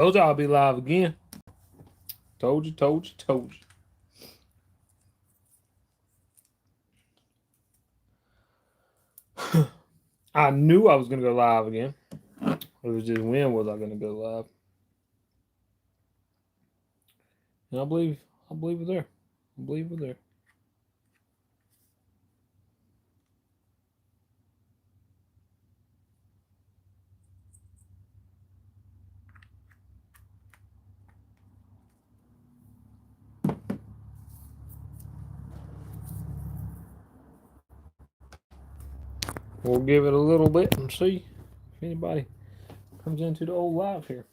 Told you I'll be live again. Told you, told you, told you. I knew I was gonna go live again. It was just when was I gonna go live? And I believe we're there. I believe we're there. We'll give it a little bit and see if anybody comes into the old live here.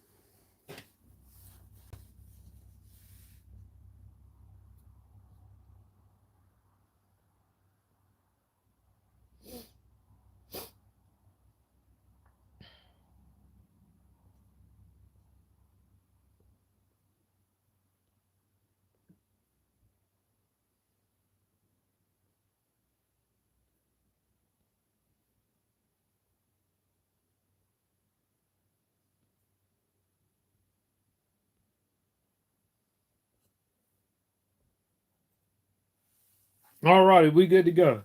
All righty, we good to go.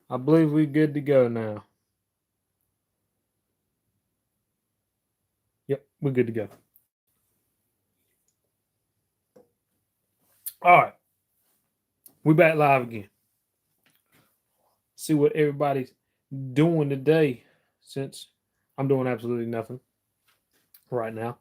I believe we good to go now. Yep, we're good to go. All right, we back live again. See what everybody's doing today, since I'm doing absolutely nothing right now.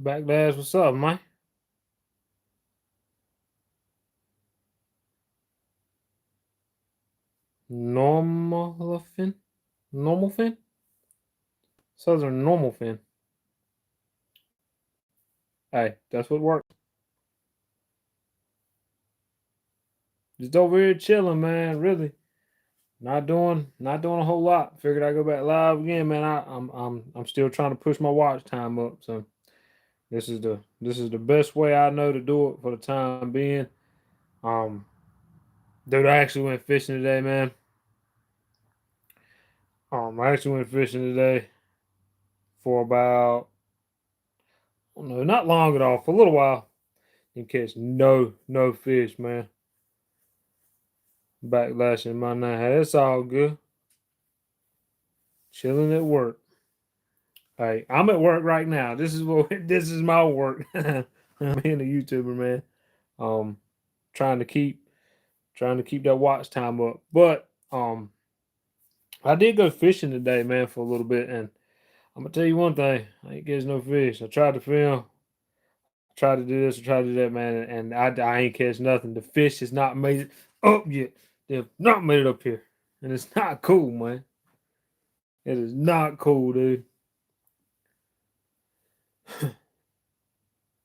Backlash, what's up, man? Normal fin? Normal fin? Southern normal fin. Hey, that's what works. Just over here chilling, man. Really, not doing a whole lot. Figured I'd go back live again, man. I'm still trying to push my watch time up. So this is the best way I know to do it for the time being. Um, dude, I actually went fishing today, man. I actually went fishing today for about, I don't know, not long at all, for a little while. Didn't catch no fish, man. Backlashing my night. Hey, it's all good. Chilling at work. Hey, I'm at work right now. This is what this is my work. I'm being a YouTuber, man. Um, trying to keep that watch time up. But I did go fishing today, man, for a little bit, and I'm gonna tell you one thing: I ain't catch no fish. I tried to film, tried to do this, I tried to do that, man, and I ain't catch nothing. The fish has not made it up yet. They've not made it up here, and it's not cool, man. It is not cool, dude.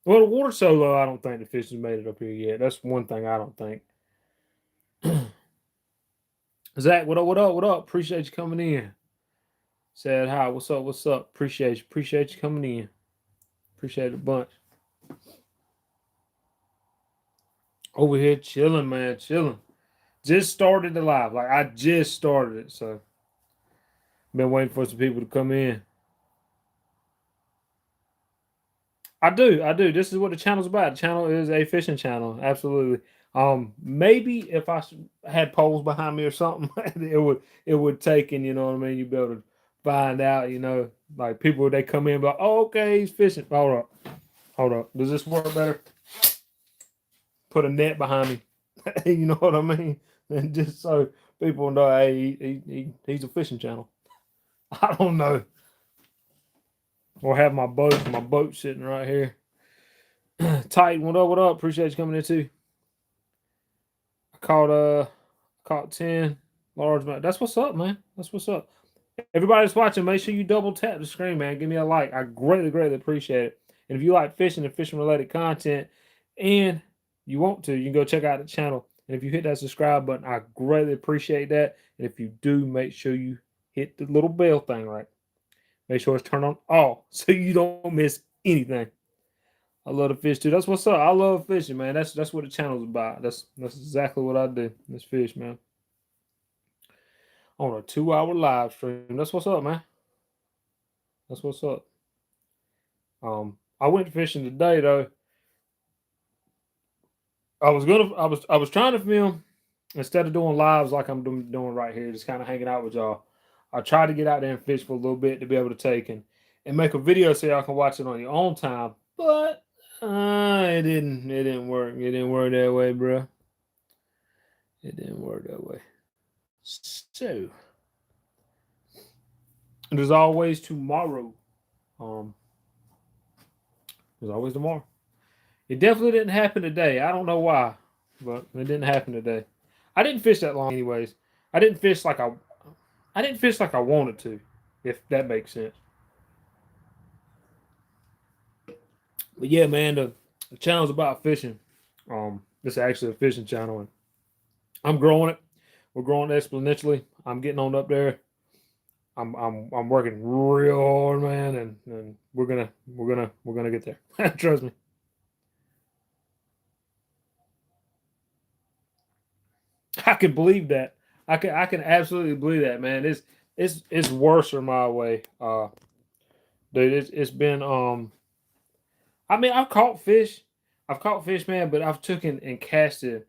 Well, the water's so low, I don't think the fish has made it up here yet. That's one thing I don't think. Zach, what up? What up? What up? Appreciate you coming in. Said hi. What's up? What's up? Appreciate you. Appreciate you coming in. Appreciate it a bunch. Over here chilling, man. Chilling. Just started the live. Like I just started it, so been waiting for some people to come in. I do. I do. This is what the channel's about. The channel is a fishing channel. Absolutely. Maybe if had poles behind me or something, it would take, and you know what I mean. You'd be able to find out. You know, like people they come in, but oh, okay, he's fishing. Hold up. Does this work better? Put a net behind me. You know what I mean? And just so people know, hey, he's a fishing channel. I don't know. Or have my boat sitting right here. Titan, what up? What up? Appreciate you coming in too. caught 10 largemouth. That's what's up, man. That's what's up. Everybody that's watching, make sure you double tap the screen, man. Give me a like. I greatly appreciate it. And if you like fishing and fishing related content and you want to, you can go check out the channel. And if you hit that subscribe button, I greatly appreciate that. And if you do, make sure you hit the little bell thing, right? Make sure it's turned on all so you don't miss anything. I love to fish too. That's what's up. I love fishing, man. That's what the channel's about. That's exactly what I do. Let's fish, man. On a 2-hour live stream. That's what's up, man. That's what's up. I went fishing today though. I was trying to film instead of doing lives like I'm doing right here, just kind of hanging out with y'all. I tried to get out there and fish for a little bit to be able to take and make a video so y'all can watch it on your own time. But it didn't work. It didn't work that way, bro. It didn't work that way. So there's always tomorrow. There's always tomorrow. It definitely didn't happen today. I don't know why, but it didn't happen today. I didn't fish that long, anyways. I didn't fish like I wanted to, if that makes sense. But yeah, man, the channel's about fishing. This is actually a fishing channel, and I'm growing it. We're growing exponentially. I'm getting on up there. I'm working real hard, man, and we're gonna get there. Trust me. I can believe that. I can absolutely believe that, man. It's worse my way. Dude, it's been I mean, I've caught fish. I've caught fish, man, but I've taken and casted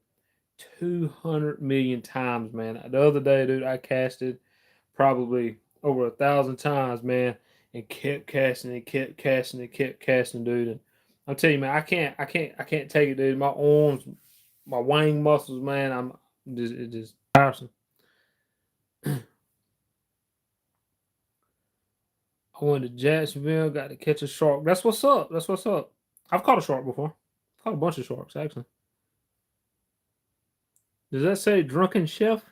200 million times, man. The other day, dude, I casted probably over 1,000 times, man, and kept casting and kept casting and kept casting, dude. And I'm telling you, man, I can't take it, dude. My arms, my wing muscles, man. It's just tiresome. I went to Jacksonville, got to catch a shark. That's what's up. That's what's up. I've caught a shark before. Caught a bunch of sharks, actually. Does that say drunken chef?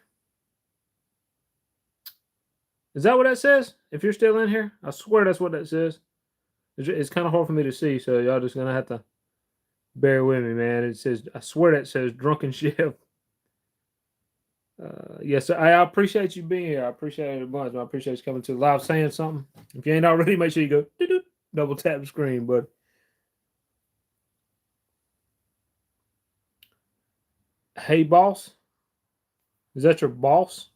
Is that what that says? If you're still in here, I swear that's what that says. It's kind of hard for me to see, so y'all just gonna have to bear with me, man. It says, I swear that says drunken chef. Yes, sir. I appreciate you being here. I appreciate it a bunch. I appreciate you coming to the live saying something. If you ain't already, make sure you go double tap the screen, bud. Hey, boss. Is that your boss?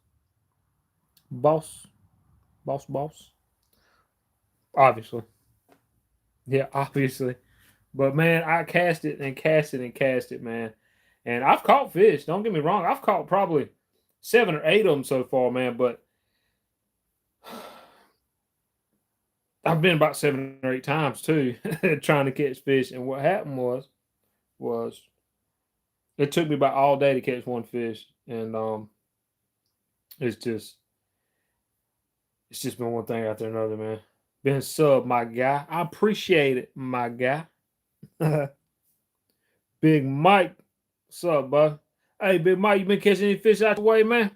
Boss? Boss? Obviously. Yeah, obviously. But man, I cast it and cast it and cast it, man. And I've caught fish. Don't get me wrong. I've caught probably 7 or 8 of them so far, man. But I've been about 7 or 8 times too, trying to catch fish. And what happened was it took me about all day to catch one fish, and it's just been one thing after another, man. Been sub, my guy. I appreciate it, my guy. Big Mike, what's up, bud? Hey, Big Mike, you been catching any fish out the way, man?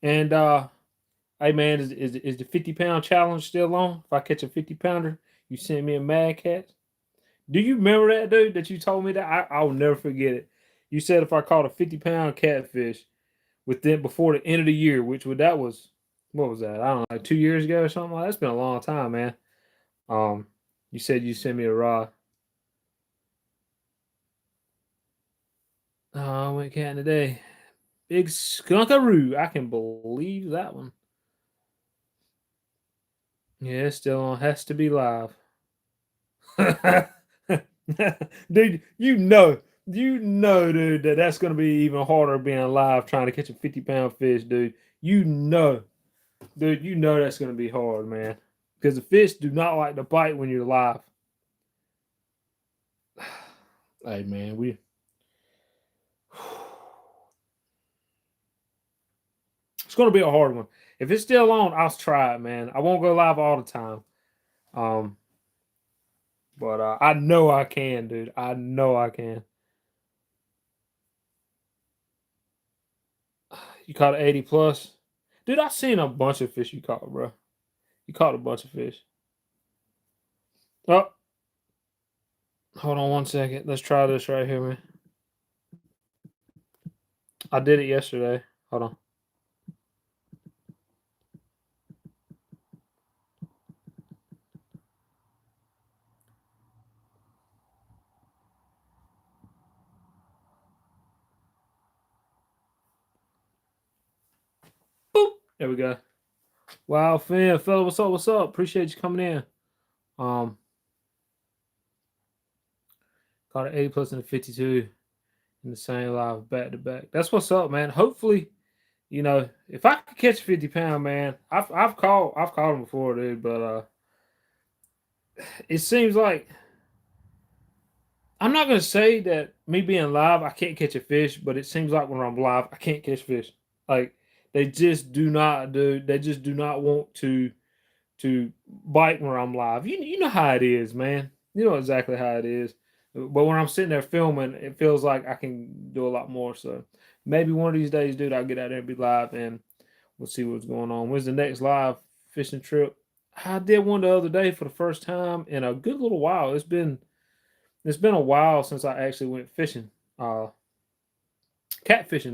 And hey, man, is the 50-pound challenge still on? If I catch a 50-pounder, you send me a Mad Cat. Do you remember that, dude? That you told me that? I'll never forget it. You said if I caught a 50-pound catfish before the end of the year, that was, what was that? I don't know, like 2 years ago or something like that. That's been a long time, man. You said you sent me a rod. Oh, I went catting today. Big skunkaroo. I can believe that one. Yeah, it's still on. Has to be live. Dude, dude, that's gonna be even harder being live trying to catch a 50-pound fish, dude. Dude, that's gonna be hard, man. Because the fish do not like to bite when you're live. Hey, man, it's gonna be a hard one. If it's still on, I'll try it, man. I won't go live all the time. But I know I can, dude. I know I can. You caught an 80 plus. Dude, I seen a bunch of fish you caught, bro. You caught a bunch of fish. Oh, hold on 1 second. Let's try this right here, man. I did it yesterday. Hold on. Boop. There we go. Wow, fam, fella, what's up? What's up? Appreciate you coming in. Um, Caught an 80 plus and a 52 in the same live back to back. That's what's up, man. Hopefully, you know, if I could catch 50 pound, man, I've caught them before, dude. But it seems like I'm not gonna say that me being live, I can't catch a fish, but it seems like when I'm live, I can't catch fish. Like they just do not do. They just do not want to bite when I'm live. You know how it is, man. You know exactly how it is. But when I'm sitting there filming, it feels like I can do a lot more. So maybe one of these days, dude, I'll get out there and be live and we'll see what's going on. When's the next live fishing trip? I did one the other day for the first time in a good little while. It's been a while since I actually went fishing. Catfishing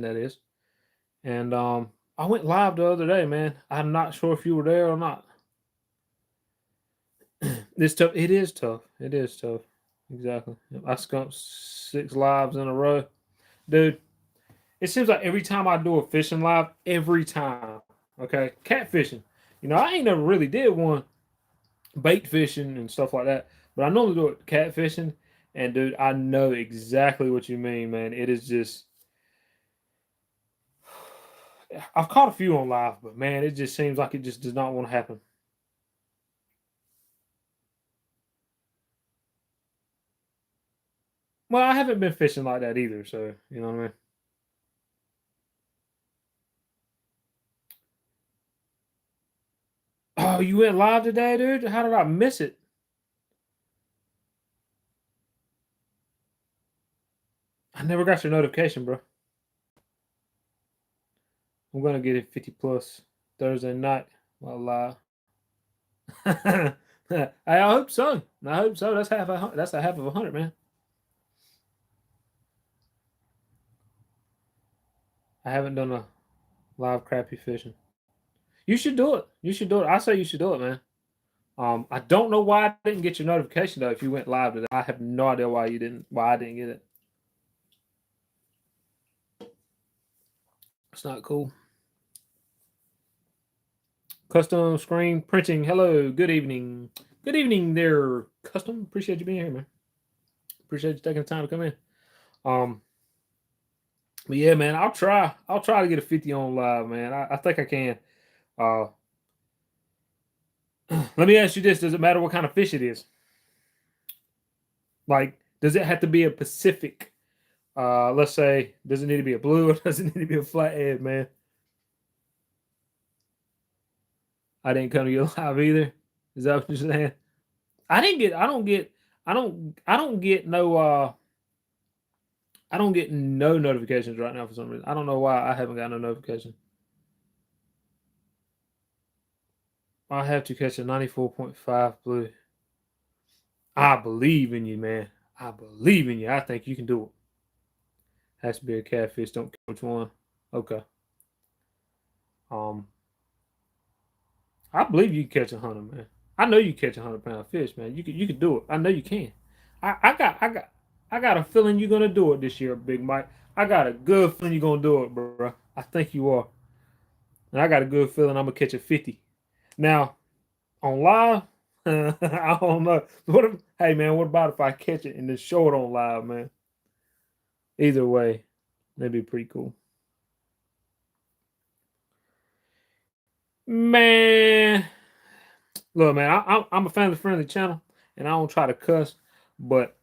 that is. And I went live the other day, man. I'm not sure if you were there or not. It's tough. It is tough. It is tough. Exactly. I skunked 6 lives in a row. Dude, it seems like every time I do a fishing live, every time, okay, catfishing. You know, I ain't never really did one bait fishing and stuff like that, but I normally do it catfishing. And dude, I know exactly what you mean, man. It is just, I've caught a few on live, but man, it just seems like it just does not want to happen. Well, I haven't been fishing like that either, so you know what I mean. Oh, you went live today, dude? How did I miss it? I never got your notification, bro. I'm gonna get it 50 plus Thursday night while live. I hope so. I hope so. That's that's a half of 100, man. I haven't done a live crappie fishing. You should do it. You should do it. I say you should do it, man. I don't know why I didn't get your notification though. If you went live today, I have no idea why you didn't. Why I didn't get it. It's not cool. Custom screen printing. Hello. Good evening. Good evening, there. Custom. Appreciate you being here, man. Appreciate you taking the time to come in. Um, but yeah, man, I'll try. I'll try to get a 50 on live, man. I think I can. Uh, let me ask you this: does it matter what kind of fish it is? Like, does it have to be a Pacific? Let's say, does it need to be a blue or does it need to be a flathead, man? I didn't come to your live either. Is that what you're saying? I don't get no I don't get no notifications right now for some reason. I don't know why I haven't got no notification. I have to catch a 94.5 blue. I believe in you, man. I believe in you. I think you can do it. Has to be a catfish. Don't care which one. Okay. Um, I believe you can catch 100, man. I know you catch 100 pound fish, man. You can do it. I know you can. I got a feeling you're gonna do it this year, Big Mike. I got a good feeling you're gonna do it, bro. I think you are, and I got a good feeling I'm gonna catch a 50. Now on live, I don't know. What if, hey man, what about if I catch it and then show it on live, man? Either way, that'd be pretty cool. Man, look, man, I'm a family friendly channel, and I don't try to cuss, but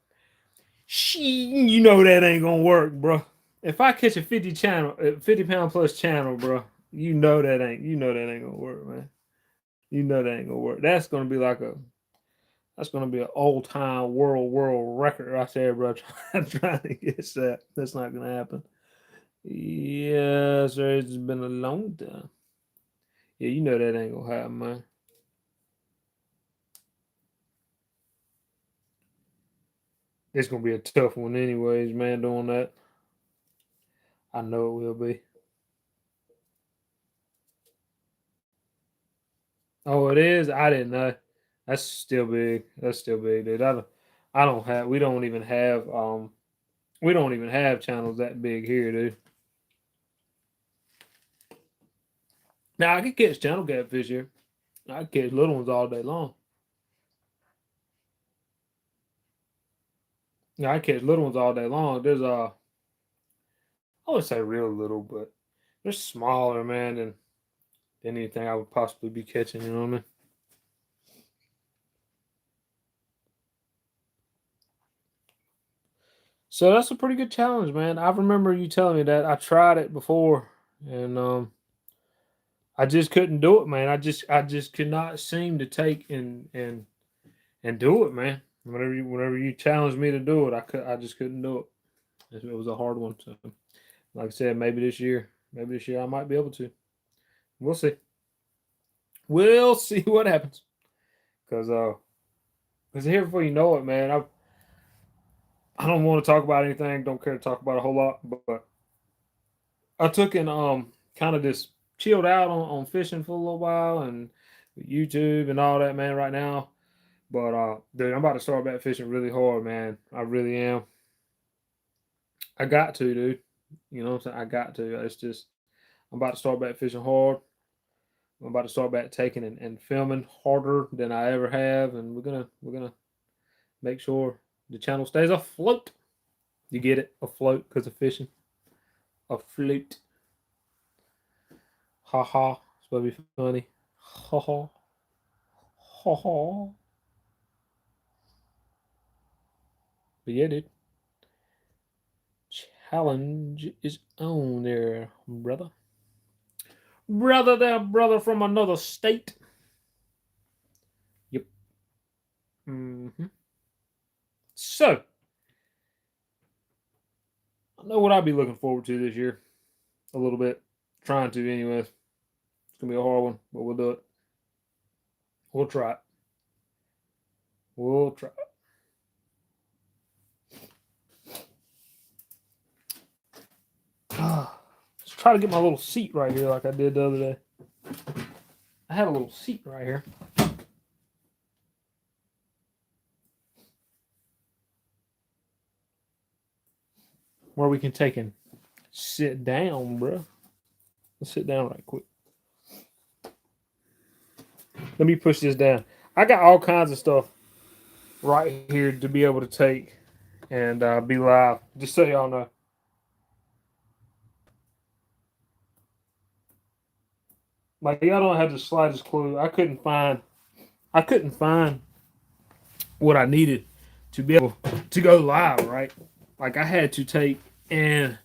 you know that ain't gonna work, bro. If I catch a 50 pound plus channel, bro, you know that ain't gonna work, man. You know that ain't gonna work. That's gonna be an old time world record right there, bro. Trying to get that. That's not gonna happen. Yes, sir. It's been a long time. Yeah, you know that ain't gonna happen, man. It's gonna be a tough one, anyways, man. Doing that, I know it will be. Oh, it is. I didn't know. That's still big. That's still big, dude. I don't have. We don't even have. We don't even have channels that big here, dude. Now I can catch channel catfish here. I can catch little ones all day long. Yeah, I catch little ones all day long. There's I would say real little, but they're smaller, man, than anything I would possibly be catching. You know what I mean? So that's a pretty good challenge, man. I remember you telling me that. I tried it before, and I just couldn't do it, man. I just could not seem to take and do it, man. Whenever you challenged me to do it, I just couldn't do it. It was a hard one. So, like I said, maybe this year I might be able to. We'll see. We'll see what happens. Cause here before you know it, man, I don't want to talk about anything. Don't care to talk about a whole lot, but I took and kind of just chilled out on fishing for a little while and YouTube and all that, man. Right now, but dude, I'm about to start back fishing really hard, man. I really am. I got to, dude. You know what I'm saying? I got to. It's just I'm about to start back fishing hard. I'm about to start back taking and filming harder than I ever have, and we're gonna make sure the channel stays afloat. You get it? Afloat because of fishing. Afloat. Ha ha. It's supposed to be funny. Ha ha. Ha ha. But yeah, dude. Challenge is on there, brother. Brother there, brother from another state. Yep. So, I know what I'll be looking forward to this year. A little bit. Trying to, anyways. It's going to be a hard one, but we'll do it. We'll try it. We'll try it. Let's try to get my little seat right here like I did the other day. I had a little seat right here. Where we can take and sit down, bro. Let's sit down right quick. Let me push this down. I got all kinds of stuff right here to be able to take and be live. Just so y'all know. Like y'all don't have the slightest clue. I couldn't find what I needed to be able to go live, right? Like I had to take and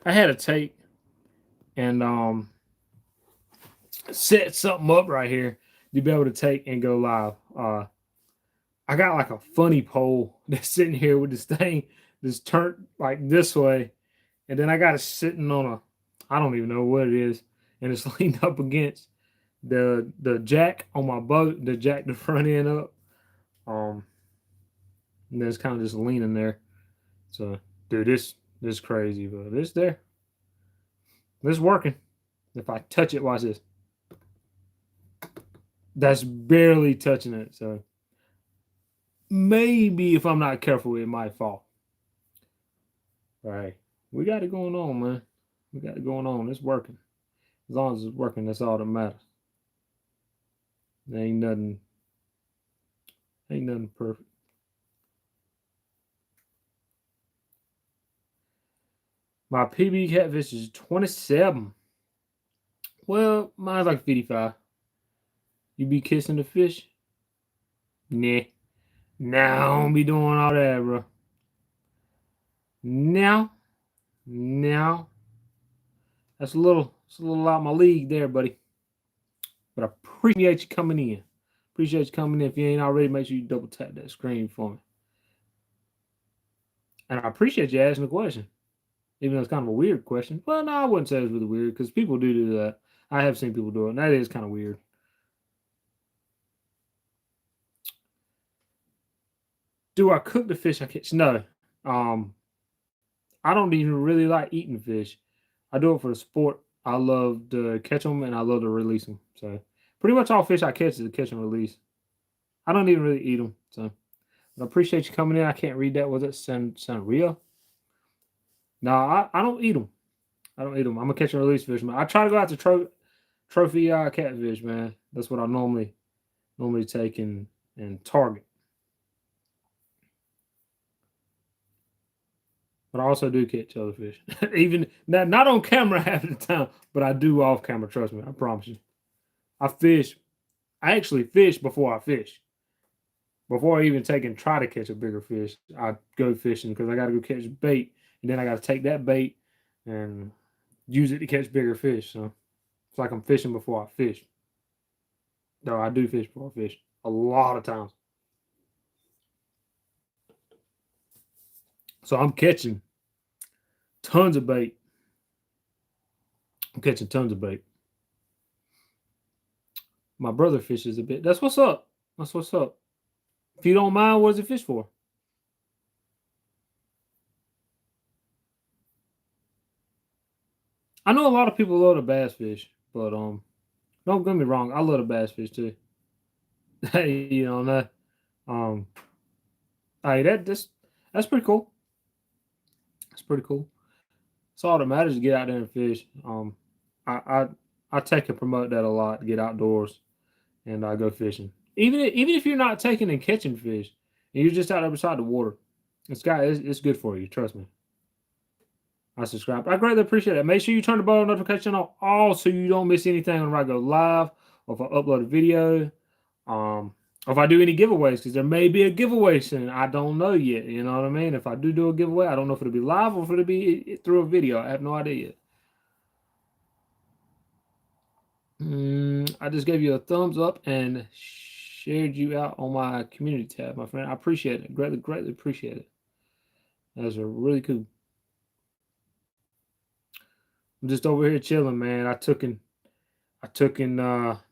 I had to take and set something up right here to be able to take and go live. I got like a funny pole that's sitting here with this thing that's turned like this way, and then I got it sitting on a I don't even know what it is, and it's leaned up against the jack on my boat, the jack the front end up. Um, and then it's kind of just leaning there. So, dude, this is crazy, but it's there. It's working. If I touch it, watch this. That's barely touching it. So maybe if I'm not careful, it might fall. All right, we got it going on, man. We got it going on. It's working. As long as it's working, that's all that matters. There ain't nothing perfect. My PB catfish is 27. Well, mine's like 55. You be kissing the fish? Nah. Nah, I don't be doing all that, bro. Now, now, it's a little out my league there, buddy. But I appreciate you coming in. Appreciate you coming in. If you ain't already, make sure you double tap that screen for me. And I appreciate you asking the question. Even though it's kind of a weird question. Well, no, I wouldn't say it's really weird because people do that. I have seen people do it, and that is kind of weird. Do I cook the fish I catch? No. Um, I don't even really like eating fish. I do it for the sport. I love to catch them and I love to release them. So pretty much all fish I catch is a catch and release. I don't even really eat them. So but I appreciate you coming in. I can't read that. Was it Sanria? No, I don't eat them. I don't eat them. I'm a catch and release fisherman. I try to go out to trophy catfish, man. That's what I normally take and target. But I also do catch other fish, even not on camera half the time, but I do off camera. Trust me, I promise you. I fish. I actually fish before I fish. Before I even take and try to catch a bigger fish, I go fishing because I got to go catch bait, and then I got to take that bait and use it to catch bigger fish. So it's like I'm fishing before I fish. No, I do fish before I fish a lot of times. So I'm catching tons of bait. I'm catching tons of bait. My brother fishes a bit. That's what's up. That's what's up. If you don't mind, what does it fish for? I know a lot of people love the bass fish, but don't get me wrong, I love the bass fish too. Hey, that um, hey, that's pretty cool. That's pretty cool. It's all that matters to get out there and fish. I I, I take and promote that a lot. Get outdoors and I go fishing. Even if you're not taking and catching fish, and you're just out there beside the water, it's good for you. Trust me. I subscribe. I greatly appreciate it. Make sure you turn the bell notification on all so you don't miss anything when I go live or if I upload a video. Or if I do any giveaways, because there may be a giveaway soon. I don't know yet. You know what I mean? If I do a giveaway, I don't know if it'll be live or if it'll be through a video. I have no idea yet. I just gave you a thumbs up and shared you out on my community tab, my friend. I appreciate it. Greatly appreciate it. That's a really cool. I'm just over here chilling, man. The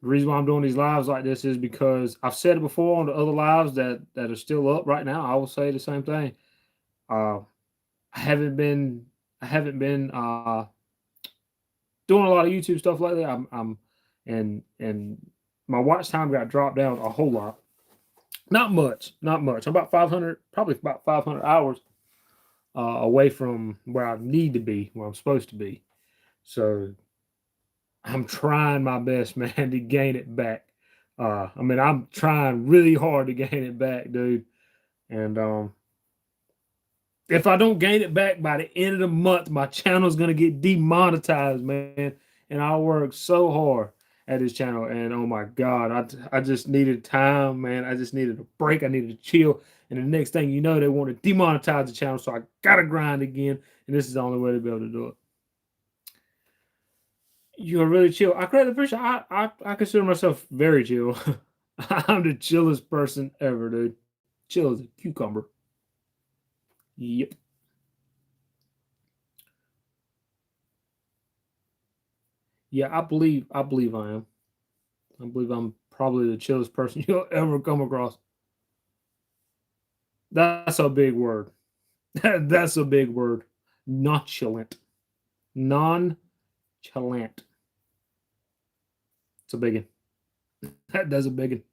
reason why I'm doing these lives like this is because I've said it before on the other lives that are still up right now. I will say the same thing. Uh, I haven't been doing a lot of YouTube stuff lately. I'm and my watch time got dropped down a whole lot. Not much, not much. I'm about 500, probably about 500 hours away from where I need to be, where I'm supposed to be. So I'm trying my best, man, to gain it back. I'm trying really hard to gain it back, dude. And if I don't gain it back by the end of the month, my channel's gonna get demonetized, man. And I work so hard at this channel, and oh my god, I just needed time, man. I just needed a break. I needed to chill. And the next thing you know, they want to demonetize the channel, so I gotta grind again. And this is the only way to be able to do it. You're really chill. I greatly appreciate. I consider myself very chill. I'm the chillest person ever, dude. Chill as a cucumber. Yep. Yeah, I believe I am. I believe I'm probably the chillest person you'll ever come across. That's a big word. That's a big word. Nonchalant. Nonchalant. It's a big one. That's a big one.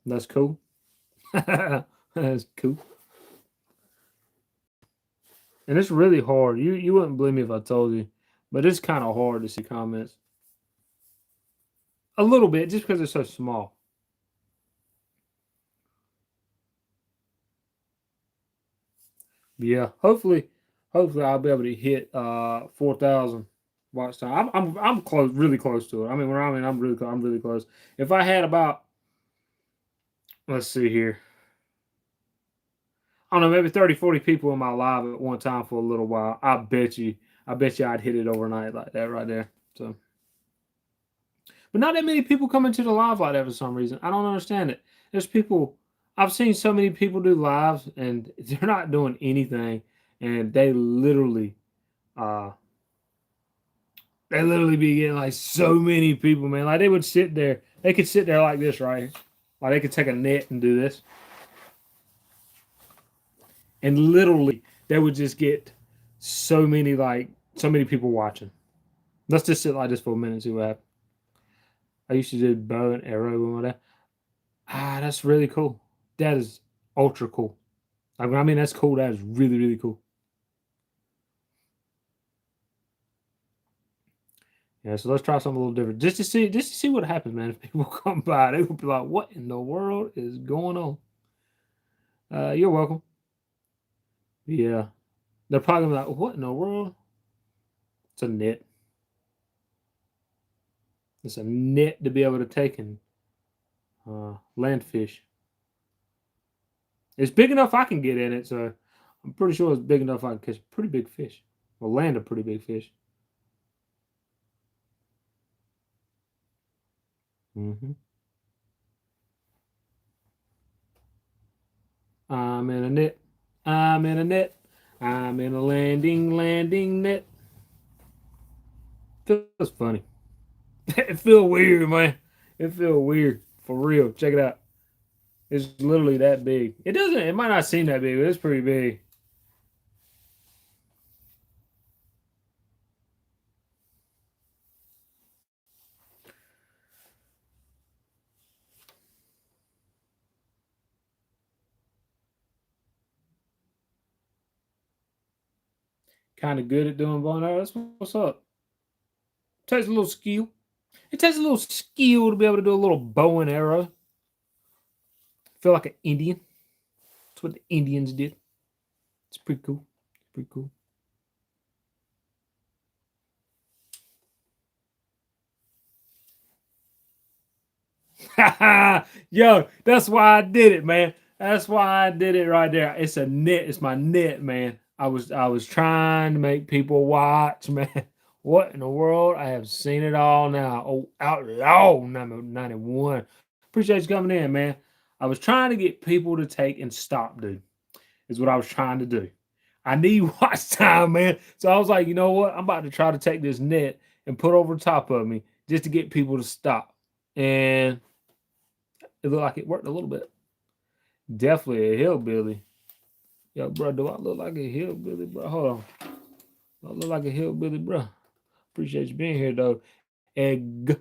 That's cool. That's cool. And it's really hard. You wouldn't believe me if I told you, but it's kind of hard to see comments. A little bit, just because it's so small. Yeah, hopefully I'll be able to hit 4,000 watch time. I'm close, really close to it. I'm really close. If I had about, let's see here, I don't know, maybe 30, 40 people in my live at one time for a little while, I bet you I'd hit it overnight like that right there. So, but not that many people come into the live like that for some reason. I don't understand it. There's people. I've seen so many people do lives and they're not doing anything, and uh they literally be getting like so many people, man. Like they would sit there, they could sit there like this, right? Like they could take a net and do this, and literally they would just get so many people watching. Let's just sit like this for a minute and see what happens. I used to do bow and arrow and all that. Ah, that's really cool. That is ultra cool. I mean, that's cool. That is really, really cool. Yeah, so let's try something a little different, just to see what happens, man. If people come by, they will be like, "What in the world is going on?" You're welcome. Yeah, they're probably gonna be like, "What in the world?" It's a net. It's a net to be able to take and land fish. It's big enough I can get in it, so I'm pretty sure it's big enough I can catch a pretty big fish or land a pretty big fish. Hmm. I'm in a net. I'm in a net. I'm in a landing net. Feels funny. It feel weird, man. It feel weird for real. Check it out. It's literally that big. It doesn't. It might not seem that big, but it's pretty big. Kind of good at doing bow and arrow. That's what's up. Takes a little skill. It takes a little skill to be able to do a little bow and arrow. Feel like an Indian. That's what the Indians did. It's pretty cool. Pretty cool. Yo, that's why I did it, man. That's why I did it right there. It's a net. It's my net, man. I was trying to make people watch, man. What in the world? I have seen it all now. Oh, outlaw number 91. Appreciate you coming in, man. I was trying to get people to take and stop, dude. Is what I was trying to do. I need watch time, man. So I was like, you know what? I'm about to try to take this net and put over top of me just to get people to stop. And it looked like it worked a little bit. Definitely a hillbilly. Yo, bro, do I look like a hillbilly, bro? Hold on. Do I look like a hillbilly, bro? Appreciate you being here, though. Egg. Do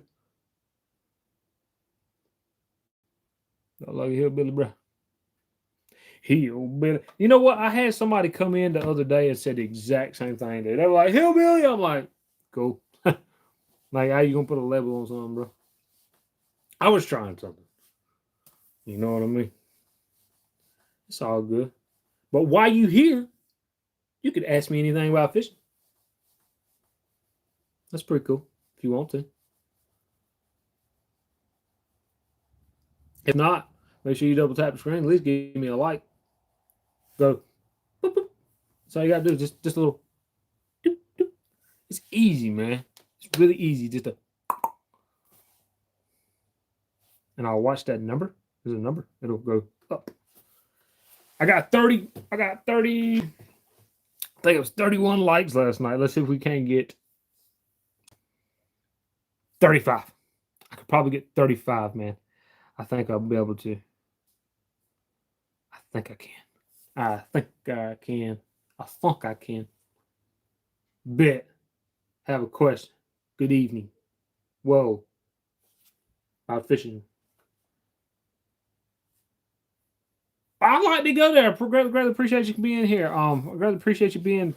I look like a hillbilly, bro? Hillbilly. You know what? I had somebody come in the other day and said the exact same thing. They were like, hillbilly. I'm like, cool. Like, how you gonna put a label on something, bro? I was trying something. You know what I mean? It's all good. But while you here, you could ask me anything about fishing. That's pretty cool if you want to. If not, make sure you double tap the screen. At least give me a like. Go. Boop, boop. That's all you gotta do. Just a little. Doop, doop. It's easy, man. It's really easy. Just a. And I'll watch that number. There's a number. It'll go up. I got 30. I got 30. I think it was 31 likes last night. Let's see if we can get 35. I could probably get 35, man. I think I'll be able to. I think I can. I think I can. I think I can. Bet. Have a question. Good evening. Whoa. About fishing. I'd like to go there. Greatly appreciate you being here. I greatly appreciate you being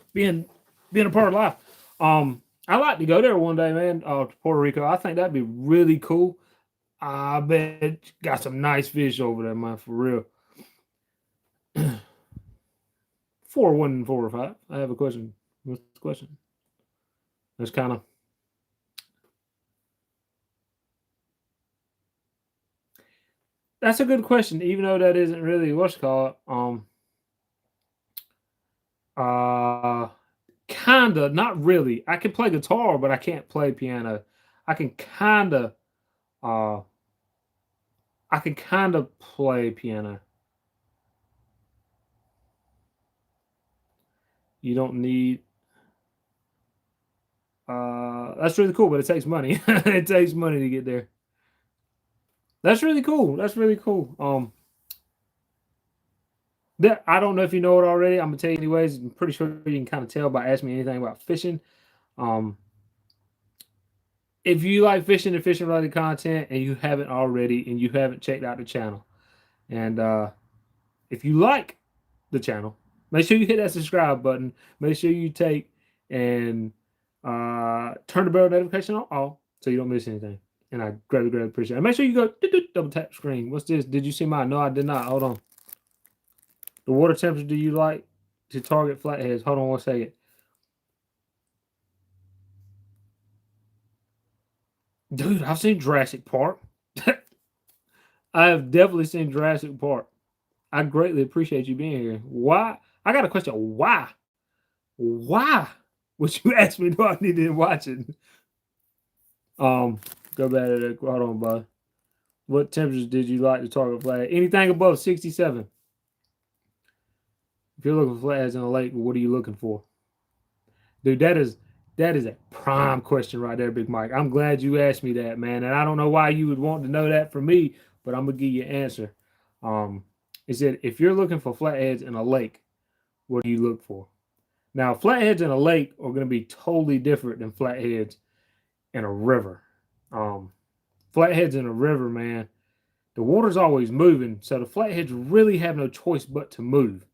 a part of life. I'd like to go there one day, man. To Puerto Rico. I think that'd be really cool. I bet you got some nice fish over there, man. For real. 4, 1, 4, or 5. I have a question. What's the question? That's kind of. That's a good question. Even though that isn't really what's called. Uh, Kinda, not really. I can play guitar, but I can't play piano. I can kinda, uh, I can kinda play piano. You don't need. That's really cool, but it takes money. It takes money to get there. That's really cool. That's really cool. That I don't know if you know it already. I'm gonna tell you anyways. I'm pretty sure you can kind of tell by asking me anything about fishing. Um, if you like fishing and fishing related content, and you haven't already, and you haven't checked out the channel, and if you like the channel, make sure you hit that subscribe button. Make sure you take and turn the bell notification on all so you don't miss anything. And I greatly, greatly appreciate it. Make sure you go double tap screen. What's this? Did you see mine? No, I did not. Hold on. The water temperature do you like to target flatheads? Hold on 1 second. Dude, I've seen Jurassic Park. I have definitely seen Jurassic Park. I greatly appreciate you being here. Why? I got a question. Why? Why would you ask me do I need to watch it? Go back to that. Hold on, bud. What temperatures did you like to target flag? Anything above 67. If you're looking for flags in a lake, what are you looking for? Dude, that is a prime question right there, Big Mike. I'm glad you asked me that, man. And I don't know why you would want to know that from me, but I'm gonna give you an answer. It said if you're looking for flatheads in a lake, what do you look for? Now, flatheads in a lake are going to be totally different than flatheads in a river. Flatheads in a river, man, the water's always moving, so the flatheads really have no choice but to move.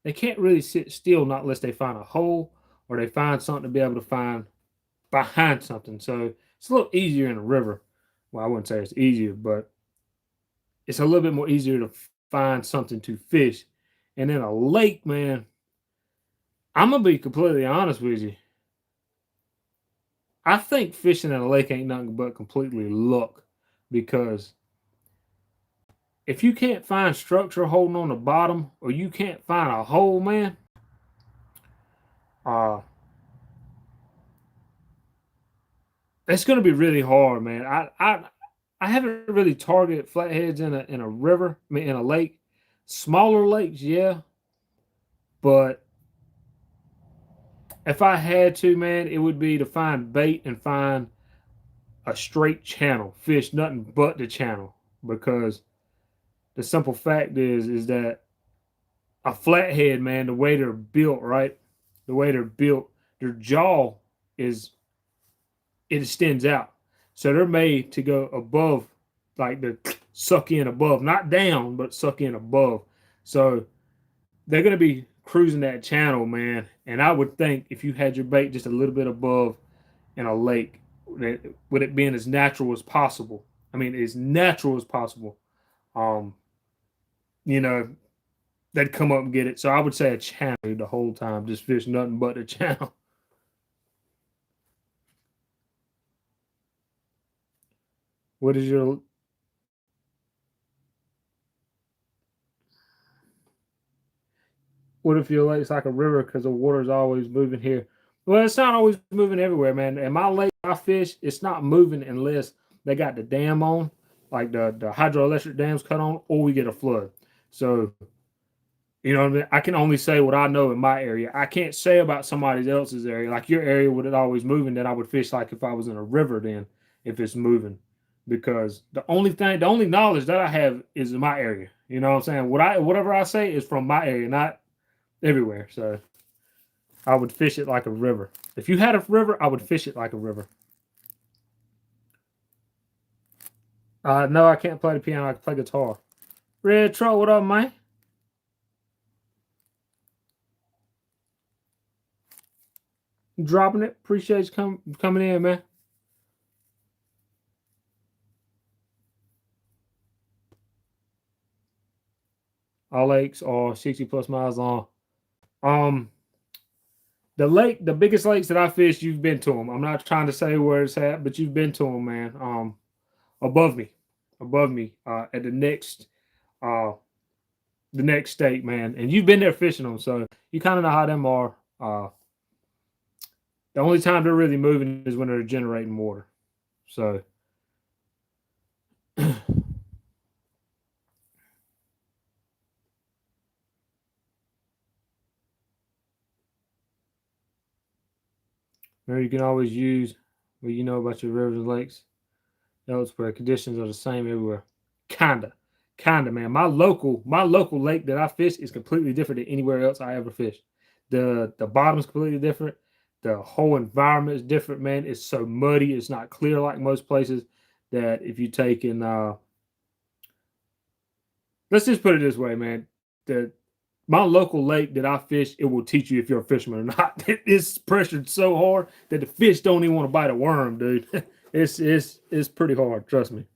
They can't really sit still not unless they find a hole or they find something to be able to find behind something. So it's a little easier in a river. Well, I wouldn't say it's easier, but it's a little bit more easier to find something to fish. And in a lake, man, I'm gonna be completely honest with you. I think fishing in a lake ain't nothing but completely luck because if you can't find structure holding on the bottom or you can't find a hole, man, uh, it's gonna be really hard, man. I haven't really targeted flatheads in a river, I mean in a lake. Smaller lakes, yeah, but if I had to, man, it would be to find bait and find a straight channel, fish nothing but the channel. Because the simple fact is that a flathead, man, the way they're built, right? The way they're built, their jaw is it extends out. So they're made to go above, like the suck in above, not down, but suck in above. So they're gonna be cruising that channel, man. And I would think if you had your bait just a little bit above in a lake, with it being as natural as possible. I mean, as natural as possible. Um, you know, they'd come up and get it. So I would say a channel the whole time, just fish nothing but a channel. What is your what if your lake's like a river because the water's always moving here? Well, it's not always moving everywhere, man. And my lake I fish, it's not moving unless they got the dam on, like the hydroelectric dams cut on, or we get a flood. So you know what I mean? I can only say what I know in my area. I can't say about somebody else's area. Like your area, would it always moving? That I would fish like if I was in a river. Then if it's moving, because the only knowledge that I have is in my area. You know what I'm saying? Whatever I say is from my area, not everywhere. So I would fish it like a river. If you had a river, I would fish it like a river. No, I can't play the piano. I can play guitar. Red Troll, what up, man? Dropping it. Appreciate you coming in, man. All lakes are 60 plus miles long. Um, the biggest lakes that I fished, you've been to them. I'm not trying to say where it's at, but you've been to them, man. Above me, above me, at uh, the next state, man. And you've been there fishing them, so you kind of know how them are. The only time they're really moving is when they're generating water. So, Remember, you can always use what you know about your rivers and lakes elsewhere. Conditions are the same everywhere. Kinda, man. My local lake that I fish is completely different than anywhere else I ever fished. The bottom's completely different. The whole environment is different, man. It's so muddy. It's not clear like most places. That if you take in, let's just put it this way, man. The My local lake that I fish, it will teach you if you're a fisherman or not. It's pressured so hard that the fish don't even want to bite a worm, dude. It's pretty hard. Trust me.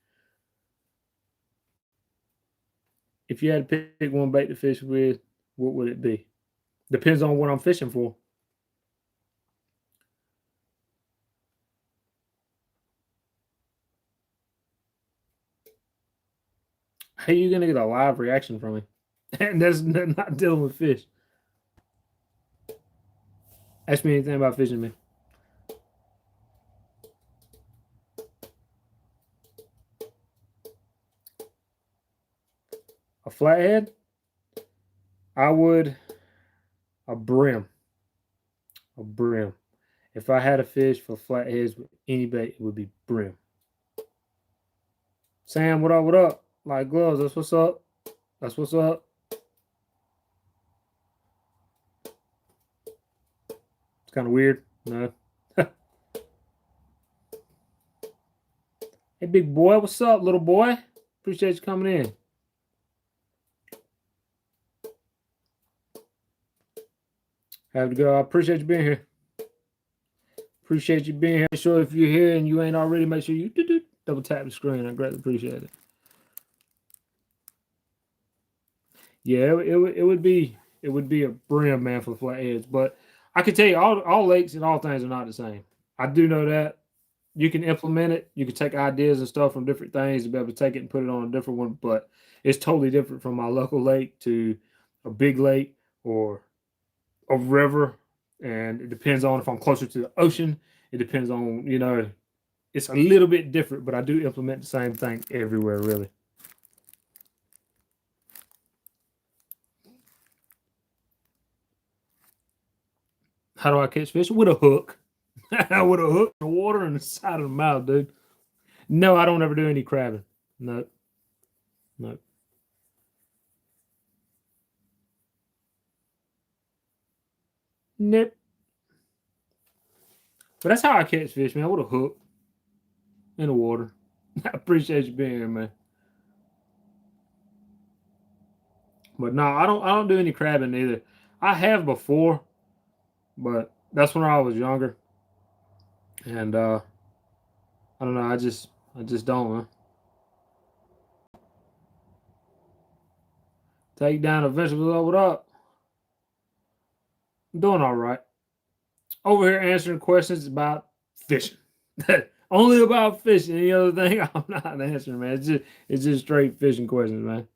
If you had to pick one bait to fish with, what would it be? Depends on what I'm fishing for. How you gonna get a live reaction from me? And that's not dealing with fish. Ask me anything about fishing, man. A flathead? I would a brim. A brim. If I had a fish for flatheads with any bait, it would be brim. Sam, what up? What up? Like gloves. That's what's up. That's what's up. It's kind of weird. No. Hey, big boy. What's up, little boy? Appreciate you coming in. Have to go. I appreciate you being here. Appreciate you being here. Make sure if you're here and you ain't already, make sure you double tap the screen. I greatly appreciate it. Yeah, it would be a brim, man, for flatheads. But I can tell you, all lakes and all things are not the same. I do know that. You can implement it. You can take ideas and stuff from different things to be able to take it and put it on a different one. But it's totally different from my local lake to a big lake or a river. And it depends on if I'm closer to the ocean. It depends on, it's a little bit different, but I do implement the same thing everywhere, really. How do I catch fish? With a hook. With a hook in the water and the side of the mouth, dude. No, I don't ever do any crabbing. No. No. Nope. But that's how I catch fish, man. With a hook in the water. I appreciate you being here, man. But no, I don't do any crabbing either. I have before, but that's when I was younger. And I don't know, I just don't, man. Take down the vegetables. Oh, what up? I'm doing all right. Over here answering questions about fishing. Only about fishing. Any other thing, I'm not answering, man. It's just straight fishing questions, man.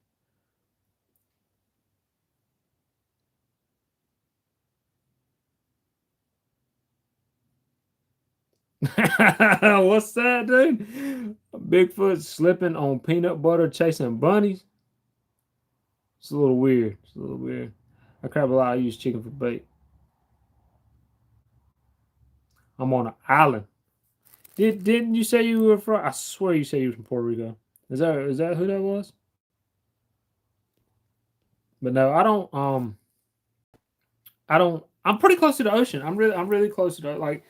What's that, dude? Bigfoot slipping on peanut butter chasing bunnies. It's a little weird. It's a little weird. I crab a lot. I use chicken for bait. I'm on an island. Didn't you say you were from? I swear you said you were from Puerto Rico. Is that who that was? But no, I don't. I don't. I'm pretty close to the ocean. I'm really close to like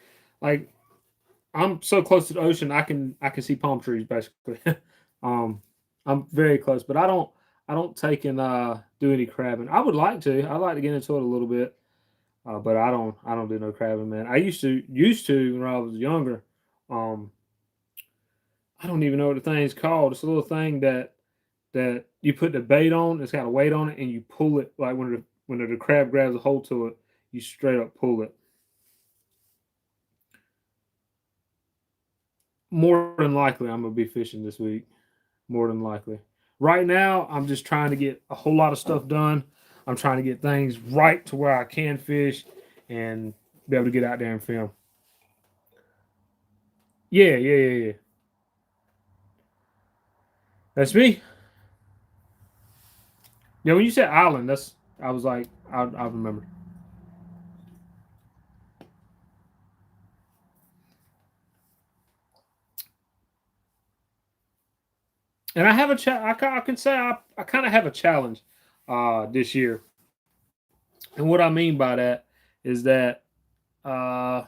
I'm so close to the ocean. I can see palm trees basically. um, I'm very close, but I don't take and do any crabbing. I would like to. I'd like to get into it a little bit, but I don't do no crabbing, man. I used to when I was younger. Um, I don't even know what the thing's called. It's a little thing that you put the bait on. It's got a weight on it, and you pull it like when the crab grabs a hold to it, you straight up pull it. More than likely, I'm gonna be fishing this week. More than likely. Right now, I'm just trying to get a whole lot of stuff done. I'm trying to get things right to where I can fish and be able to get out there and film. Yeah, yeah, yeah, yeah. That's me. Yeah, when you said island, I was like, I remember. And I have a I can say I kind of have a challenge this year. And what I mean by that is that uh,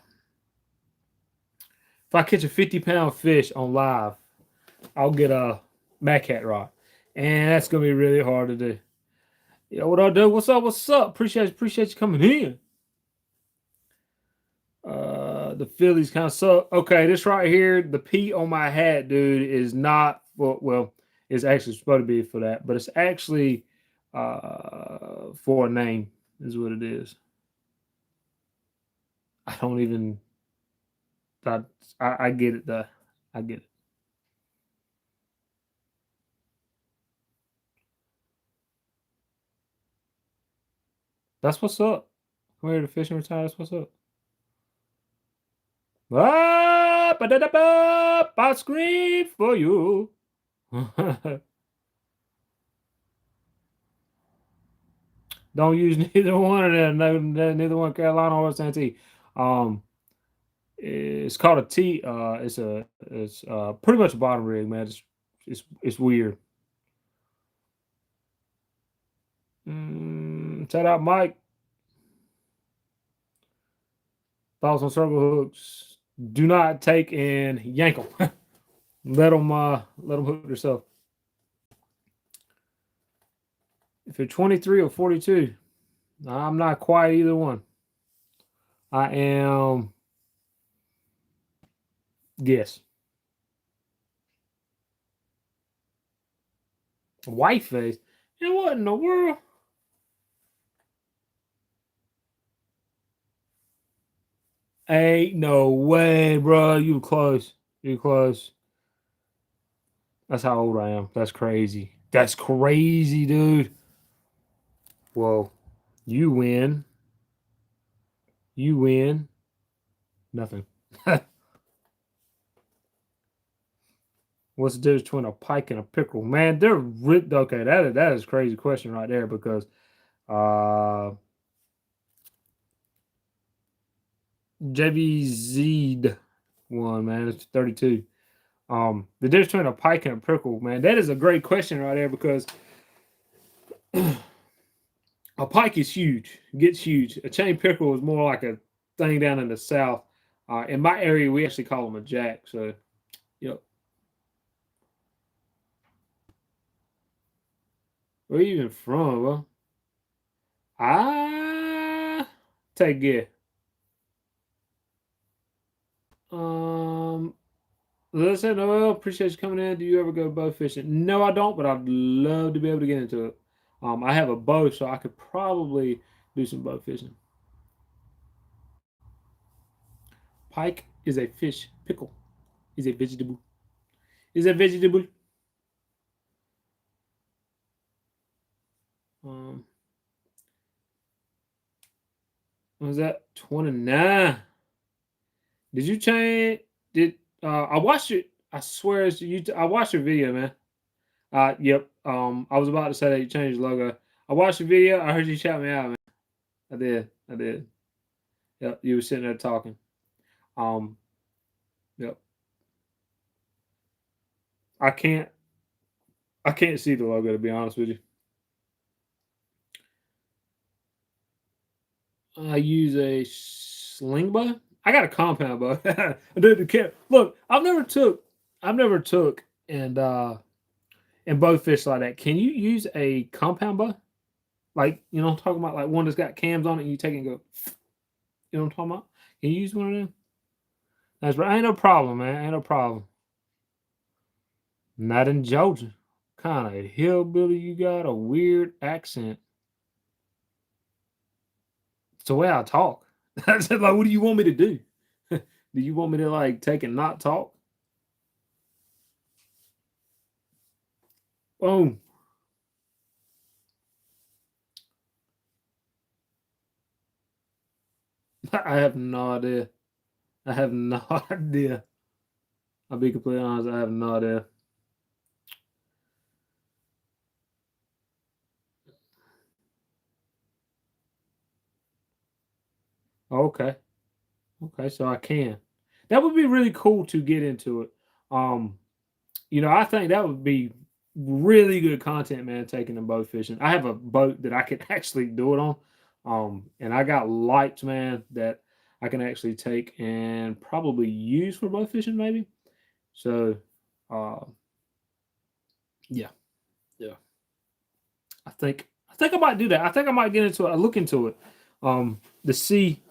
if I catch a 50-pound fish on live, I'll get a Mac Cat rod. And that's gonna be really hard to do. Yeah, what I do? What's up? What's up? Appreciate you coming in. The Phillies kind of suck. Okay, this right here, the P on my hat, dude, is not well, it's actually supposed to be for that, but it's actually for a name, is what it is. I don't even I, I get it though. I get it. That's what's up. Come here to fishing retire. That's what's up. Ah, ba-da-da-ba, I scream for you. Don't use neither one of them. Neither one Carolina or Santee. Um, it's called a T. It's pretty much a bottom rig, man. It's weird. Shout out Mike. Thoughts on circle hooks? Do not take and yank them. Let them hook themselves. If you're 23 or 42, I'm not quite either one. I am. Yes. White face. And what in the world? Ain't no way, bro. You close. You close. That's how old I am. That's crazy. That's crazy, dude. Whoa. You win. You win. Nothing. What's the difference between a pike and a pickerel? Man, they're okay. That is a crazy question right there because uh JVZ one, man, it's 32. The difference between a pike and a pickerel, man, that is a great question right there because a pike is huge, gets huge. A chain pickerel is more like a thing down in the south. In my area, we actually call them a jack. So, yep. Where you even from, bro? Take it. Um, listen, Noel, appreciate you coming in. Do you ever go bow fishing? No, I don't, but I'd love to be able to get into it. I have a bow, so I could probably do some bow fishing. Pike is a fish. Pickle is a vegetable. Is a vegetable. Um, what was that? 29. Did you change? Did I watched it? I swear it's you. I watched your video, man. Yep. I was about to say that you changed the logo. I watched the video. I heard you shout me out, man. I did. I did. Yep. You were sitting there talking. Um. Yep. I can't. I can't see the logo to be honest with you. I use a sling bow. I got a compound bow. Dude, look, I've never took and bow fish like that. Can you use a compound bow? Like, you know, I'm talking about like one that's got cams on it and you take it and go, you know what I'm talking about? Can you use one of them? That's right. Ain't no problem, man. Ain't no problem. Not in Georgia. Kind of hillbilly you got a weird accent. It's the way I talk. I said, like, what do you want me to do? Do you want me to like take and not talk? Boom. I have no idea. I have no idea. I'll be completely honest. I have no idea. Okay. Okay. So I can. That would be really cool to get into it. Um, I think that would be really good content, man, taking them boat fishing. I have a boat that I can actually do it on. And I got lights, man, that I can actually take and probably use for boat fishing, maybe. So, uh, yeah, yeah. I think I might do that. I think I might get into it. I look into it, to see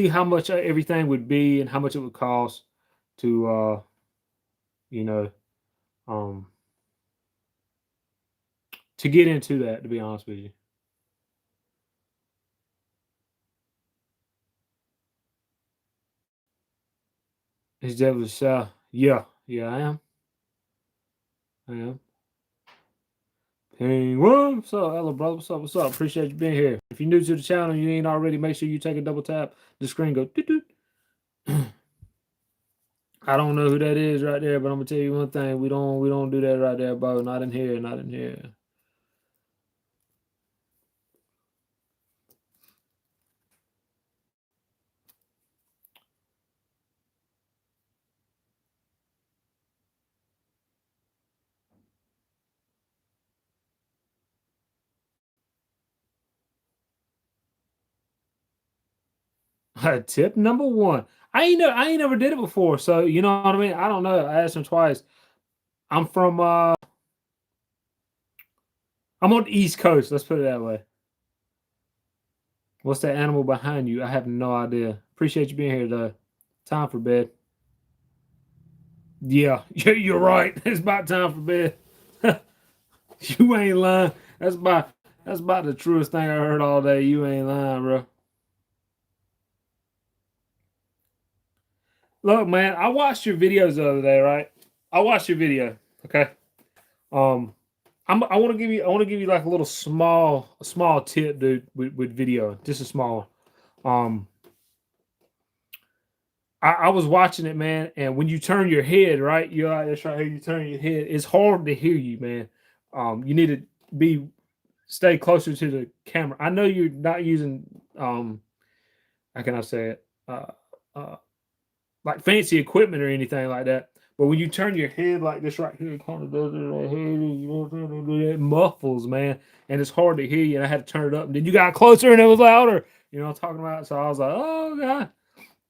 how much everything would be and how much it would cost to, you know, um, to get into that. To be honest with you, is that was yeah, yeah, I am. I am. Penguin, what's up? Hello, brother. What's up? What's up? Appreciate you being here. If you're new to the channel and you ain't already, make sure you take a double tap. The screen go doot doot. I don't know who that is right there, but I'm gonna tell you one thing: we don't do that right there, bro. Not in here. Not in here. Tip number one. I ain't never did it before, so you know what I mean. I don't know. I asked him twice. I'm from I'm on the East Coast. Let's put it that way. What's that animal behind you? I have no idea. Appreciate you being here though. Time for bed. Yeah, you're right. It's about time for bed. You ain't lying. That's about the truest thing I heard all day. You ain't lying, bro. Look, man, I watched your videos the other day, right? I watched your video. Okay. Um, I want to give you like a little small tip, dude, with video. Just a small one. I was watching it, man, and when you turn your head, right, you're like this right here. You turn your head. It's hard to hear you, man. You need to be stay closer to the camera. I know you're not using how can I say it? Uh like fancy equipment or anything like that. But when you turn your head like this right here, it kind of does it right here, you know what I'm saying? It muffles, man, and it's hard to hear you. And I had to turn it up, and then you got closer, and it was louder. You know what I'm talking about? So I was like, oh god,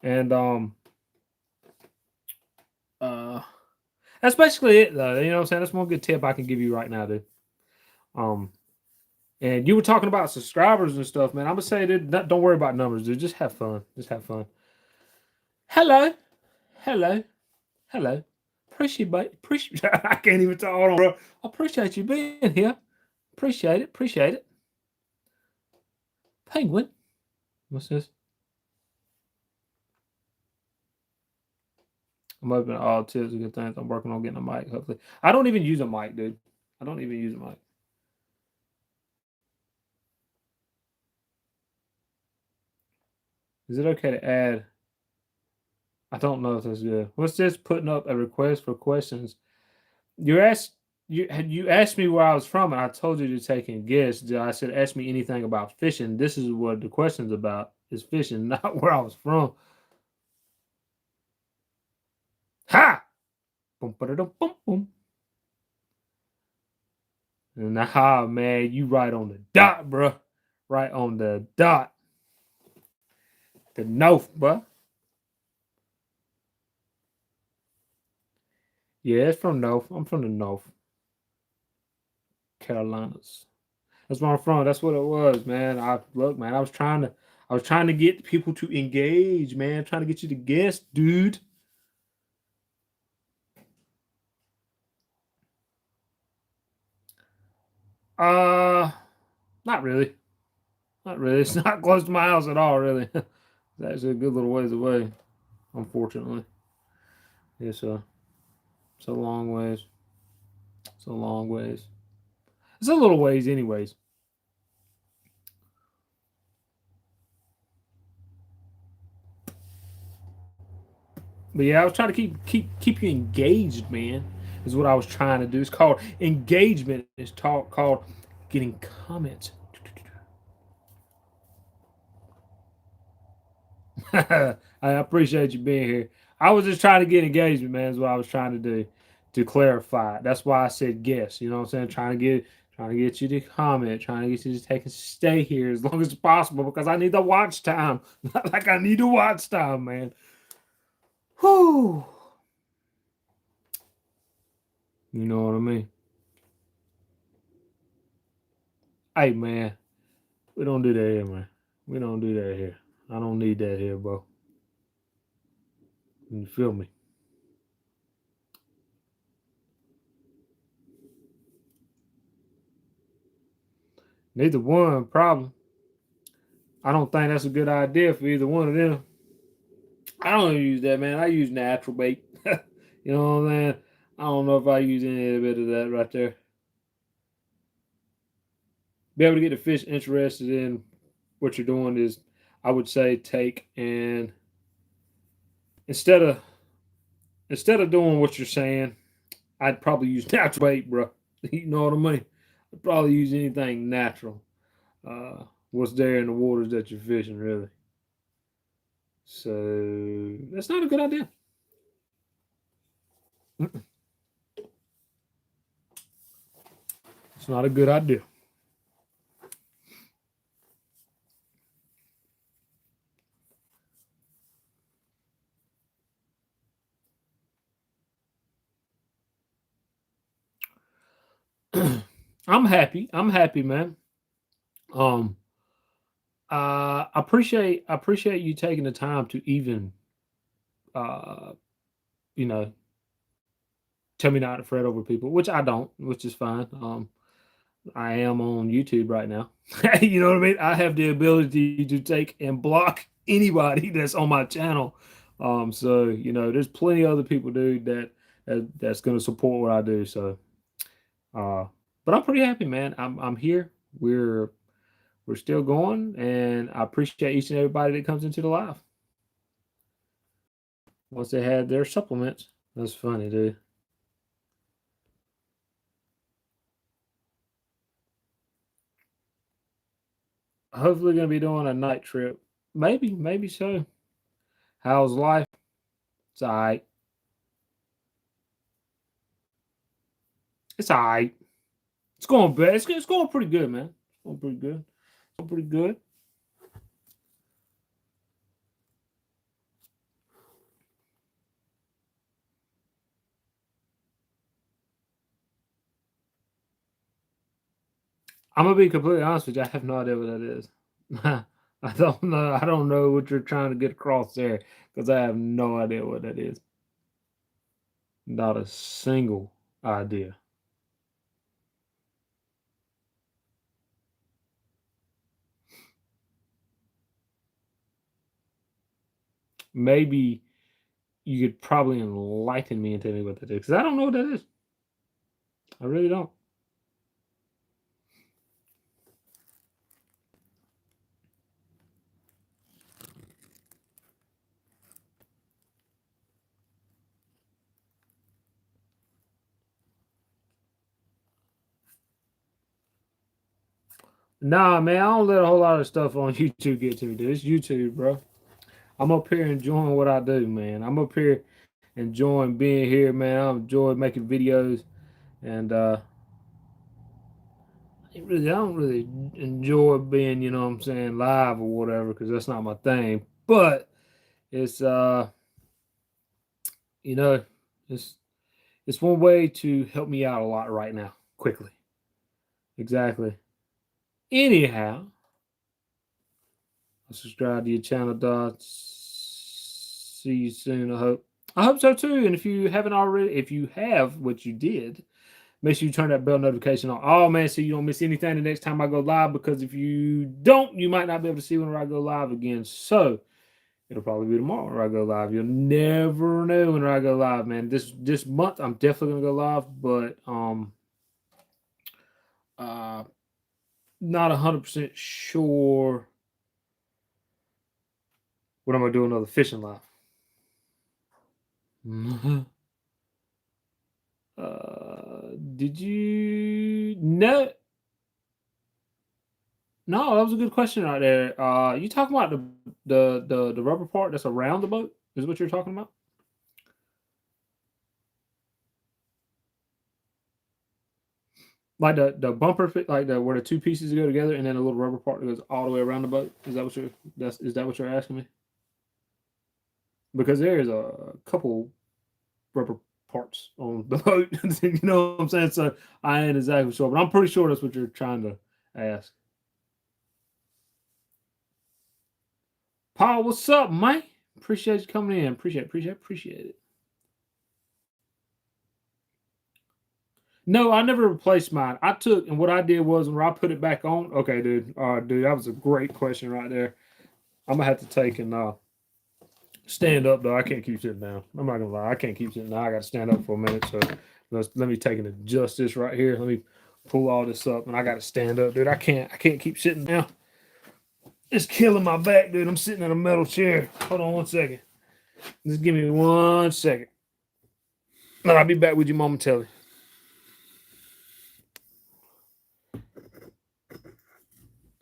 and uh, that's basically it, though. You know what I'm saying? That's one good tip I can give you right now, dude. Um, and you were talking about subscribers and stuff, man. I'm gonna say that don't worry about numbers, dude. Just have fun. Just have fun. Hello, hello. Hello. Appreciate I can't even talk. Hold on, bro. I appreciate you being here. Appreciate it. Appreciate it. Penguin. What's this? I'm open to all tips and good things. I'm working on getting a mic, hopefully. I don't even use a mic, dude. I don't even use a mic. Is it okay to add? I don't know if that's good. What's this? Putting up a request for questions. You asked you asked me where I was from, and I told you to take in guess. I said, ask me anything about fishing. This is what the question's about. Is fishing, not where I was from. Ha! Boom, ba-da-dum, boom, boom. Nah, man, you right on the dot, bro. Right on the dot. The north, bro. Yeah, it's from north. I'm from the north Carolinas. That's where I'm from. That's what it was, man. I look, man. I was trying to get people to engage, man. Trying to get you to guess, dude. Uh, not really. Not really. It's not close to my house at all, really. It's actually a good little ways away, unfortunately. It's a long ways. It's a long ways. It's a little ways, anyways. But yeah, I was trying to keep you engaged, man. Is what I was trying to do. It's called engagement. It's called getting comments. I appreciate you being here. I was just trying to get engagement, man. Is what I was trying to do. to clarify. That's why I said guess. You know what I'm saying? Trying to get you to comment, trying to get you to take and stay here as long as possible because I need the watch time. Like I need the watch time, man. Whew. You know what I mean? Hey, man, we don't do that here, man. We don't do that here. I don't need that here, bro. You feel me? Neither one, problem. I don't think that's a good idea for either one of them. I don't use that, man. I use natural bait. You know what I'm saying? I don't know if I use any bit of that right there. Be able to get the fish interested in what you're doing is, I would say, take and instead of doing what you're saying, I'd probably use natural bait, bro. You know what I mean? I'd probably use anything natural. What's there in the waters that you're fishing, really. So that's not a good idea. It's not a good idea. I'm happy. I'm happy, man. Um, I appreciate you taking the time to even, uh, you know, tell me not to fret over people, which I don't, which is fine. I am on YouTube right now. You know what I mean? I have the ability to take and block anybody that's on my channel. So you know, there's plenty of other people, dude, that's going to support what I do. So, uh, but I'm pretty happy, man. I'm here. We're still going, and I appreciate each and everybody that comes into the live once they had their supplements. That's funny, dude. Hopefully, gonna be doing a night trip. Maybe so. How's life? It's alright. It's alright. It's going bad. It's going pretty good, man. It's going pretty good. It's going pretty good. I'm gonna be completely honest with you. I have no idea what that is. I don't know. I don't know what you're trying to get across there because I have no idea what that is. Not a single idea. Maybe you could probably enlighten me and tell me what that is because I don't know what that is. I really don't. Nah, man, I don't let a whole lot of stuff on YouTube get to me, dude. It's YouTube, bro. I'm up here enjoying what I do, man. I'm up here enjoying being here, man. I enjoy making videos, and I don't really enjoy being, you know what I'm saying, live or whatever, because that's not my thing. But it's you know, it's it's one way to help me out a lot right now, quickly. Exactly. Anyhow, I'll subscribe to your channel, Dots. See you soon, I hope. I hope so too. And if you haven't already, if you have, what you did, make sure you turn that bell notification on. Oh man, so you don't miss anything the next time I go live. Because if you don't, you might not be able to see whenever I go live again. So it'll probably be tomorrow when I go live. You'll never know when I go live, man. This month I'm definitely gonna go live, but uh not 100% sure when I'm gonna do another fishing live. Did you no? No, that was a good question right there. You talking about the rubber part that's around the boat? Is what you're talking about? Like the bumper fit, like the where the two pieces go together, and then a little rubber part that goes all the way around the boat. Is that what you're asking me? Because there is a couple rubber parts on the boat. You know what I'm saying? So I ain't exactly sure, but I'm pretty sure that's what you're trying to ask. Paul, what's up, man? Appreciate you coming in. Appreciate it. No, I never replaced mine. I took and what I did was when I put it back on. Okay, dude. Dude, that was a great question right there. I'm gonna have to take and stand up though. I can't keep sitting down. I'm not gonna lie. I can't keep sitting down. I got to stand up for a minute. So let me take and adjust this right here. Let me pull all this up, and I got to stand up, dude. I can't keep sitting down. It's killing my back, dude. I'm sitting in a metal chair. Hold on 1 second. Just give me 1 second. And I'll be back with you momentarily.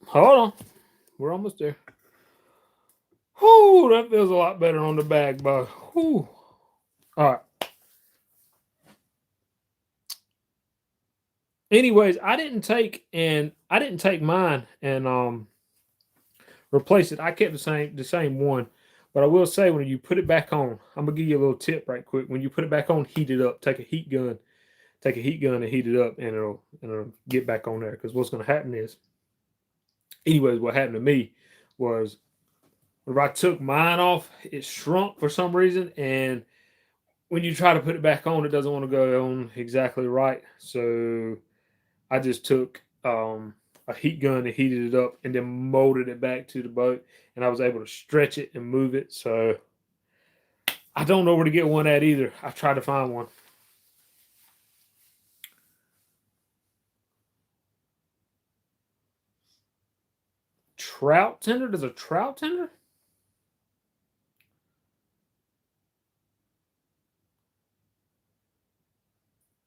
Hold on. We're almost there. Whoo, that feels a lot better on the back, bud. Whoo. All right. Anyways, I didn't take mine and replace it. I kept the same one. But I will say when you put it back on, I'm gonna give you a little tip right quick. When you put it back on, heat it up. Take a heat gun and heat it up, and it'll get back on there. Because what's gonna happen is, anyways, what happened to me was whenever I took mine off, it shrunk for some reason, and when you try to put it back on, it doesn't want to go on exactly right. So I just took a heat gun and heated it up, and then molded it back to the boat, and I was able to stretch it and move it. So I don't know where to get one at either. I tried to find one. Trout tender? There's a trout tender?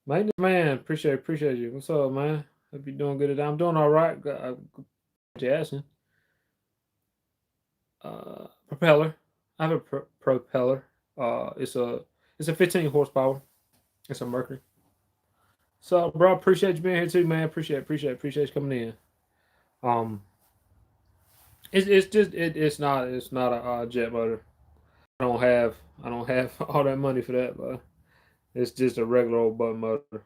Maintenance man, appreciate you. What's up, man? Hope you're doing good. I'm doing all right. You asking? Propeller. I have a propeller. It's a 15 horsepower. It's a Mercury. So, bro, appreciate you being here too, man. Appreciate you coming in. Um, it's just it's not a jet motor. I don't have all that money for that, but it's just a regular old boat motor.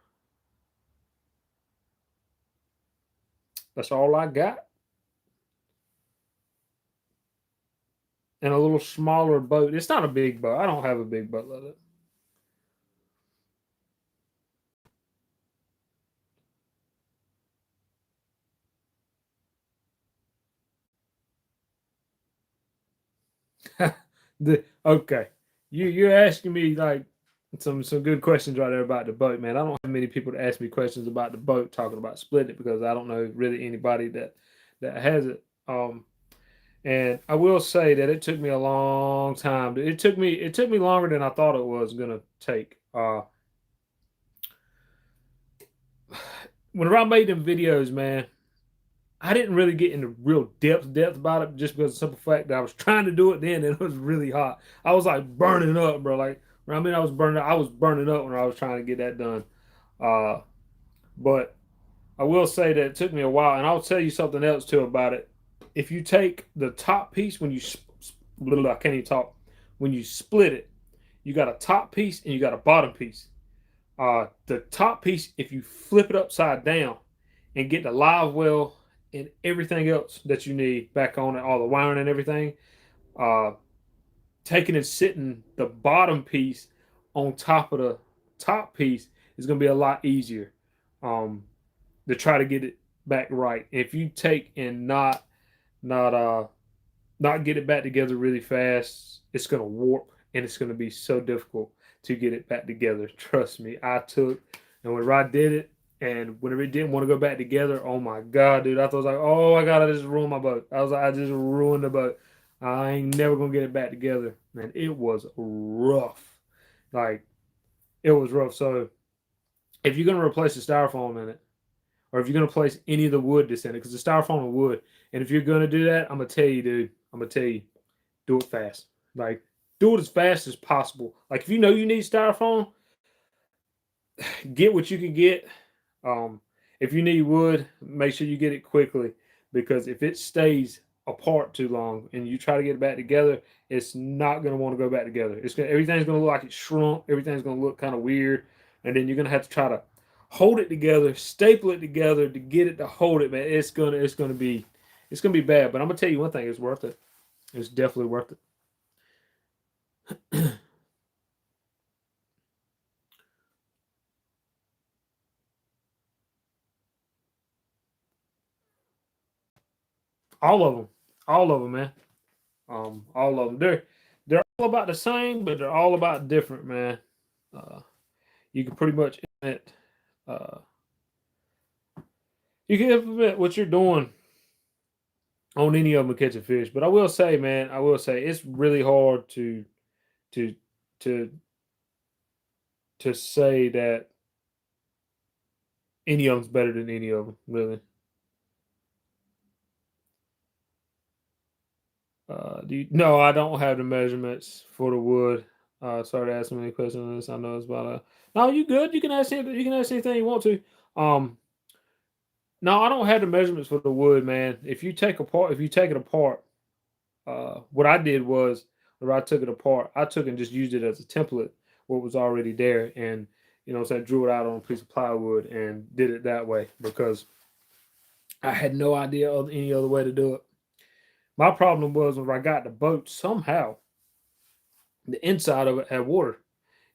That's all I got. And a little smaller boat. It's not a big boat. I don't have a big boat like that. Okay, you're asking me like some good questions right there about the boat, man. I don't have many people to ask me questions about the boat, talking about splitting it, because I don't know really anybody that has it. And I will say that it took me a long time. It took me longer than I thought it was gonna take. Whenever I made them videos, man, I didn't really get into real depth about it, just because of the simple fact that I was trying to do it then and it was really hot. I was like burning up, bro. Like I was burning up when I was trying to get that done. Uh, but I will say that it took me a while, and I'll tell you something else too about it. If you take the top piece when you I can't even talk. When you split it, you got a top piece and you got a bottom piece. The top piece, if you flip it upside down and get the live well and everything else that you need back on it, all the wiring and everything, uh, taking and sitting the bottom piece on top of the top piece is going to be a lot easier um, to try to get it back right. If you take and not not get it back together really fast, it's going to warp and it's going to be so difficult to get it back together. Trust me, I took, and whenever I did it, and whenever it didn't want to go back together, oh my god, dude, I thought I was like, oh my god, I just ruined my boat. I was like, I just ruined the boat. I ain't never gonna get it back together, and it was rough. Like it was rough. So if you're gonna replace the styrofoam in it, or if you're gonna place any of the wood that's in it, because the styrofoam is wood, and if you're gonna do that, I'm gonna tell you, dude, I'm gonna tell you, do it fast. Like do it as fast as possible. Like if you know you need styrofoam, get what you can get. Um, if you need wood, make sure you get it quickly, because if it stays apart too long and you try to get it back together, it's not going to want to go back together. Everything's going to look like it's shrunk. Everything's going to look kind of weird, and then you're going to have to try to hold it together, staple it together to get it to hold it, man. It's gonna be bad. But I'm gonna tell you one thing: it's worth it. It's definitely worth it. All of them, man. All of them. They're all about the same, but they're all about different, man. Uh, you can pretty much implement, uh, you can implement what you're doing on any of them to catch a fish. But I will say, man, I will say it's really hard to to to say that any of them's better than any of them, really. No, I don't have the measurements for the wood. Sorry to ask so many questions on this. I know it's about No, you good. You can ask anything. You can ask anything you want to. Um, no, I don't have the measurements for the wood, man. If you take it apart, what I did was, when I took it apart, I took and just used it as a template, what was already there, and so I drew it out on a piece of plywood and did it that way because I had no idea of any other way to do it. My problem was when I got the boat, somehow the inside of it had water,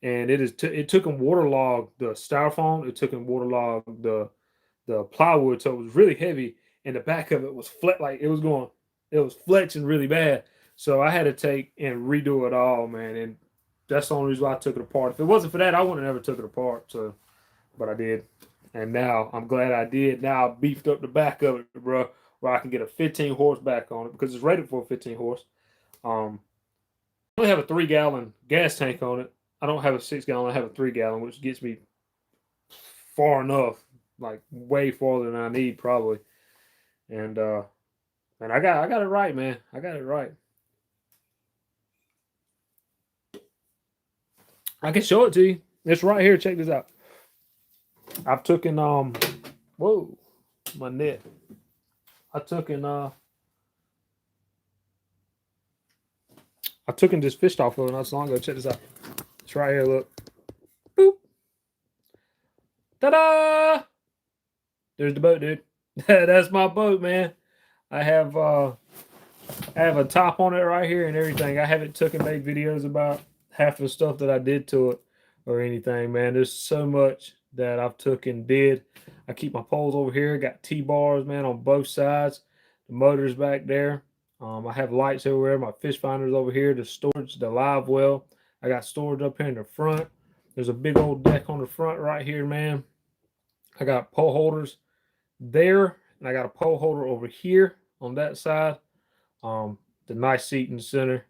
and it took them waterlogged the styrofoam. It took them waterlogged the plywood, so it was really heavy, and the back of it was flat, like it was flexing really bad. So I had to take and redo it all, man, and that's the only reason why I took it apart. If it wasn't for that, I wouldn't have never took it apart. So, but I did, and now I'm glad I did. Now I beefed up the back of it, bro, where I can get a 15 horse back on it because it's rated for a 15 horse. Um, I only have a 3 gallon gas tank on it. I don't have a 6 gallon. I have a 3 gallon, which gets me far enough, like way farther than I need probably. And I got it right, man. I got it right. I can show it to you. It's right here. Check this out. I've taken whoa, my net. I took in I took in this fish off of it not so long ago. Check this out. It's right here. Look. Boop. Ta-da! There's the boat, dude. That's my boat, man. I have uh I have a top on it right here and everything. I haven't took and made videos about half the stuff that I did to it or anything, man. There's so much that I've took and did. I keep my poles over here. Got T-bars, man, on both sides. The motor's back there. I have lights everywhere. My fish finder's over here. The storage, the live well. I got storage up here in the front. There's a big old deck on the front right here, man. I got pole holders there, and I got a pole holder over here on that side. The nice seat in the center,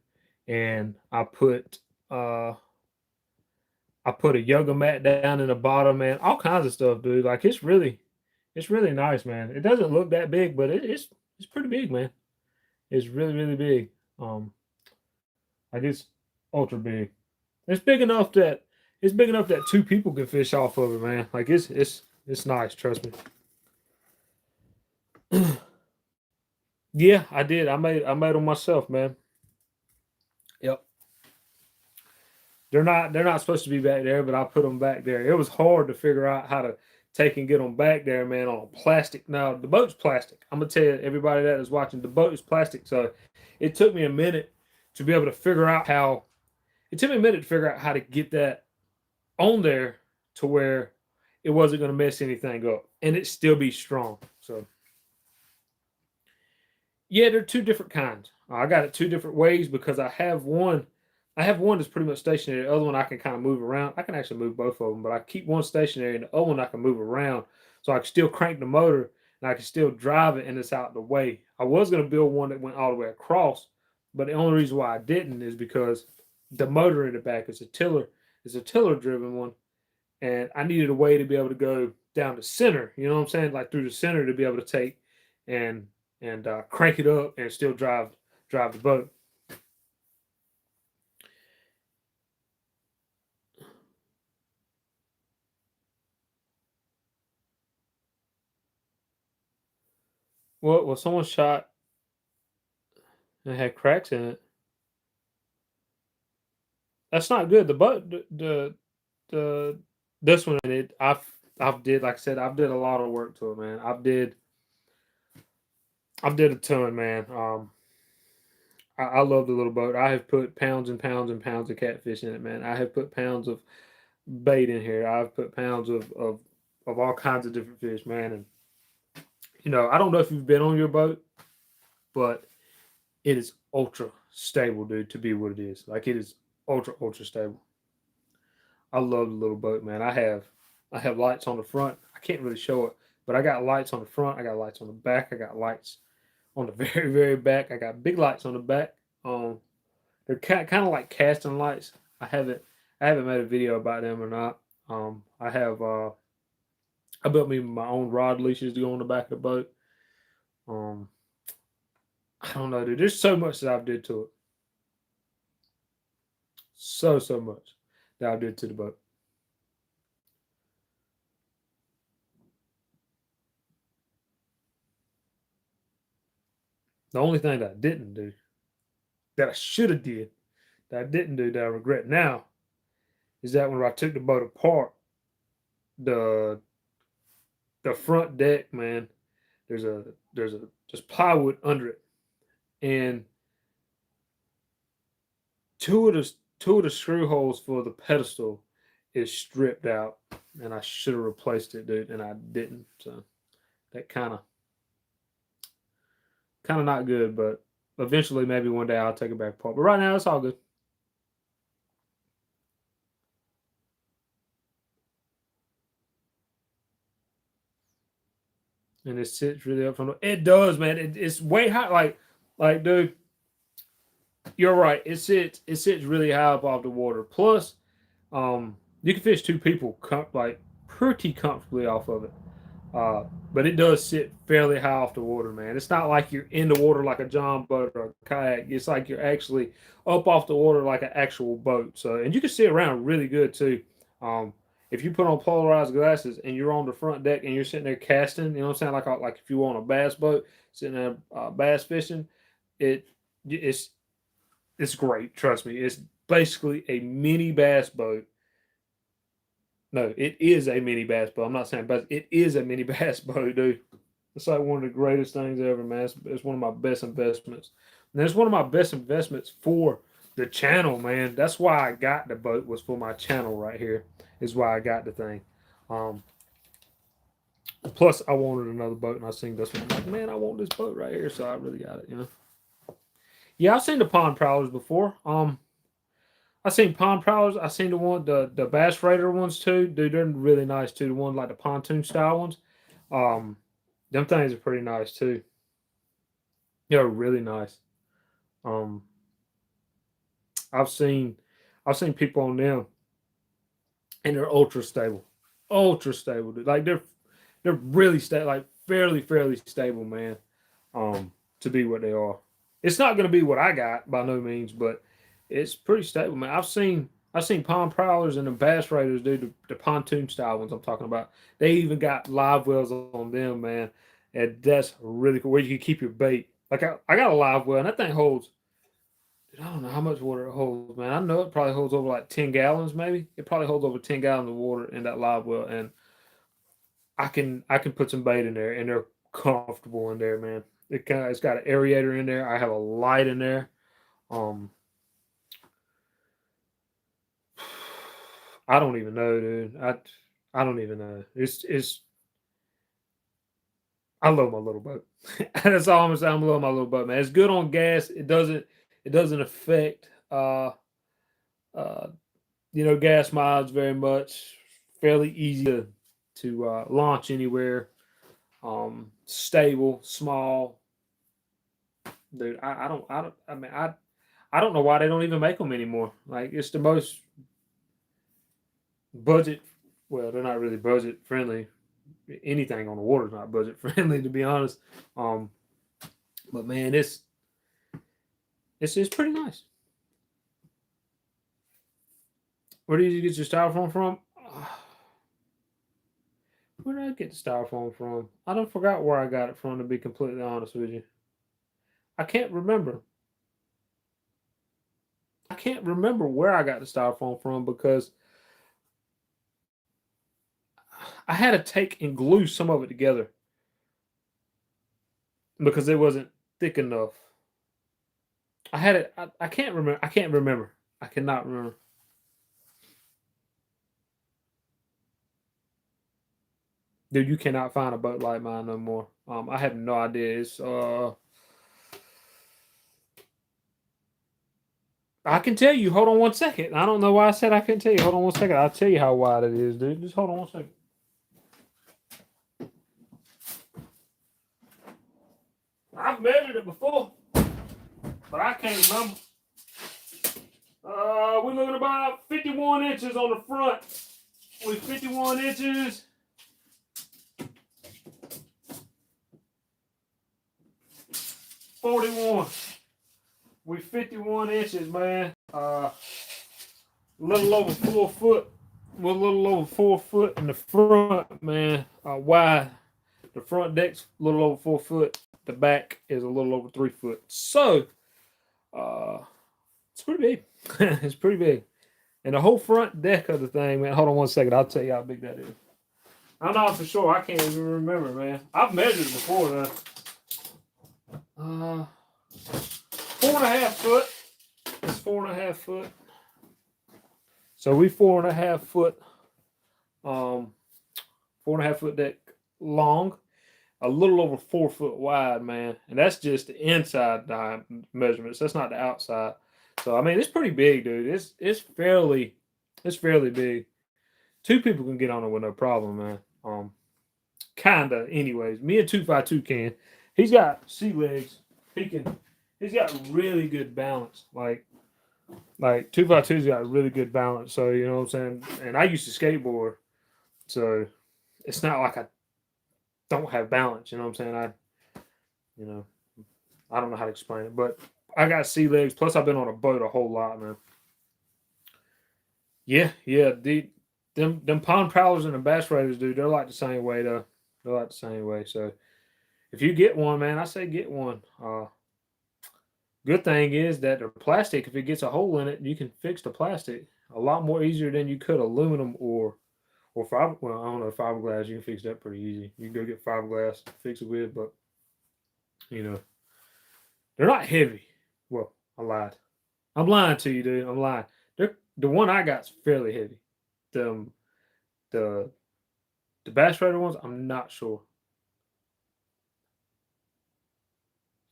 and uh I put a yoga mat down in the bottom, man. All kinds of stuff, dude. Like it's really nice, man. It doesn't look that big, but it's pretty big, man. It's really really big. Um, like it's ultra big. It's big enough that it's big enough that two people can fish off of it, man. Like it's nice. Trust me. Yeah, I did. I made them myself, man. Yep. They're not supposed to be back there, but I put them back there. It was hard to figure out how to take and get them back there, man, on a plastic. Now the boat's plastic. I'm gonna tell you, everybody that is watching, the boat is plastic. So it took me a minute to be able to figure out how. It took me a minute to figure out how to get that on there to where it wasn't gonna mess anything up, and it still be strong. So yeah, they're two different kinds. I got it two different ways because I have one. I have one that's pretty much stationary. The other one I can kind of move around. I can actually move both of them, but I keep one stationary and the other one I can move around, so I can still crank the motor and I can still drive it and it's out the way. I was going to build one that went all the way across, but the only reason why I didn't is because the motor in the back is a tiller. It's a tiller driven one, and I needed a way to be able to go down the center. You know what I'm saying? Like through the center to be able to take and crank it up and still drive the boat. What was someone shot and had cracks in it? That's not good. The boat, the this one, I've did, like I said, I've did a lot of work to it, man. I've did a ton, man. I love the little boat. I have put pounds and pounds and pounds of catfish in it, man. I have put pounds of bait in here. I've put pounds of all kinds of different fish, man. And I don't know if you've been on your boat, but it is ultra stable, dude. To be what it is, like it is ultra stable. I love the little boat, man. I have lights on the front. I can't really show it, but I got lights on the front. I got lights on the back. I got lights on the very back. I got big lights on the back. They're kind of like casting lights. I haven't made a video about them or not. I built me my own rod leashes to go on the back of the boat. Um, I don't know, dude. There's so much that I've did to it. So much that I did to the boat. The only thing that I didn't do, that I should have did, that I didn't do, that I regret now, is that when I took the boat apart, the the front deck, man, there's a there's a just plywood under it, and two of the screw holes for the pedestal is stripped out, and I should have replaced it, dude, and I didn't. So that kind of not good, but eventually maybe one day I'll take it back apart. But right now it's all good. And it sits really up from the. It does, man. It's way high. Like, dude, you're right. It sits really high up off the water. Plus, you can fish two people like pretty comfortably off of it. Uh, but it does sit fairly high off the water, man. It's not like you're in the water like a john boat or a kayak. It's like you're actually up off the water like an actual boat. So, and you can see around really good too. Um, if you put on polarized glasses and you're on the front deck and you're sitting there casting, you know what I'm saying? Like if you were on a bass boat sitting there bass fishing, it it's it's great. Trust me, it's basically a mini bass boat. No, it is a mini bass boat. I'm not saying bass. It is a mini bass boat, dude. It's like one of the greatest things ever, man. It's one of my best investments. And it's one of my best investments for the channel, man. That's why I got the boat, was for my channel right here. Is why I got the thing. Um, Plus, I wanted another boat, and I seen this one. I'm like, man, I want this boat right here, so I really got it. Yeah, I've seen the pond prowlers before. I seen pond prowlers. I seen the Bass Raider ones too. Dude, they're really nice too. The ones like the pontoon style ones. Um, them things are pretty nice too. They're really nice. Um, I've seen I've seen people on them, and they're ultra stable. Dude. Like they're really stable, like fairly stable, man. To be what they are, it's not going to be what I got by no means, but it's pretty stable, man. I've seen pond prowlers and the bass raiders, dude. The pontoon style ones I'm talking about. They even got live wells on them, man. And that's really cool. Where you can keep your bait. Like I got a live well, and that thing holds. I don't know how much water it holds, man. I know it probably holds over like 10 gallons, maybe. It probably holds over 10 gallons of water in that live well, and I can put some bait in there, and they're comfortable in there, man. It's got an aerator in there. I have a light in there. Um, I don't even know, dude. I don't even know. It's I love my little boat. That's all I'm gonna say. I love my little boat, man. It's good on gas. It doesn't affect uh gas miles very much. Fairly easy to launch anywhere. Stable, small. Dude, I don't know why they don't even make them anymore. Like it's the most budget. Well, they're not really budget friendly. Anything on the water is not budget friendly, to be honest. Um, but man, it's pretty nice. Where did you get your styrofoam from? Where did I I get the styrofoam from? I don't forgot where I got it from, to be completely honest with you. I can't remember. I can't remember where I got the styrofoam from because I had to take and glue some of it together because it wasn't thick enough. I had it. I can't remember. I can't remember. I cannot remember. Dude, you cannot find a boat like mine no more. I have no idea. It's I can tell you. Hold on one second. I don't know why I said I couldn't tell you. Hold on one second. I'll tell you how wide it is, dude. Just hold on one second. I've measured it before, but I can't remember. We're looking about 51 inches on the front. With 51 inches. 41. We 51 inches, man. A little over 4 foot. We're a little over 4 foot in the front, man. Wide. The front deck's a little over 4 foot. The back is a little over 3 foot. So, it's pretty big. It's pretty big. And the whole front deck of the thing, man. Hold on one second. I'll tell you how big that is. I'm not for sure. I can't even remember, man. I've measured it before, though. 4.5 foot. It's 4.5 foot. So we 4.5 foot, 4.5 foot deck long, a little over 4 foot wide, man. And that's just the inside measurements. That's not the outside. So I mean, it's pretty big, dude. It's fairly big. 2 people can get on it with no problem, man. Kinda. Anyways, me and 252 can. He's got sea legs. He's got really good balance. Like 252's got really good balance. So you know what I'm saying. And I used to skateboard, so it's not like I don't have balance. You know what I'm saying. I don't know how to explain it, but I got sea legs. Plus, I've been on a boat a whole lot, man. Yeah. Them pond prowlers and the bass raiders, dude. They're like the same way, though. They're like the same way. So if you get one, man, I say get one. Good thing is that the plastic, if it gets a hole in it, you can fix the plastic a lot more easier than you could aluminum or fiber. Well, I don't know, fiberglass. You can fix that pretty easy. You can go get fiberglass, fix it with, but they're not heavy. Well, I lied. I'm lying to you, dude. I'm lying. The one I got's fairly heavy. The bass raider ones, I'm not sure.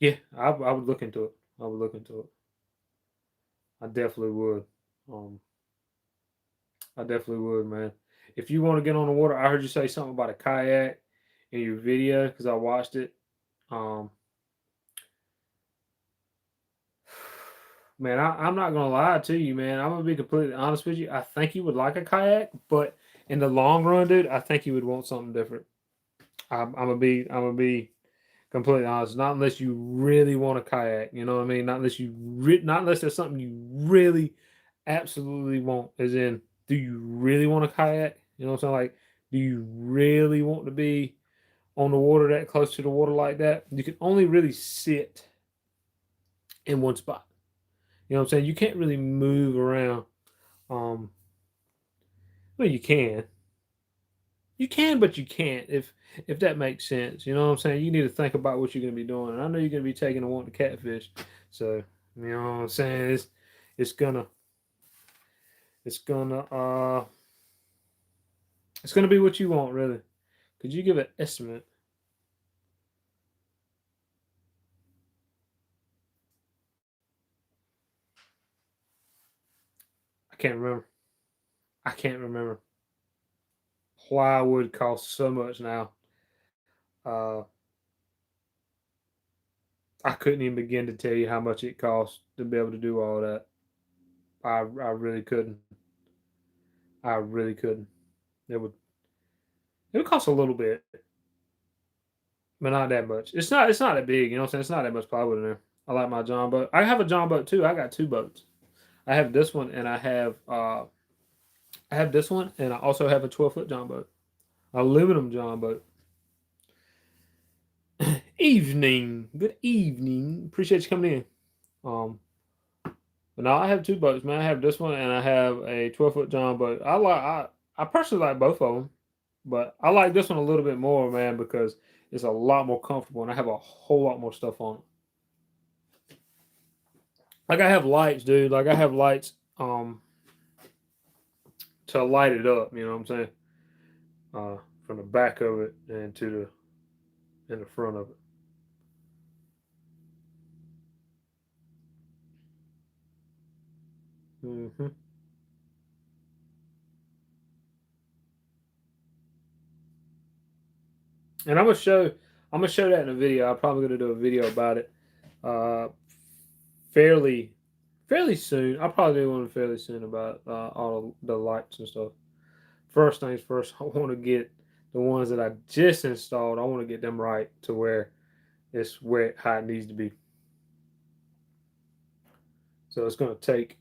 Yeah, I would look into it. I would look into it. I definitely would. Um, I definitely would, man. If you want to get on the water, I heard you say something about a kayak in your video because I watched it. Um, Man, I'm not gonna lie to you, man. I'm gonna be completely honest with you. I think you would like a kayak, but in the long run, dude, I think you would want something different. I'm gonna be completely honest. Not unless you really want a kayak. You know what I mean? Not unless there's something you really, absolutely want. As in, do you really want a kayak? You know what I'm saying? Like, do you really want to be on the water that close to the water like that? You can only really sit in one spot. You know what I'm saying? You can't really move around. Um, well, you can. You can, but you can't if that makes sense. You know what I'm saying? You need to think about what you're gonna be doing. And I know you're gonna be taking and wanting to catfish. So, you know what I'm saying? It's gonna it's gonna uh it's gonna be what you want, really. Could you give an estimate? I can't remember. I can't remember. Plywood costs so much now. Uh I couldn't even begin to tell you how much it costs to be able to do all that. I really couldn't. I really couldn't. It would cost a little bit, but not that much. It's not that big, you know what I'm saying? It's not that much plywood in there. I like my John boat. I have a John boat too. I got 2 boats. I have this one and I have this one and I also have a 12-foot John boat. Aluminum John boat. Evening. Good evening. Appreciate you coming in. But now I have two boats, man. I have this one and I have a 12-foot John boat. I personally like both of them, but I like this one a little bit more, man, because it's a lot more comfortable and I have a whole lot more stuff on it. Like I have lights, dude. Like I have lights to light it up, you know what I'm saying? From the back of it and to the in the front of it. Hmm. And I'm gonna show that in a video. I'm probably gonna do a video about it uh, fairly fairly soon. I'll probably do one fairly soon about all the lights and stuff. First things first, I want to get the ones that I just installed. I want to get them right to where how it needs to be. So it's gonna take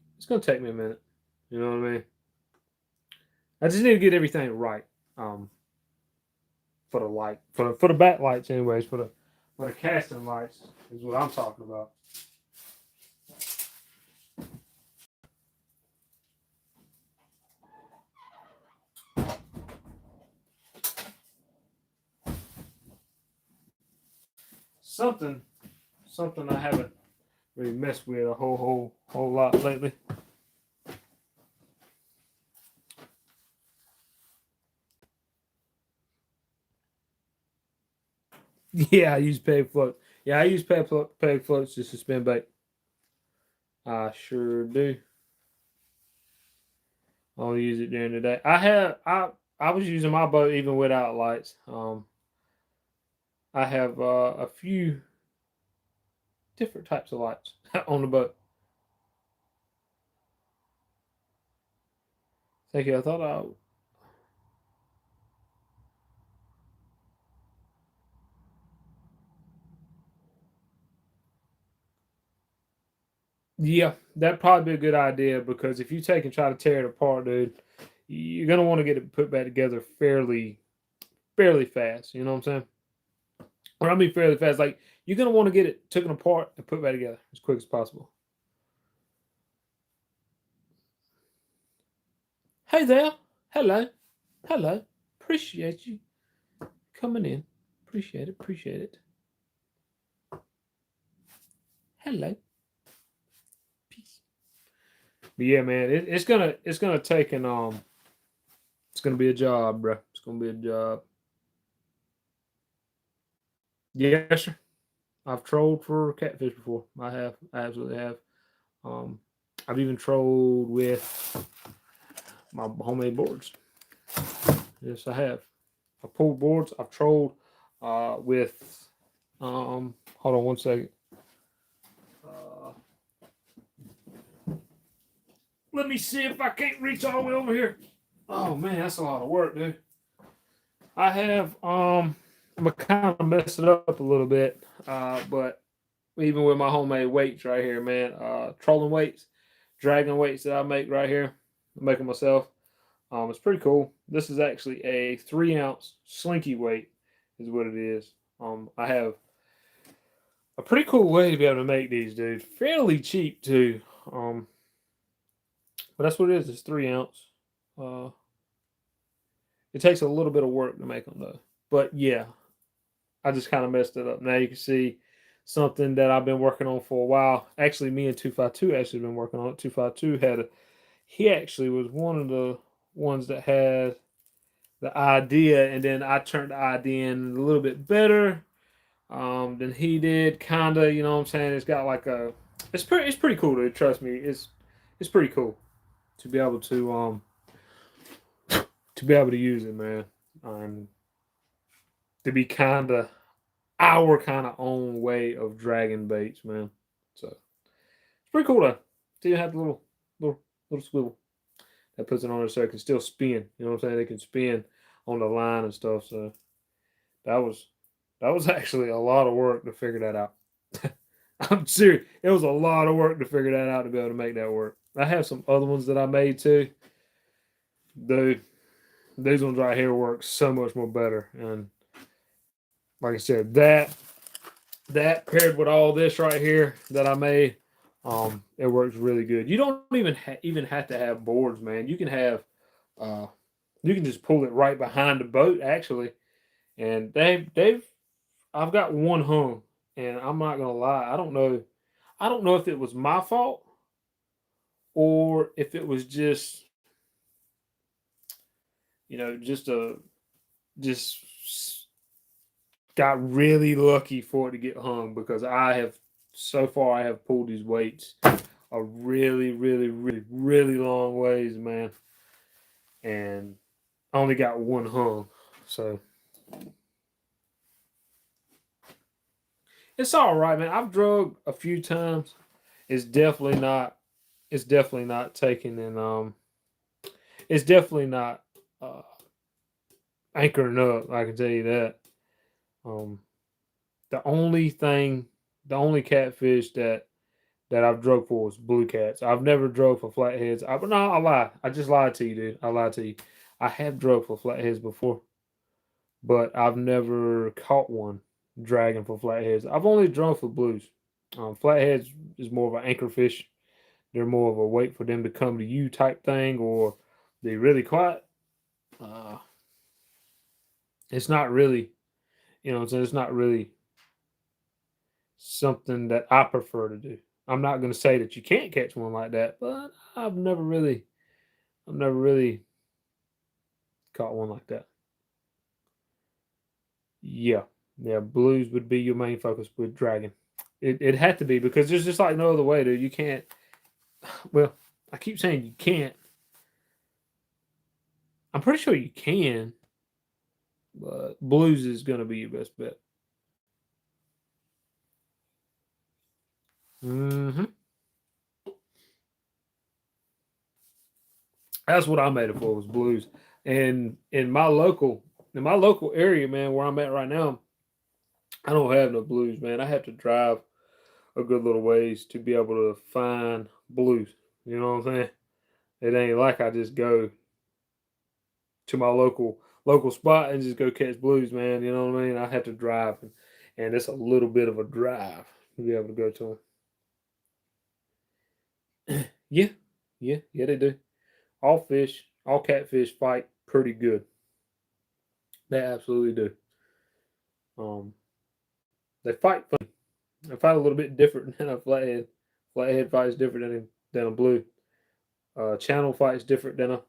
me a minute. You know what I mean? I just need to get everything right. For the light for the back lights, anyways. For the casting lights is what I'm talking about. Something something I haven't really messed with a whole lot lately. Yeah, I use peg float. Yeah, I use peg floats to suspend bait. I sure do. I'll use it during the day. I was using my boat even without lights. I have a few different types of lights on the boat. Thank you. I thought I. Yeah, that'd probably be a good idea because if you take and try to tear it apart, dude, you're gonna want to get it put back together fairly fast. You know what I'm saying? When I mean fairly fast, like you're gonna want to get it taken apart and put back together as quick as possible. Hey there, hello, hello. Appreciate you coming in. Appreciate it. Hello, peace. But yeah, man, it's gonna take an it's gonna be a job, bro. It's gonna be a job. Yes, sir. I've trolled for catfish before. I have. I absolutely have. Um, I've even trolled with my homemade boards. Yes, I have. I pulled boards. I've trolled with. Hold on one second. Uh, let me see if I can't reach all the way over here. Oh man, that's a lot of work, dude. I have. I'm gonna kind of mess it up a little bit, but even with my homemade weights right here, man, trolling weights, dragon weights that I make right here, I make them myself. It's pretty cool. This is actually a 3 ounce slinky weight, is what it is. I have a pretty cool way to be able to make these, dude. Fairly cheap too. But that's what it is. It's 3 ounce. Uh, it takes a little bit of work to make them though. But yeah, I just kind of messed it up. Now you can see something that I've been working on for a while. Actually, me and 252 actually been working on it. 252 he actually was one of the ones that had the idea, and then I turned the idea in a little bit better than he did. Kinda, you know what I'm saying? It's got like a, it's pretty cool, dude. Trust me, it's pretty cool to be able to be able to use it, man. To be kinda our kind of own way of dragging baits, man. So it's pretty cool though. Still have the little swivel that puts it on there so it can still spin. You know what I'm saying? They can spin on the line and stuff. So that was that was actually a lot of work to figure that out. I'm serious. It was a lot of work to figure that out to be able to make that work. I have some other ones that I made too. Dude, these ones right here work so much more better. And like I said, that paired with all this right here that I made, it works really good. You don't even have to have boards, man. Uh, you can just pull it right behind the boat actually, and they've I've got one hung, and I'm not gonna lie, I don't know if it was my fault or if it was just just just got really lucky for it to get hung because I have pulled these weights a really, really, really, really long ways, man, and I only got one hung, so it's all right, man. I've drug a few times. It's definitely not. It's definitely not taking and It's definitely not uh, anchoring up. I can tell you that. Um, the only thing, the only catfish that I've drug for was blue cats. I've never drug for flatheads. No, I lie. I just lied to you, dude. I lied to you. I have drug for flatheads before, but I've never caught one dragging for flatheads. I've only drug for blues. Flatheads is more of an anchor fish. They're more of a wait for them to come to you type thing, or they really quiet. Uh, it's not really, it's not really something that I prefer to do. I'm not going to say that you can't catch one like that, but I've never really caught one like that. Yeah, yeah, blues would be your main focus with dragon. It had to be because there's just like no other way, dude. You can't. Well, I keep saying you can't. I'm pretty sure you can, but blues is going to be your best bet. Hmm. That's what I made it for was blues. And in my local area, man, where I'm at right now, I don't have no blues, man. I have to drive a good little ways to be able to find blues. You know what I'm saying? It ain't like I just go to my local spot and just go catch blues, man. You know what I mean? I have to drive, and it's a little bit of a drive to be able to go to them. Yeah, yeah, they do. All catfish fight pretty good. They absolutely do. Um, they fight funny. They fight a little bit different than a flathead. Flathead fights different than a blue. Channel fights different than a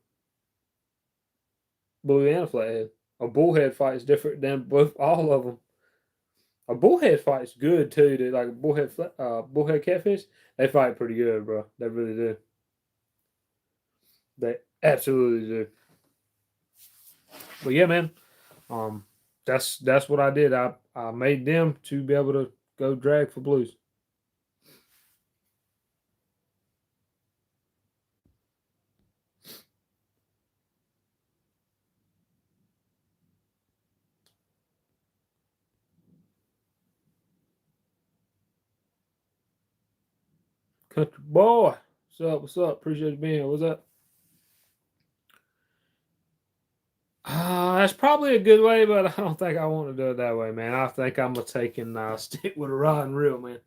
blue and a flathead. A bullhead fights different than both all of them. A bullhead fights good too. They like bullhead catfish. They fight pretty good, bro. They really do. They absolutely do. But yeah, man. Um, that's what I did. I made them to be able to go drag for blues. Country boy, what's up? What's up? Appreciate you being here. What's up? That's probably a good way, but I don't think I want to do it that way, man. I think I'm gonna take and stick with a rod and reel, man.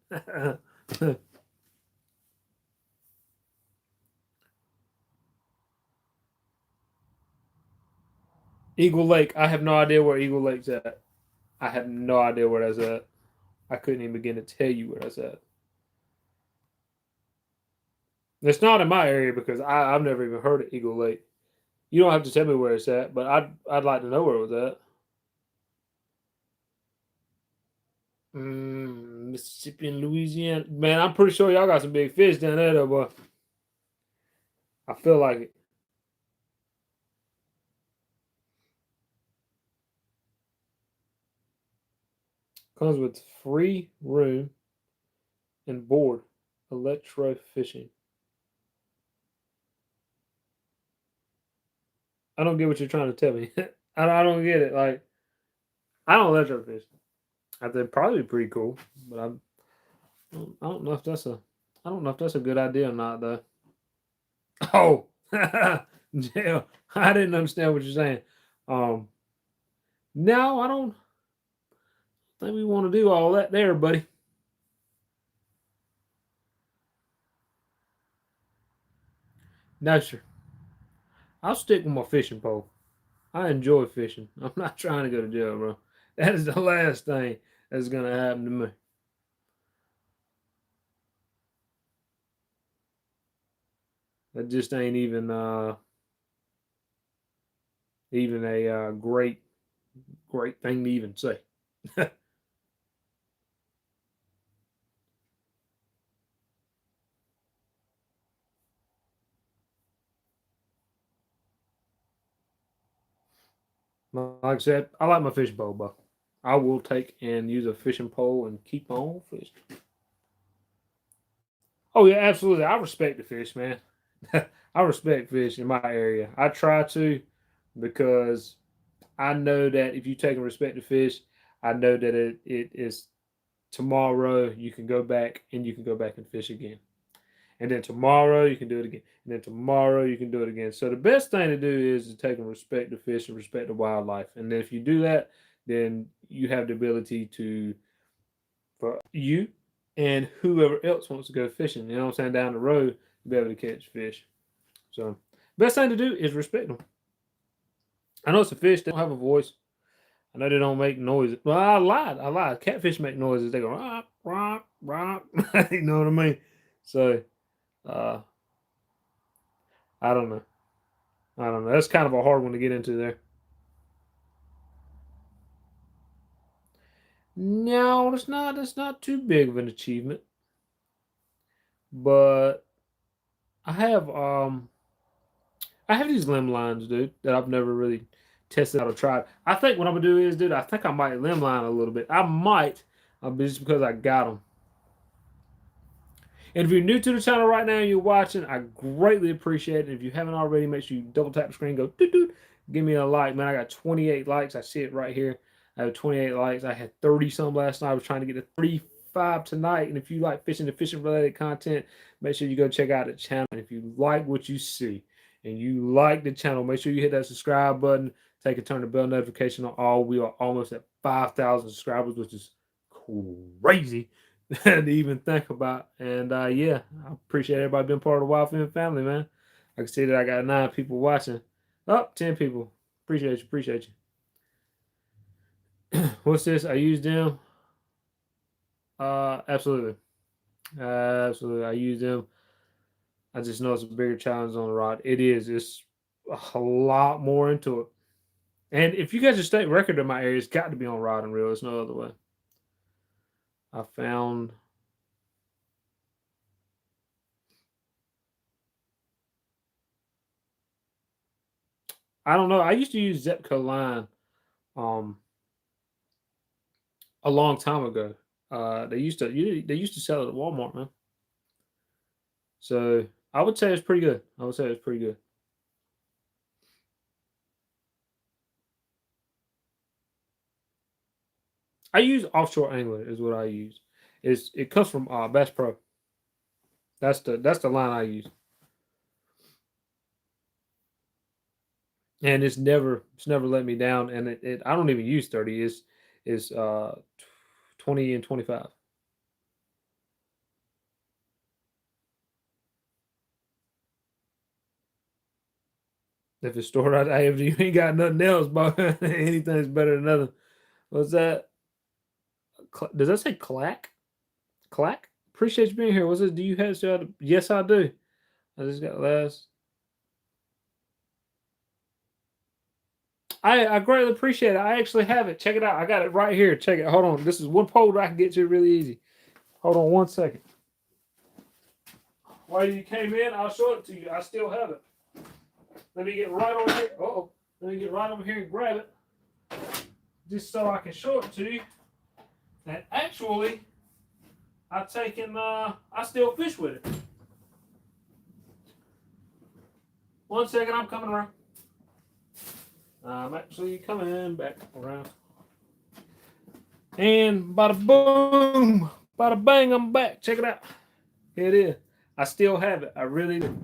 Eagle Lake. I have no idea where Eagle Lake's at. I have no idea where that's at. I couldn't even begin to tell you where that's at. It's not in my area because I've never even heard of Eagle Lake. You don't have to tell me where it's at, but I'd like to know where it was at. Mississippi and Louisiana. Man, I'm pretty sure y'all got some big fish down there, though, but I feel like it. Comes with free room and board. Electro fishing. I don't get what you're trying to tell me. I don't get it. Like, I don't electro fish. I think probably pretty cool, but I don't know if that's a I don't know if that's a good idea or not though. Oh, Yeah, I didn't understand what you're saying. No, I don't think we want to do all that there, buddy. No, sir. I'll stick with my fishing pole. I enjoy fishing. I'm not trying to go to jail, bro. That is the last thing that's gonna happen to me. That just ain't even a great thing to even say. Like I said, I like my fishing pole, but I will take and use a fishing pole and keep on fishing. Oh yeah, absolutely. I respect the fish, man. I respect fish in my area. I try to because I know that if you take and respect the fish, I know that it is tomorrow you can go back and you can go back and fish again. And then tomorrow you can do it again. And then tomorrow you can do it again. So the best thing to do is to take and respect the fish and respect the wildlife. And then if you do that, then you have the ability to for you and whoever else wants to go fishing, you know what I'm saying, down the road to be able to catch fish. So best thing to do is respect them. I know it's a fish, they don't have a voice. I know they don't make noises. Well, I lied. I lied. Catfish make noises. They go rock, rock, rock. You know what I mean? So uh I don't know. I don't know. That's kind of a hard one to get into there. No, it's not. It's not too big of an achievement, but I have um I have these limb lines, dude, that I've never really tested out or tried. I think what I'm gonna do is, dude, I think I might limb line a little bit. I might, just because I got them. And if you're new to the channel right now and you're watching, I greatly appreciate it. If you haven't already, make sure you double tap the screen, go doot doot, give me a like, man. I got 28 likes. I see it right here. I have 28 likes. I had 30 some last night. I was trying to get to 35 tonight. And if you like fishing and fishing related content, make sure you go check out the channel. And if you like what you see and you like the channel, make sure you hit that subscribe button. Take and turn the bell notification on all. We are almost at 5,000 subscribers, which is crazy to even think about. And yeah, I appreciate everybody being part of the Wild Film family, man. I can see that I got 9 people watching. Oh, 10 people. Appreciate you. Appreciate you. What's this? I use them. Absolutely. Absolutely. I use them. I just know it's a bigger challenge on the rod. It is. It's a lot more into it. And if you guys a state record in my area, it's got to be on rod and reel. There's no other way. I found I don't know. I used to use Zepco line um a long time ago. They used to sell it at Walmart, man. So I would say it's pretty good. I would say it's pretty good. I use offshore angler is what I use. It comes from Bass Pro. That's the line I use, and it's never let me down. And I don't even use 30. It's 20 and 25. If it's stored out, if you ain't got nothing else, but anything's better than nothing. What's that? Does that say clack? Clack? Appreciate you being here. What's this? Do you have to? Yes, I do. I just got last. I greatly appreciate it. I actually have it. Check it out. I got it right here. Check it. Hold on. This is one pole that I can get to really easy. Hold on 1 second. While you came in, I'll show it to you. I still have it. Let me get right over here. Oh, let me get right over here and grab it, just so I can show it to you. And actually, I still fish with it. 1 second, I'm coming around. I'm actually coming back around. And bada boom, bada bang, I'm back. Check it out. Here it is. I still have it. I really do.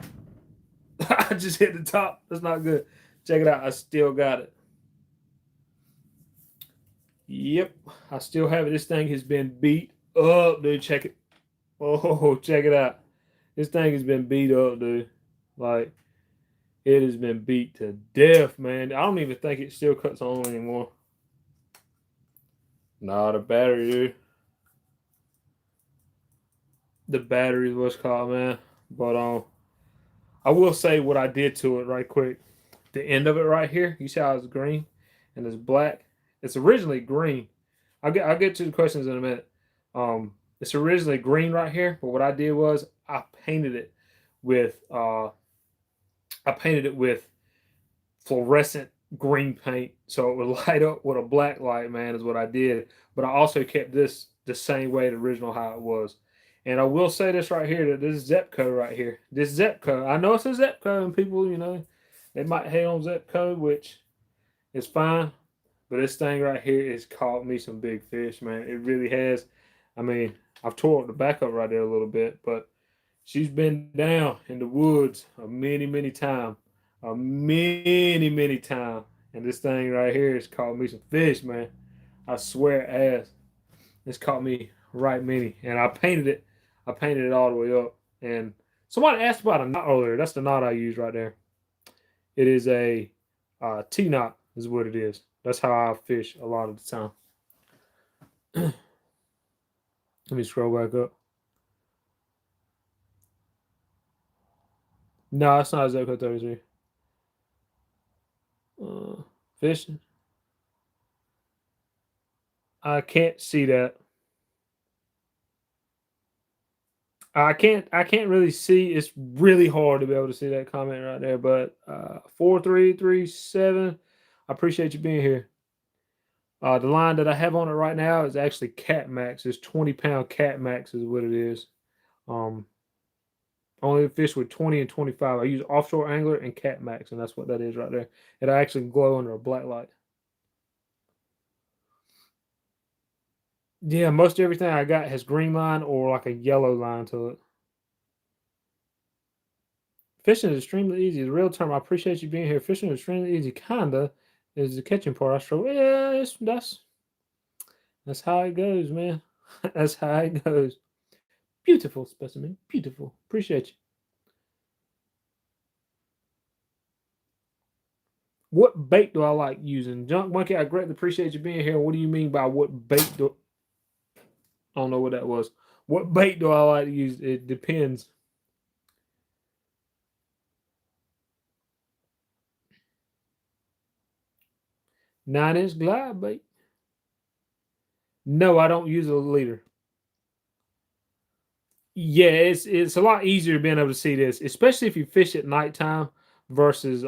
I just hit the top. That's not good. Check it out. I still got it. Yep. I still have it. This thing has been beat up, dude. Check it. Oh, check it out. This thing has been beat up, dude. Like, it has been beat to death, man. I don't even think it still cuts on anymore. Nah, the battery, dude. The battery is what's called, man. But I will say what I did to it right quick. The end of it right here, you see how it's green and it's black. It's originally green. I'll get to the questions in a minute. It's originally green right here, but what I did was with I painted it with fluorescent green paint so it would light up with a black light, man, is what I did. But I also kept this the same way the original how it was. And I will say this right here that this Zepco right here, this Zepco, I know it's a Zepco, and people, they might hate on Zepco, which is fine. But this thing right here has caught me some big fish, man. It really has. I mean, I've tore up the back up right there a little bit, but she's been down in the woods a many, many times. A many, many times. And this thing right here has caught me some fish, man. I swear it has. It's caught me right many. And I painted it. I painted it all the way up. And somebody asked about a knot earlier. That's the knot I use right there. It is a T-knot is what it is. That's how I fish a lot of the time. Let me scroll back up. No, it's not a Zepco 33. Fishing. I can't see that. I can't really see. It's really hard to be able to see that comment right there. But 4337, I appreciate you being here. The line that I have on it right now is actually Cat Max. It's 20-pound Cat Max is what it is. Um, only fish with 20 and 25. I use Offshore Angler and Cat Max, and that's what that is right there. It'll actually glow under a black light. Yeah, most everything I got has green line or like a yellow line to it. Fishing is extremely easy. The real term. I appreciate you being here. Fishing is extremely easy. Kinda is the catching part. I struggle. Yeah, that's how it goes, man. That's how it goes. Beautiful specimen. Beautiful. Appreciate you. What bait do I like using? Junk Monkey, I greatly appreciate you being here. What do you mean by what bait do I don't know what that was. What bait do I like to use? It depends. 9-inch glide bait. No, I don't use a leader. Yeah, it's a lot easier being able to see this, especially if you fish at nighttime versus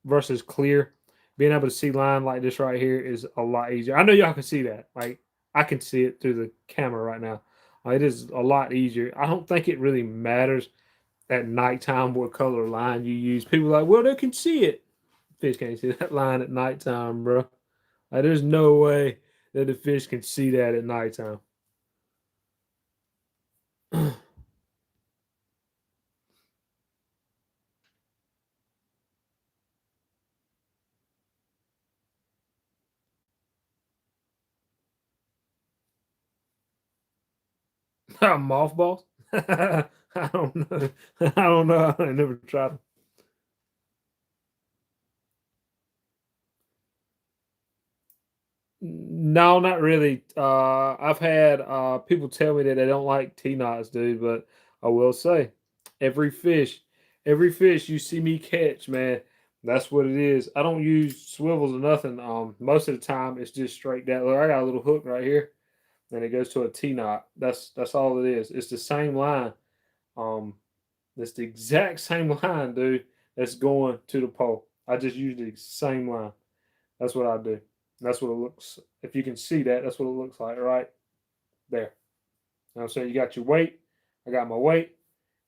versus clear. Being able to see line like this right here is a lot easier. I know y'all can see that. Like I can see it through the camera right now. It is a lot easier. I don't think it really matters at nighttime what color line you use. People are like, well, they can see it. Fish can't see that line at nighttime, bro. Like, there's no way that the fish can see that at nighttime. Mothballs? I don't know. I don't know. I never tried them. No, not really. I've had people tell me that they don't like T-knots, dude, but I will say every fish, every fish you see me catch, man, that's what it is. I don't use swivels or nothing. Most of the time it's just straight down. Look, I got a little hook right here, and it goes to a T-knot. That's all it is. It's the same line. Um, it's the exact same line, dude, that's going to the pole. I just use the same line. That's what I do. That's what it looks. If you can see that, that's what it looks like right there. You know what I'm saying? You got your weight. I got my weight,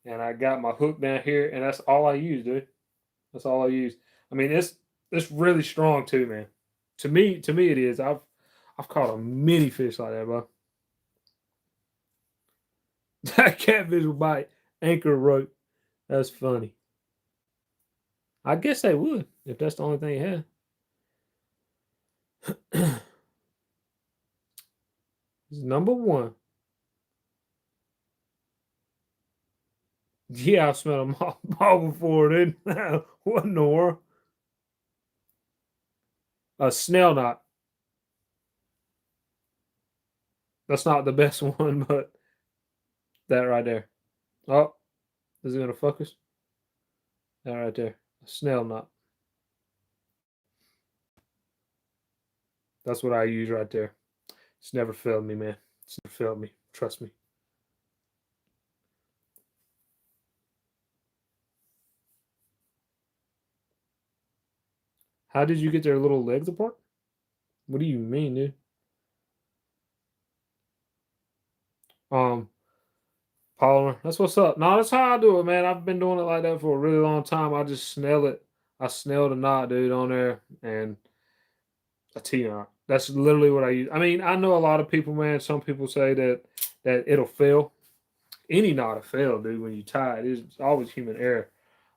and I got my hook down here, and that's all I use, dude. That's all I use. I mean, it's really strong too, man. To me, it is. I've caught a many fish like that, bro. That catfish will bite anchor rope. That's funny. I guess they would if that's the only thing you have. It's number one. Yeah, I've smelled a mothball before, dude. What in the world? A snail knot. That's not the best one, but that right there. Oh, is it gonna focus? That right there. A snail knot. That's what I use right there. It's never failed me, man. It's never failed me. Trust me. How did you get their little legs apart? What do you mean, dude? Um, Polymer. That's what's up. No, that's how I do it, man. I've been doing it like that for a really long time. I just snell it. I snell the knot, dude, on there, and a T-knot. That's literally what I use. I mean, I know a lot of people, man. Some people say that it'll fail. Any knot will fail, dude. When you tie it, it's always human error.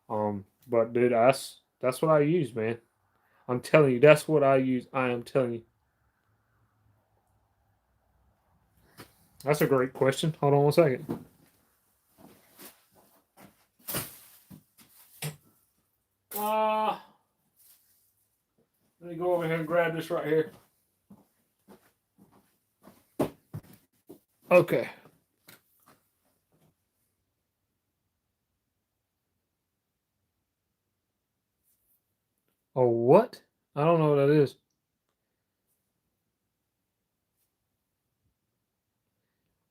But dude, that's what I use, man. I'm telling you, that's what I use. I am telling you. That's a great question. Hold on one second. Uh, Let me go over here and grab this right here. Okay. Oh, what? I don't know what that is.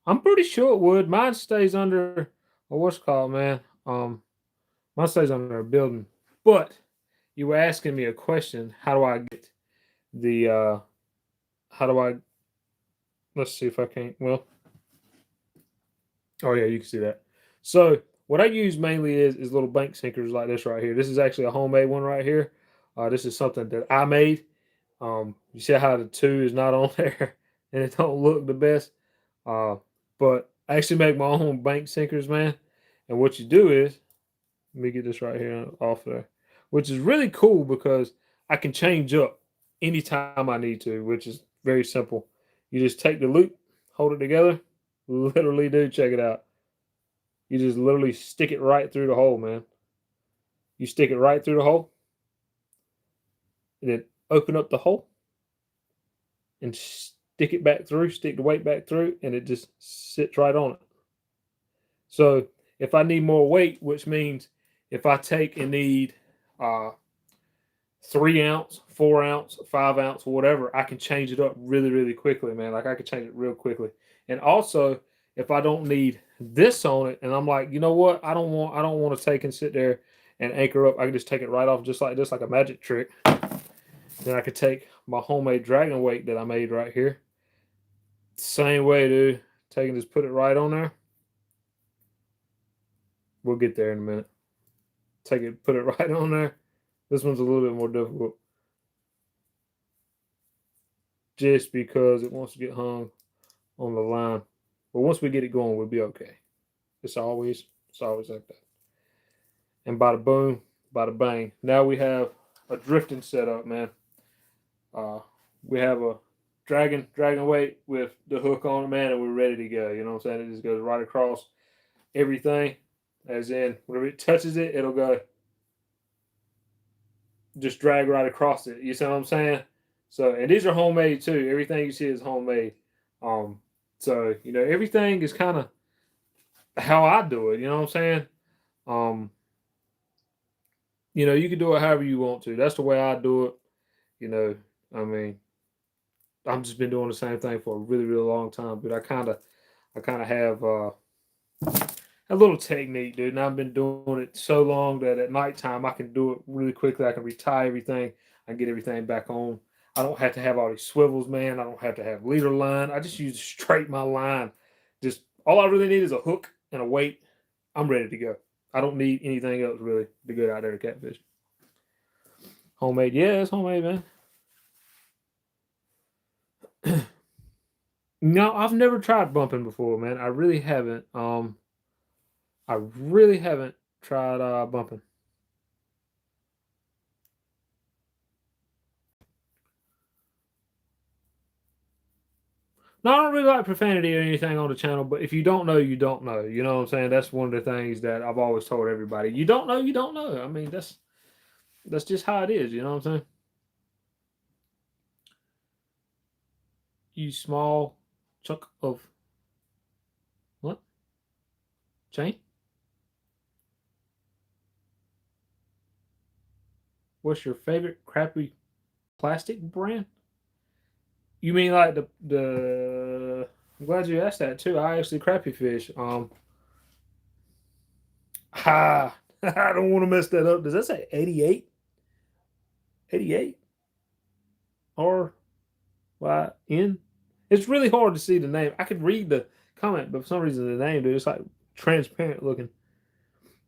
I'm pretty sure it would. Mine stays under, what's it called, man? Mine stays under a building. But you were asking me a question. How do I get the, how do I, let's see if I can, well, oh yeah, you can see that. So what I use mainly is little bank sinkers like this right here. This is actually a homemade one right here. This is something that I made. You see how the two is not on there and it don't look the best. Uh, but I actually make my own bank sinkers, man. And what you do is, let me get this right here off there, which is really cool because I can change up anytime I need to, which is very simple. You just take the loop, hold it together, literally, dude, check it out. You just literally stick it right through the hole, man. You stick it right through the hole, and then open up the hole and stick it back through, stick the weight back through, and it just sits right on it. So if I need more weight, which means if I take and need 3 ounce, 4 ounce, 5 ounce, whatever, I can change it up really, really quickly, man. Like I can change it real quickly. And also, if I don't need this on it, and I'm like, you know what, I don't want to take and sit there and anchor up. I can just take it right off just like this, like a magic trick. Then I could take my homemade dragon weight that I made right here. Same way, dude. Take and just put it right on there. We'll get there in a minute. Take it, put it right on there. This one's a little bit more difficult. Just because it wants to get hung on the line. But once we get it going, we'll be okay. It's always like that. And bada boom, bada bang. Now we have a drifting setup, man. Uh, we have a dragon weight with the hook on it, man, and we're ready to go. You know what I'm saying? It just goes right across everything. As in, whenever it touches it, it'll go just drag right across it. You see what I'm saying? So, and these are homemade too. Everything you see is homemade. Um, so everything is kind of how I do it. You know what I'm saying? Um, you can do it however you want to. That's the way I do it. You know, I mean, I've just been doing the same thing for a really, really long time. But I kind of have a little technique, dude. And I've been doing it so long that at nighttime I can do it really quickly. I can retie everything. I can get everything back on. I don't have to have all these swivels, man. I don't have to have leader line. I just use straight my line. Just all I really need is a hook and a weight. I'm ready to go. I don't need anything else really to get out there to catfish. Homemade, yeah, it's homemade, man. No, I've never tried bumping before, man. I really haven't. I really haven't tried bumping. No, I don't really like profanity or anything on the channel, but if you don't know, you don't know. You know what I'm saying? That's one of the things that I've always told everybody. You don't know, you don't know. I mean, that's just how it is. You know what I'm saying? You small chunk of what? Chain? What's your favorite crappy plastic brand? You mean like the? I'm glad you asked that too. I actually crappy fish. Ha! I don't want to mess that up. Does that say 88? 88 R Y N? It's really hard to see the name. I could read the comment, but for some reason the name, dude, it's like transparent looking.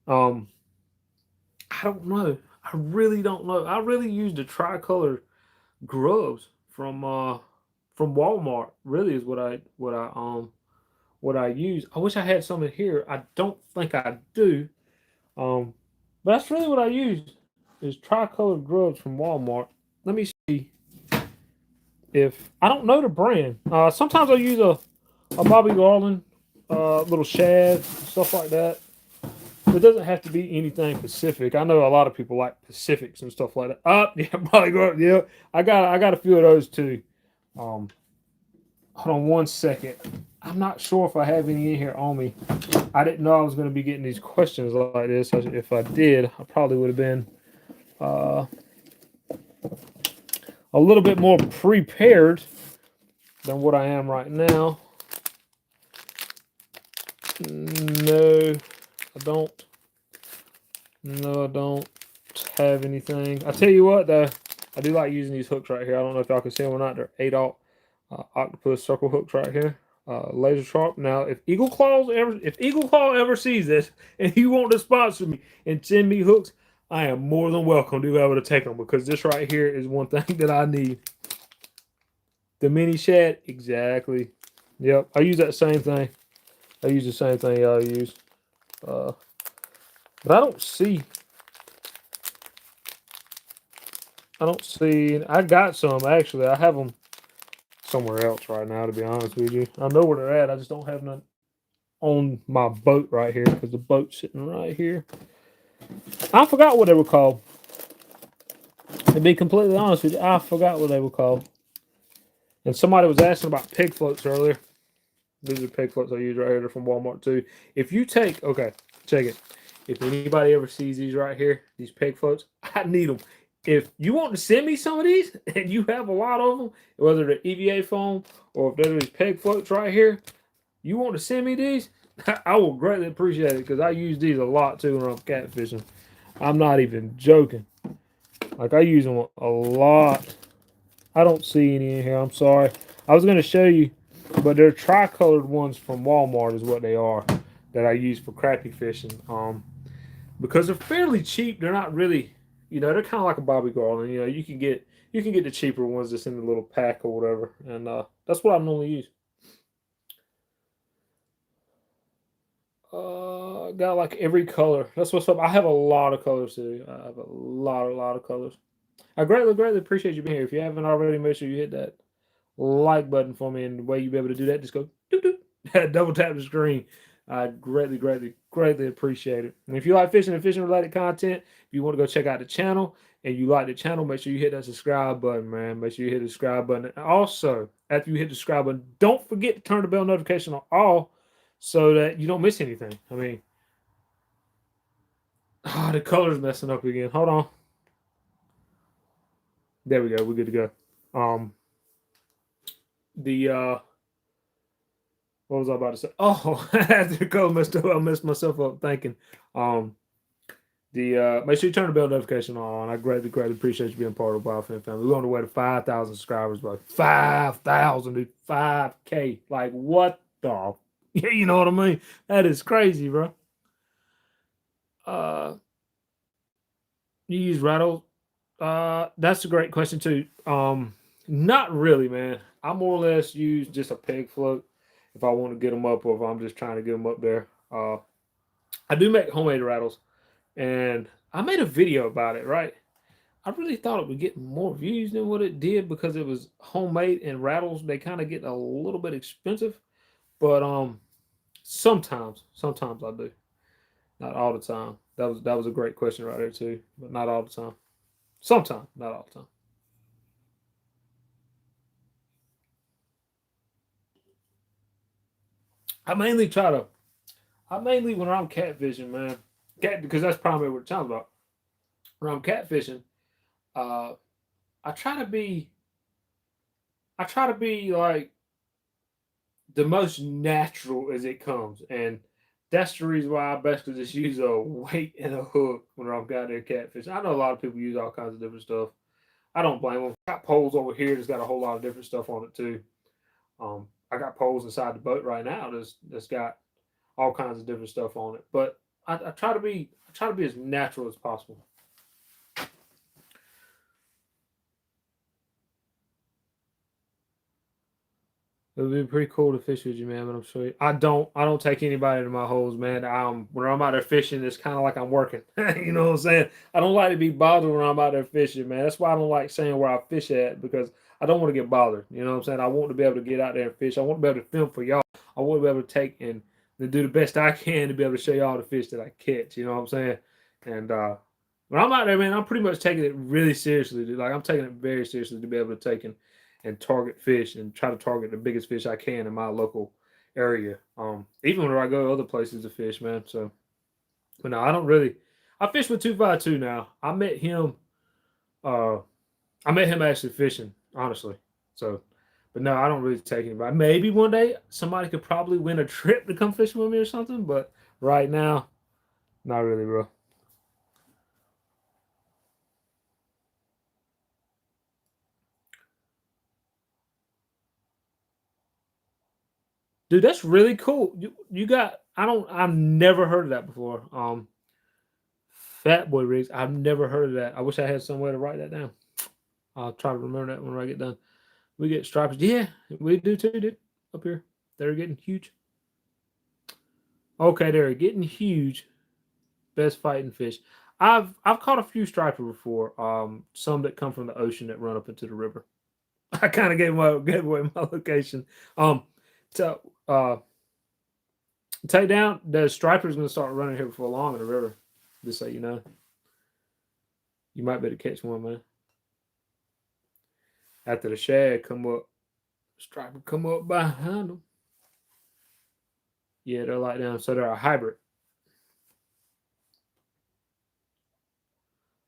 Um, I don't know. I really don't know. I really use the tricolor grubs from Walmart. Really is what I use. I wish I had some in here. I don't think I do. But that's really what I use is tricolor grubs from Walmart. Let me see if I don't know the brand. Sometimes I use a Bobby Garland, little shad, stuff like that. It doesn't have to be anything Pacific. I know a lot of people like Pacifics and stuff like that. Yeah, Bobby Garland. Yeah, I got a few of those too. Um, hold on one second. I'm not sure if I have any in here on me. I didn't know I was going to be getting these questions like this. If I did, I probably would have been uh, a little bit more prepared than what I am right now. No, I don't. No, I don't have anything. I tell you what, though, I do like using these hooks right here. I don't know if y'all can see them or not. They're 8-aught octopus circle hooks right here. Laser sharp. Now, if Eagle Claw ever sees this and you want to sponsor me and send me hooks, I am more than welcome to be able to take them because this right here is one thing that I need. The mini shad, exactly. Yep, I use that same thing. I use the same thing y'all use. But I don't see. I got some actually. I have them somewhere else right now. To be honest with you, I know where they're at. I just don't have none on my boat right here because the boat's sitting right here. I forgot what they were called. To be completely honest with you, I forgot what they were called. And somebody was asking about pig floats earlier. These are pig floats I use right here. They're from Walmart too. If you take, okay, check it. If anybody ever sees these right here, these pig floats, I need them. If you want to send me some of these and you have a lot of them, whether they're EVA foam or if they're these peg floats right here, you want to send me these, I will greatly appreciate it because I use these a lot too when I'm catfishing. I'm not even joking. Like I use them a lot. I don't see any in here. I'm sorry. I was going to show you, but they're tricolored ones from Walmart is what they are that I use for crappie fishing. Because they're fairly cheap. They're not really, they're kind of like a Bobby Garland. You can get the cheaper ones that's in the little pack or whatever, and that's what I normally use. Got like every color. That's what's up. I have a lot of colors too. I have a lot of colors. I greatly appreciate you being here. If you haven't already, make sure you hit that like button for me. And the way you be able to do that, just go doop doop, double tap the screen. I greatly appreciate it. And if you like fishing and fishing related content, if you want to go check out the channel and you like the channel, make sure you hit that subscribe button, man. Make sure you hit the subscribe button. And also, after you hit the subscribe button, don't forget to turn the bell notification on all so that you don't miss anything. I mean, the color's messing up again. Hold on. There we go. We're good to go. The what was I about to say? Oh, after the color messed up, I messed myself up thinking. Make sure you turn the bell notification on. I greatly appreciate you being part of the Wildfin family. We're on the way to 5,000 subscribers, bro. 5,000, dude. 5K. Like what the? Yeah, you know what I mean? That is crazy, bro. You use rattles? That's a great question too. Not really, man. I more or less use just a peg float if I want to get them up, or if I'm just trying to get them up there. I do make homemade rattles, and I made a video about it. Right, I really thought it would get more views than what it did because it was homemade and rattles. They kind of get a little bit expensive, but sometimes I do. Not all the time. That was a great question right there too, but not all the time. Sometimes, not all the time. I mainly try to. I mainly when I'm catfishing, man, because that's primarily what it's talking about. When I'm catfishing, uh, I try to be. I try to be like the most natural as it comes, and that's the reason why I basically just use a weight and a hook when I'm out there catfishing. I know a lot of people use all kinds of different stuff. I don't blame them. I got poles over here that's got a whole lot of different stuff on it too. I got poles inside the boat right now that's got all kinds of different stuff on it. But I try to be as natural as possible. It would be pretty cool to fish with you, man. But I'm sure I don't take anybody to my holes, man. When I'm out there fishing, it's kind of like I'm working. You know what I'm saying? I don't like to be bothered when I'm out there fishing, man. That's why I don't like saying where I fish at because I don't want to get bothered. You know what I'm saying? I want to be able to get out there and fish. I want to be able to film for y'all. I want to be able to take and to do the best I can to be able to show y'all the fish that I catch. You know what I'm saying? And when I'm out there, man, I'm pretty much taking it really seriously. Dude. Like I'm taking it very seriously to be able to take and target fish and try to target the biggest fish I can in my local area. Even when I go to other places to fish, man. So, but no, I don't really. I fish with 252 now. I met him. Uh, I met him actually fishing, honestly. So, but no, I don't really take anybody. Maybe one day somebody could probably win a trip to come fishing with me or something. But right now, not really, bro. Dude, that's really cool. You got. I don't. I've never heard of that before. Fat boy rigs. I've never heard of that. I wish I had some way to write that down. I'll try to remember that when I get done. We get stripers. Yeah, we do too, dude. Up here. They're getting huge. Okay, they're getting huge. Best fighting fish. I've caught a few striper before. Some that come from the ocean that run up into the river. I kind of gave away my location. So take down the striper's gonna start running here before long in the river. Just so you know. You might be able to catch one, man. After the shad come up, striper come up behind them. Yeah, they're like them. So they're a hybrid.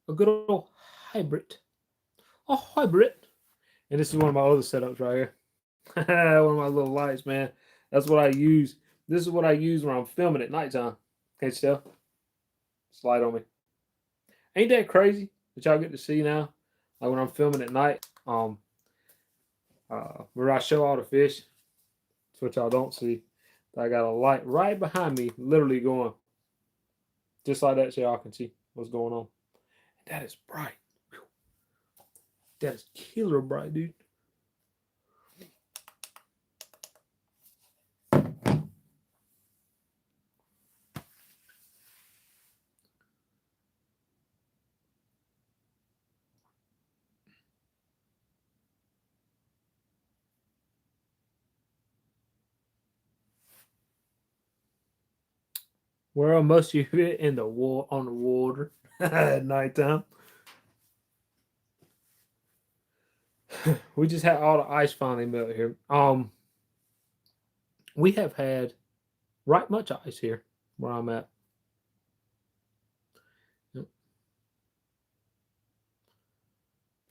A good old hybrid. A hybrid. And this is one of my other setups right here. One of my little lights, man. That's what I use. This is what I use when I'm filming at nighttime. Can't you tell? Slide on me. Ain't that crazy that y'all get to see now? Like when I'm filming at night, where I show all the fish. That's what y'all don't see. I got a light right behind me, literally going just like that, so y'all can see what's going on. That is bright. That is killer bright, dude. Where are most of you in the on the water at nighttime? We just had all the ice finally melt here. We have had right much ice here where I'm at. Yep.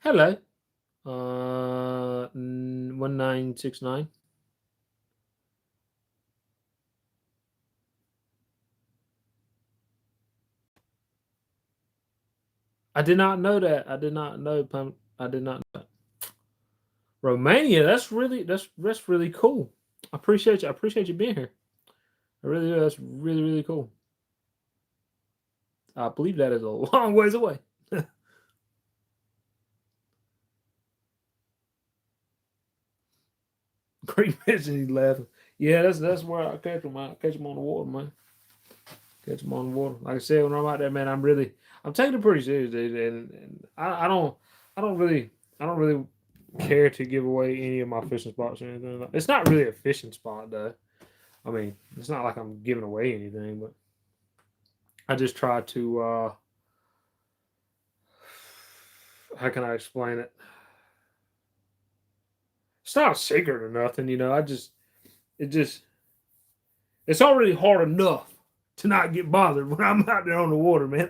Hello, 1969. I did not know that. I did not know. I did not know that. Romania. That's really cool. I appreciate you. I appreciate you being here. I really do. That's really cool. I believe that is a long ways away. Great mention. He's laughing. Yeah, that's where I catch him. I catch him on the water, man. Catch him on the water. Like I said, when I'm out there, man, I'm taking it pretty serious, dude, and I don't really, I don't really care to give away any of my fishing spots or anything. It's not really a fishing spot, though. I mean, it's not like I'm giving away anything, but I just try to. How can I explain it? It's not a secret or nothing, you know. It just, it's already hard enough to not get bothered when I'm out there on the water, man.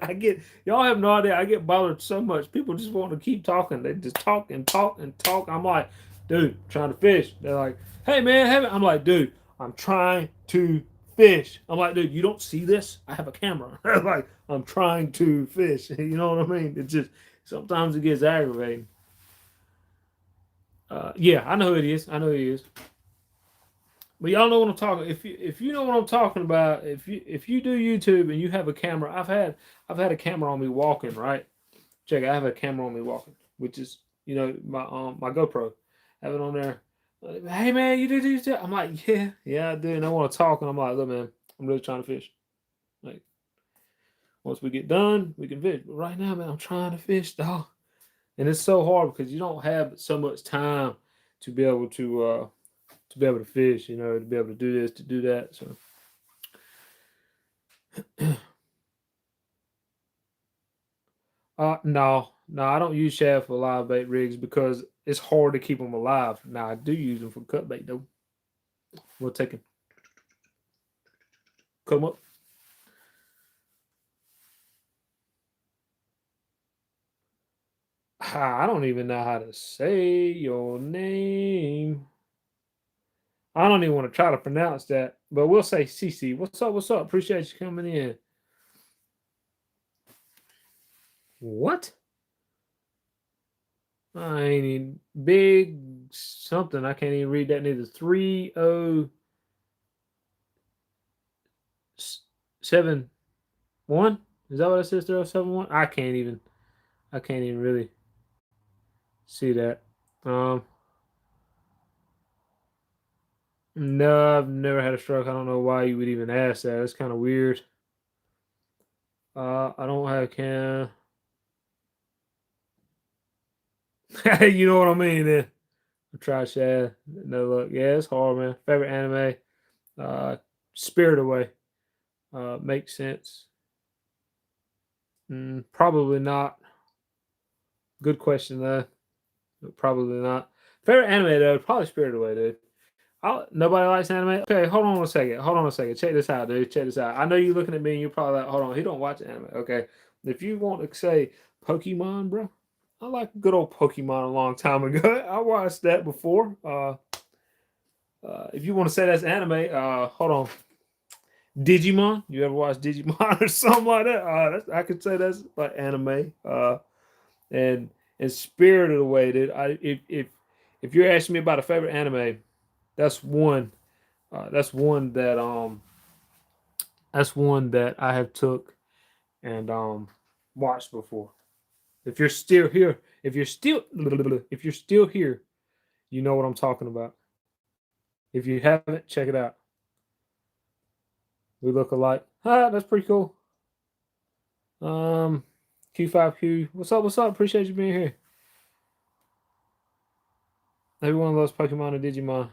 Y'all have no idea. I get bothered so much. People just want to keep talking. They just talk and talk and talk. I'm like, dude, I'm trying to fish. They're like, hey, man, have it. I'm like, dude, I'm trying to fish. I'm like, dude, you don't see this? I have a camera. Like, I'm trying to fish. You know what I mean? It just, sometimes it gets aggravating. Yeah, I know who it is. I know who it is. But y'all know what I'm talking. If you know what I'm talking about, if you do YouTube and you have a camera, I've had a camera on me walking, right? Check, I have a camera on me walking, which is my GoPro. I have it on there. Hey man, you do this? I'm like, yeah, I do. And I want to talk, and I'm like, look man, I'm really trying to fish. Like once we get done, we can fish. But right now, man, I'm trying to fish, dog. And it's so hard because you don't have so much time to be able to be able to fish, you know, to be able to do this, to do that. So no, no, I don't use shad for live bait rigs because it's hard to keep them alive. Now I do use them for cut bait though. We'll take them, cut them up. I don't even know how to say your name. I don't even want to try to pronounce that, but we'll say Cece. What's up? What's up? Appreciate you coming in. What? I ain't even big something. I can't even read that neither. 3071. Is that what it says? 3071. I can't even really see that. Um no, I've never had a stroke. I don't know why you would even ask that. It's kind of weird. I don't have can. You know what I mean? Then try Shad. No look. Yeah, it's hard, man. Favorite anime? Uh, Spirit Away. Makes sense. Probably not. Good question though. Probably not. Favorite anime though? Probably Spirit Away, dude. Nobody likes anime. Okay, hold on a second. Hold on a second. Check this out, dude. Check this out. I know you're looking at me and you're probably like, hold on, he don't watch anime. Okay. If you want to say Pokemon, bro, I like good old Pokemon a long time ago. I watched that before. If you want to say that's anime, hold on. Digimon. You ever watch Digimon or something like that? I could say that's like anime. And Spirited Away, dude. If you're asking me about a favorite anime, that's one. That's one that I have took and watched before. If you're still here, if you're still here, you know what I'm talking about. If you haven't, check it out. We look alike. That's pretty cool. Q5Q. What's up? What's up? Appreciate you being here. Everyone loves Pokemon and Digimon.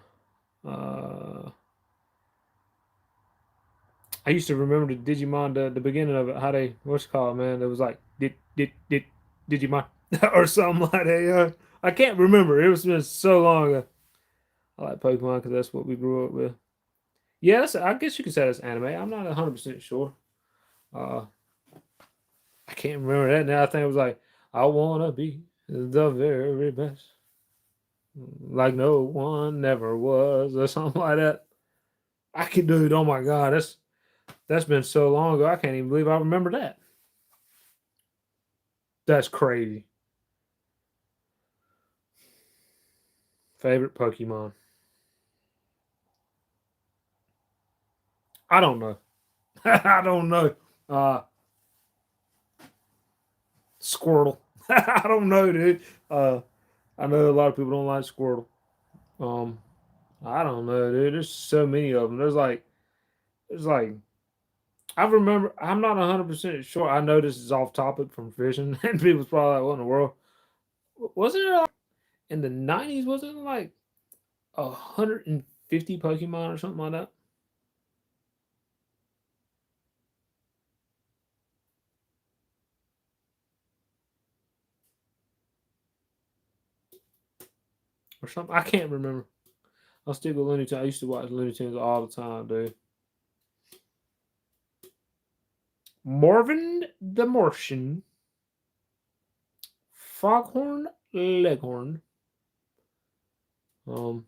I used to remember the Digimon, the beginning of it, how they, what's it called, man? It was like, Digimon, or something like that. I can't remember. It was been so long ago. I like Pokemon because that's what we grew up with. Yeah, I guess you could say that's anime. I'm not 100% sure. Uh, I can't remember that now. I think it was like, I want to be the very best. Like no one never was, or something like that. I could do it. Oh my God. That's been so long ago. I can't even believe I remember that. That's crazy. Favorite Pokemon? I don't know. I don't know. Squirtle. I don't know, dude. I know a lot of people don't like Squirtle. Um, I don't know, dude. There's so many of them. There's like I remember. I'm not 100% sure. I know this is off topic from fishing, and people's probably like, "What in the world?" Wasn't it like in the '90s? Wasn't it like 150 Pokemon or something like that? Or something? I can't remember. I'll stick with Looney Tunes. I used to watch Looney Tunes all the time, dude. Marvin the Martian, Foghorn Leghorn. Um,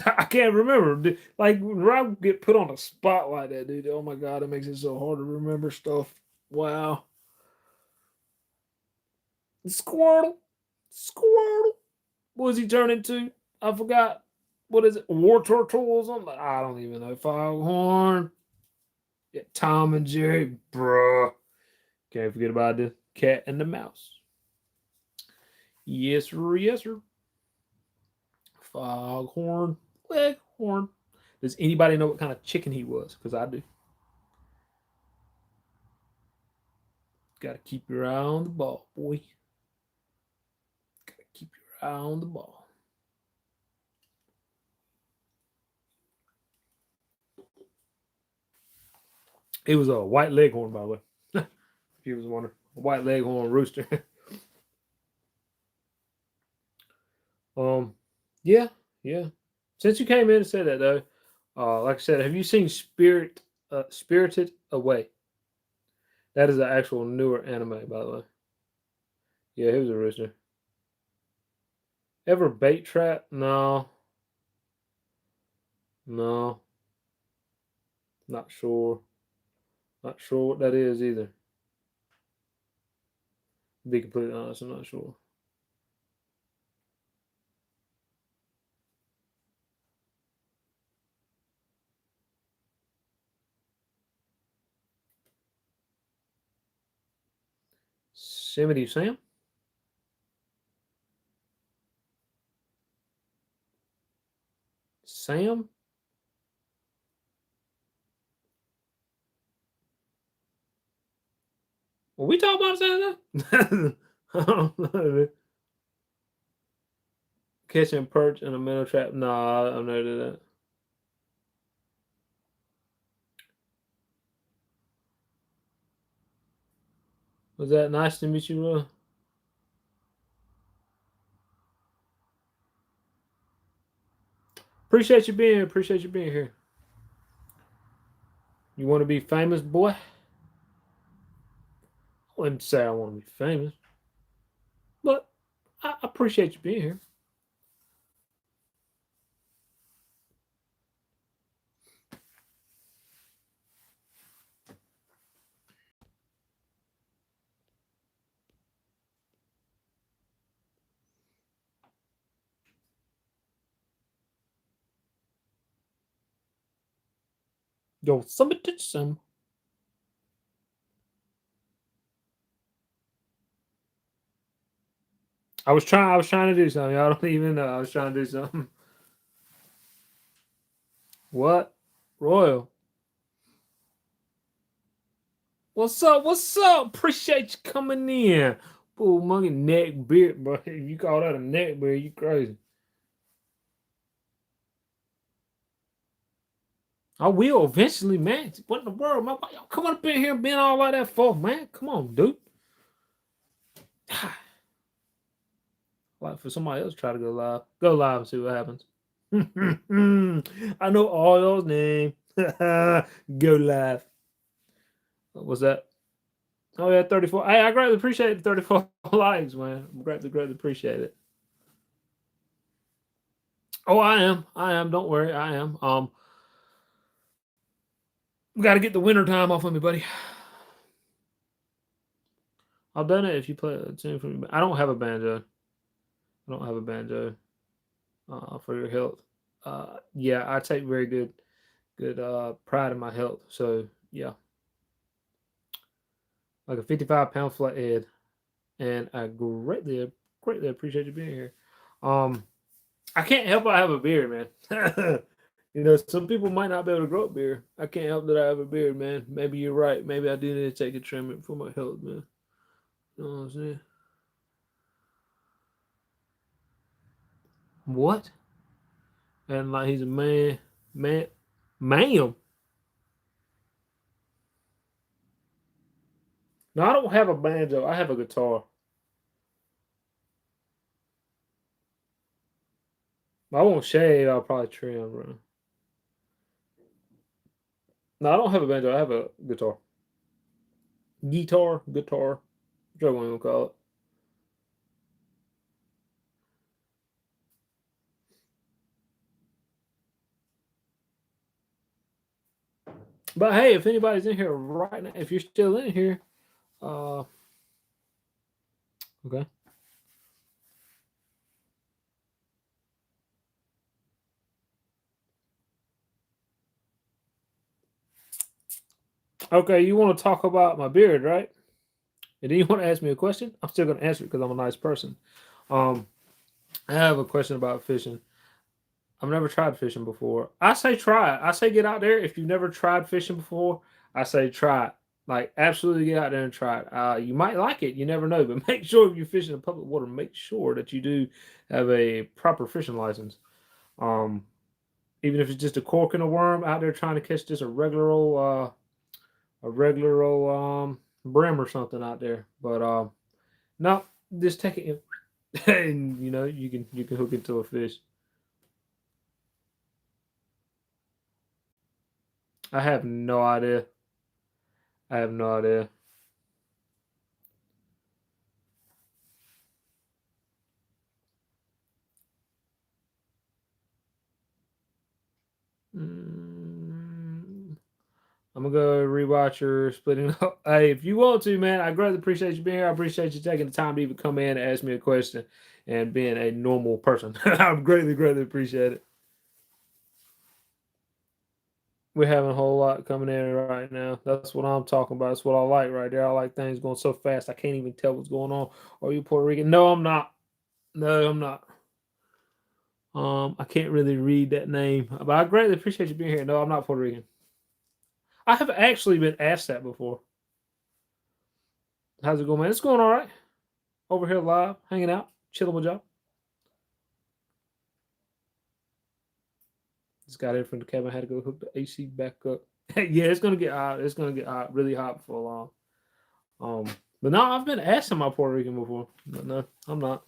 I can't remember. Like when I get put on a spot like that, dude. Oh my god, it makes it so hard to remember stuff. Wow. Squirtle, Squirtle. What was he turn into? I forgot. What is it? War Turtle or something? I don't even know. Foghorn. Yeah, Tom and Jerry, bruh. Can't forget about the cat and the mouse. Yes, sir. Yes, sir. Foghorn Leghorn. Does anybody know what kind of chicken he was? Because I do. Got to keep your eye on the ball, boy. Got to keep your eye on the ball. It was a white leghorn, by the way. If you was wondering, a white leghorn rooster. um, yeah, yeah. Since you came in and said that though, like I said, have you seen Spirited Away? That is an actual newer anime, by the way. Yeah, he was a rooster. Ever bait trap? No, no, not sure. Not sure what that is either. To be completely honest, I'm not sure. Yosemite Sam? Sam? Were we talking about Santa? I don't know. Catching perch in a minnow trap? Nah, I'm not doing that. Was that nice to meet you, bro? Appreciate you being here. Appreciate you being here. You want to be famous, boy? I wouldn't say I want to be famous, but I appreciate you being here. Yo, somebody touch some. I was trying to do something. I don't even know. I was trying to do something. What? Royal. What's up? What's up? Appreciate you coming in. Bull monkey neck beard, bro. If you call that a neck beard, you crazy. I will eventually, man. What in the world, man? Why y'all coming up in here being all like that for, man? Come on, dude. Like for somebody else try to go live. Go live and see what happens. I know all those names. Go live. What's that? Oh yeah, 34. Hey, I greatly appreciate the 34 likes, man. Greatly appreciate it. Oh, I am. I am. Don't worry, I am. We got to get the winter time off of me, buddy. I'll donate if you play a tune for me. I don't have a banjo. I don't have a banjo for your health. Yeah, I take very good pride in my health. So yeah, like a 55-pound flathead, and I greatly appreciate you being here. Um, I can't help but have a beard, man. You know, some people might not be able to grow a beard. I can't help that I have a beard, man. Maybe you're right. Maybe I do need to take a trim for my health, man. You know what I'm saying? What? And like he's a ma'am. No, I don't have a banjo. I have a guitar. I won't shave. I'll probably trim, bro. No, I don't have a banjo. I have a guitar. Guitar, whichever one you want to call it. But hey, if anybody's in here right now, if you're still in here, okay. Okay, you want to talk about my beard, right? And then you want to ask me a question? I'm still going to answer it because I'm a nice person. Um, I have a question about fishing. I've never tried fishing before. I say try it. I say get out there. If you've never tried fishing before, I say try it. Like absolutely get out there and try it. You might like it. You never know. But make sure if you're fishing in public water, make sure that you do have a proper fishing license. Um, Even if it's just a cork and a worm out there trying to catch just a regular old brim or something out there. But no, just take it and you know you can hook into a fish. I have no idea. I have no idea. Mm, I'm gonna go rewatch your splitting up. Hey, if you want to, man, I greatly appreciate you being here. I appreciate you taking the time to even come in and ask me a question and being a normal person. I greatly appreciate it. We're having a whole lot coming in right now. That's what I'm talking about. That's what I like right there. I like things going so fast I can't even tell what's going on. Are you Puerto Rican? No, I'm not. No, I'm not. I can't really read that name, but I greatly appreciate you being here. No, I'm not Puerto Rican. I have actually been asked that before. How's it going, man? It's going all right. Over here live, hanging out, chilling with y'all. Just got in from the cabin. Had to go hook the AC back up. Yeah, it's gonna get hot. It's gonna get hot, really hot for long. But no, I've been asked about Puerto Rican before. But no, I'm not.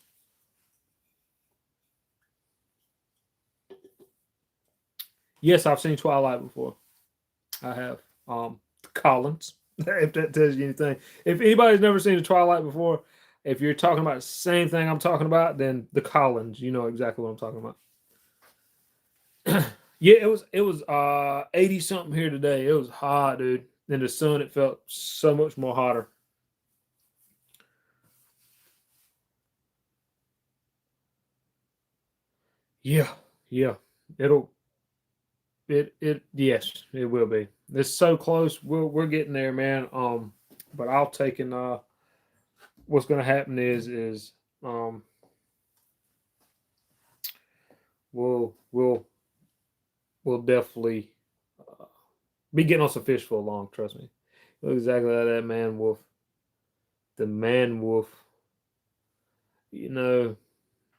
Yes, I've seen Twilight before. I have. Collins. If that tells you anything. If anybody's never seen the Twilight before, if you're talking about the same thing I'm talking about, then the Collins, you know exactly what I'm talking about. Yeah, it was 80 something here today. It was hot, dude. In the sun, it felt so much more hotter. Yeah, yeah. It'll it yes, it will be. It's so close. We're getting there, man. But I'll take and what's gonna happen is um we'll we'll definitely uh, be getting on some fish for a long. Trust me. Look exactly like that man wolf. The man wolf. You know,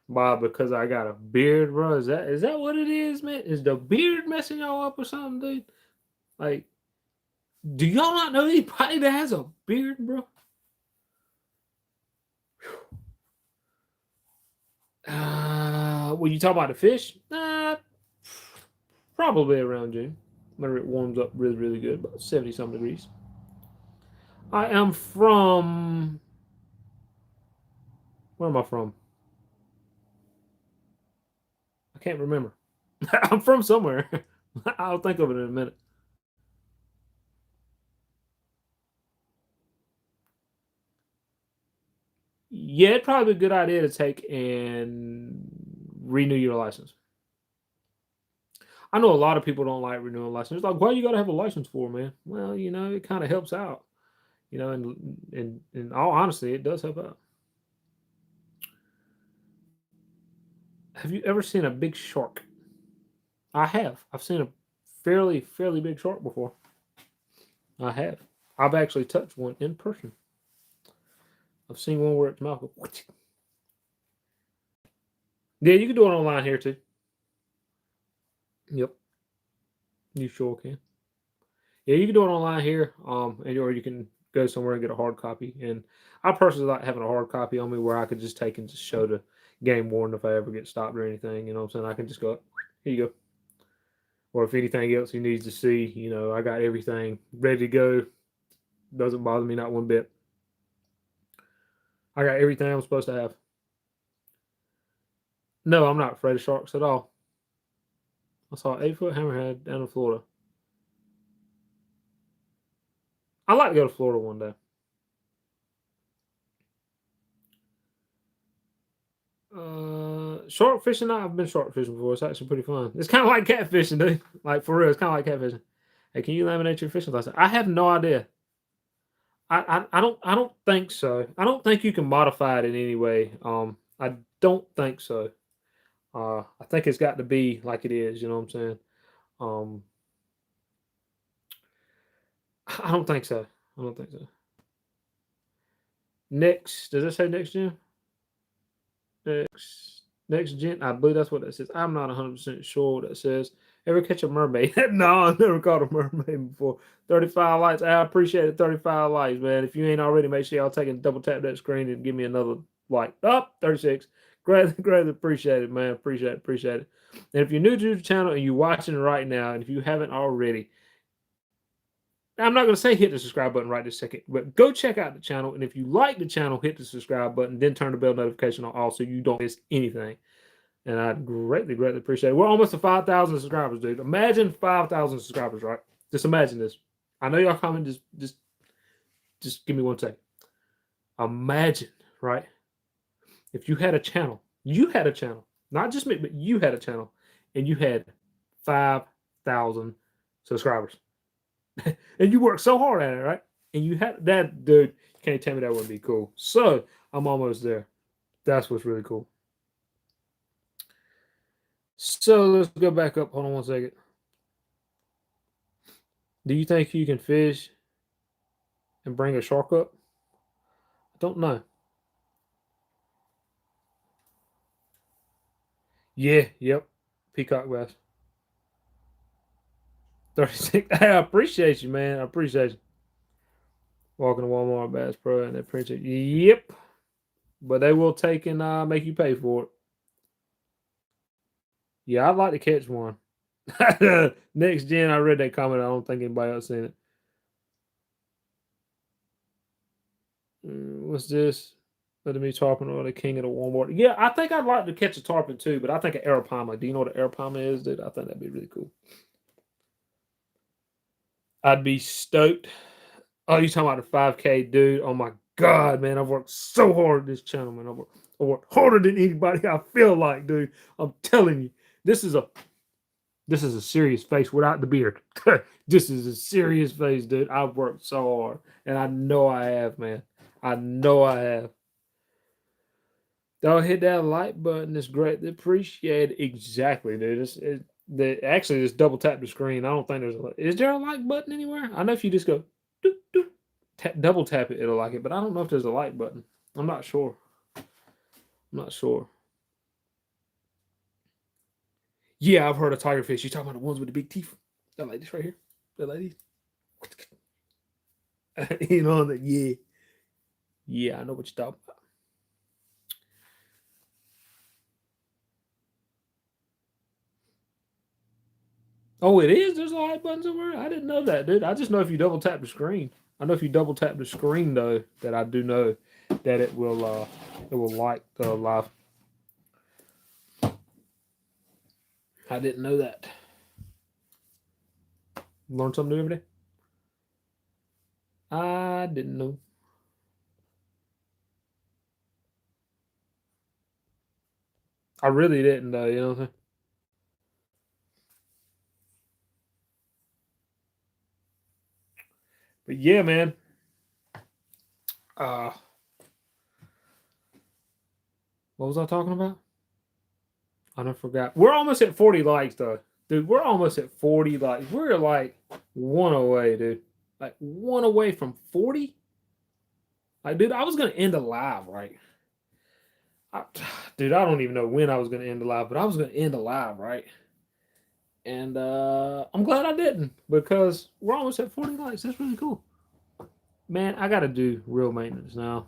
Bob, because I got a beard, bro. Is that what it is, man? Is the beard messing y'all up or something, dude? Like, do y'all not know anybody that has a beard, bro? When you talk about the fish, probably around June. Whenever it warms up really good, about 70 some degrees. I am from. Where am I from? I can't remember. I'm from somewhere. I'll think of it in a minute. Yeah, it'd probably be a good idea to take and renew your license. I know a lot of people don't like renewing license. It's like, why you got to have a license for, man? Well, it kind of helps out. And in all honesty, it does help out. Have you ever seen a big shark? I have. I've seen a fairly big shark before. I have. I've actually touched one in person. I've seen one where its mouth goes. Yeah, you can do it online here too. Yep, you sure can. Yeah, you can do it online here, or you can go somewhere and get a hard copy. And I personally like having a hard copy on me where I could just take and just show the game warden if I ever get stopped or anything. You know what I'm saying? I can just go, here you go. Or if anything else he needs to see, I got everything ready to go. Doesn't bother me not one bit. I got everything I'm supposed to have. No, I'm not afraid of sharks at all. I saw an 8-foot hammerhead down in Florida. I'd like to go to Florida one day. Shark fishing. I've been shark fishing before. It's actually pretty fun. It's kind of like catfishing, dude. Like for real, it's kind of like catfishing. Hey, can you laminate your fishing license? I have no idea. I don't think so. I don't think you can modify it in any way. I don't think so. I think it's got to be like it is. You know what I'm saying? Um, I don't think so. I don't think so. Next, does it say next gen? Next gen. I believe that's what that says. I'm not 100% sure what that says. Ever catch a mermaid? No, I've never caught a mermaid before. 35 likes. I appreciate it. 35 likes, man. If you ain't already, make sure y'all take and double tap that screen and give me another like. Up 36. Greatly appreciate it, man. Appreciate it. And if you're new to the channel and you're watching right now, and if you haven't already, I'm not going to say hit the subscribe button right this second, but go check out the channel. And if you like the channel, hit the subscribe button, then turn the bell notification on all so you don't miss anything. And I greatly appreciate it. We're almost to 5,000 subscribers, dude. Imagine 5,000 subscribers, right? Just imagine this. I know y'all comment. Just give me 1 second. Imagine, right? If you had a channel, not just me, but you had a channel, and you had 5,000 subscribers. And you worked so hard at it, right? And you had that, dude. You can't tell me that wouldn't be cool. So I'm almost there. That's what's really cool. So let's go back up. Hold on 1 second. Do you think you can fish and bring a shark up? I don't know. Yeah, yep. Peacock bass. 36. I appreciate you, man. I appreciate you. Walking to Walmart Bass Pro and they print it. Yep. But they will take and make you pay for it. Yeah, I'd like to catch one. Next gen, I read that comment. I don't think anybody else seen it. What's this? Letting me tarpon or the king of the Walmart. Yeah, I think I'd like to catch a tarpon too, but I think an arapaima. Do you know what an arapaima is, dude? I think that'd be really cool. I'd be stoked. Oh, you talking about the 5K, dude? Oh my god, man! I've worked so hard this channel, man. I worked harder than anybody. I feel like, dude. I'm telling you, this is a serious face without the beard. This is a serious face, dude. I've worked so hard, and I know I have, man. I know I have. Don't hit that like button. It's greatly appreciated. Exactly, dude. Actually just double tap the screen. I don't think there's is there a like button anywhere? I know if you just go doop, doop, double tap it, it'll like it, but I don't know if there's a like button. I'm not sure. Yeah, I've heard of tiger fish. You talking about the ones with the big teeth? That like this right here. That like these. You know that? Yeah. Yeah, I know what you're talking about. Oh, it is. There's a like button somewhere. I didn't know that, dude. I just know if you double tap the screen. I know if you double tap the screen though, that I do know that it will like the live. I didn't know that. Learn something new every day. I didn't know. I really didn't though, you know what I'm saying? But yeah, man. What was I talking about? I don't forgot. We're almost at 40 likes though. Dude, we're almost at 40. Like, we're like one away, dude. Like, one away from 40? Like, dude, I was going to end a live, right? Dude, I don't even know when I was going to end the live, but I was going to end a live, right? And I'm glad I didn't, because we're almost at 40 likes. That's really cool. Man, I got to do real maintenance now.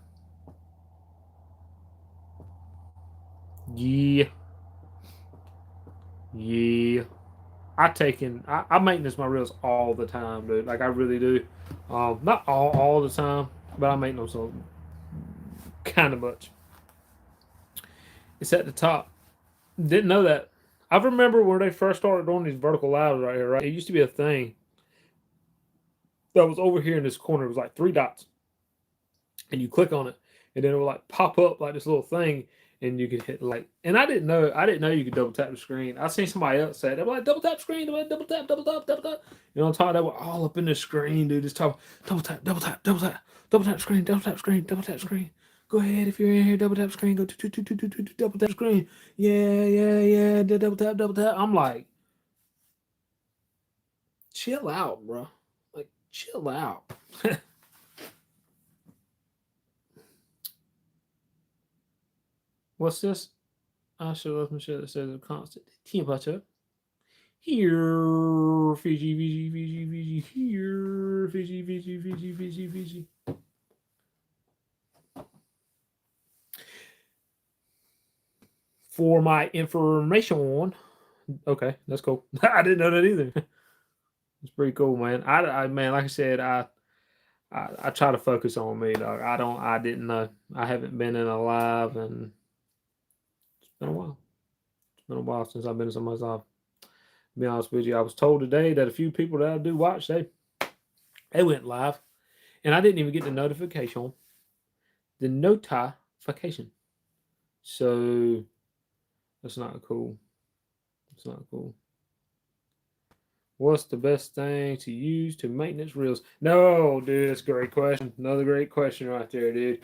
Yeah. Yeah. I maintenance my reels all the time, dude. Like, I really do. Not all the time, but I maintenance them kind of much. It's at the top. Didn't know that. I remember when they first started doing these vertical lives right here, right? It used to be a thing that was over here in this corner. It was like 3 dots. And you click on it, and then it will like pop up like this little thing, and you could hit like. And I didn't know you could double tap the screen. I seen somebody else say it. They were like, double tap screen, double tap, double tap, double tap. You know, on top they were all up in the screen, dude. Just talk, double tap, double tap, double tap, double tap screen, double tap screen, double tap screen. Go ahead if you're in here, double tap screen, go to double tap screen. Yeah, double tap, double tap. I'm like, chill out, bro. Like, chill out. What's this? I should let them show that says a constant temperature. Here, Fiji. Here, Fiji. For my information, okay, that's cool. I didn't know that either. It's pretty cool, man. Man, like I said, I try to focus on me, dog. I didn't know. I haven't been in a live, and it's been a while. It's been a while since I've been in somebody's live. To be honest with you, I was told today that a few people that I do watch, they went live, and I didn't even get the notification. The notification. So that's not cool. It's not cool. What's the best thing to use to maintenance reels? No, dude, that's a great question. Another great question right there, dude.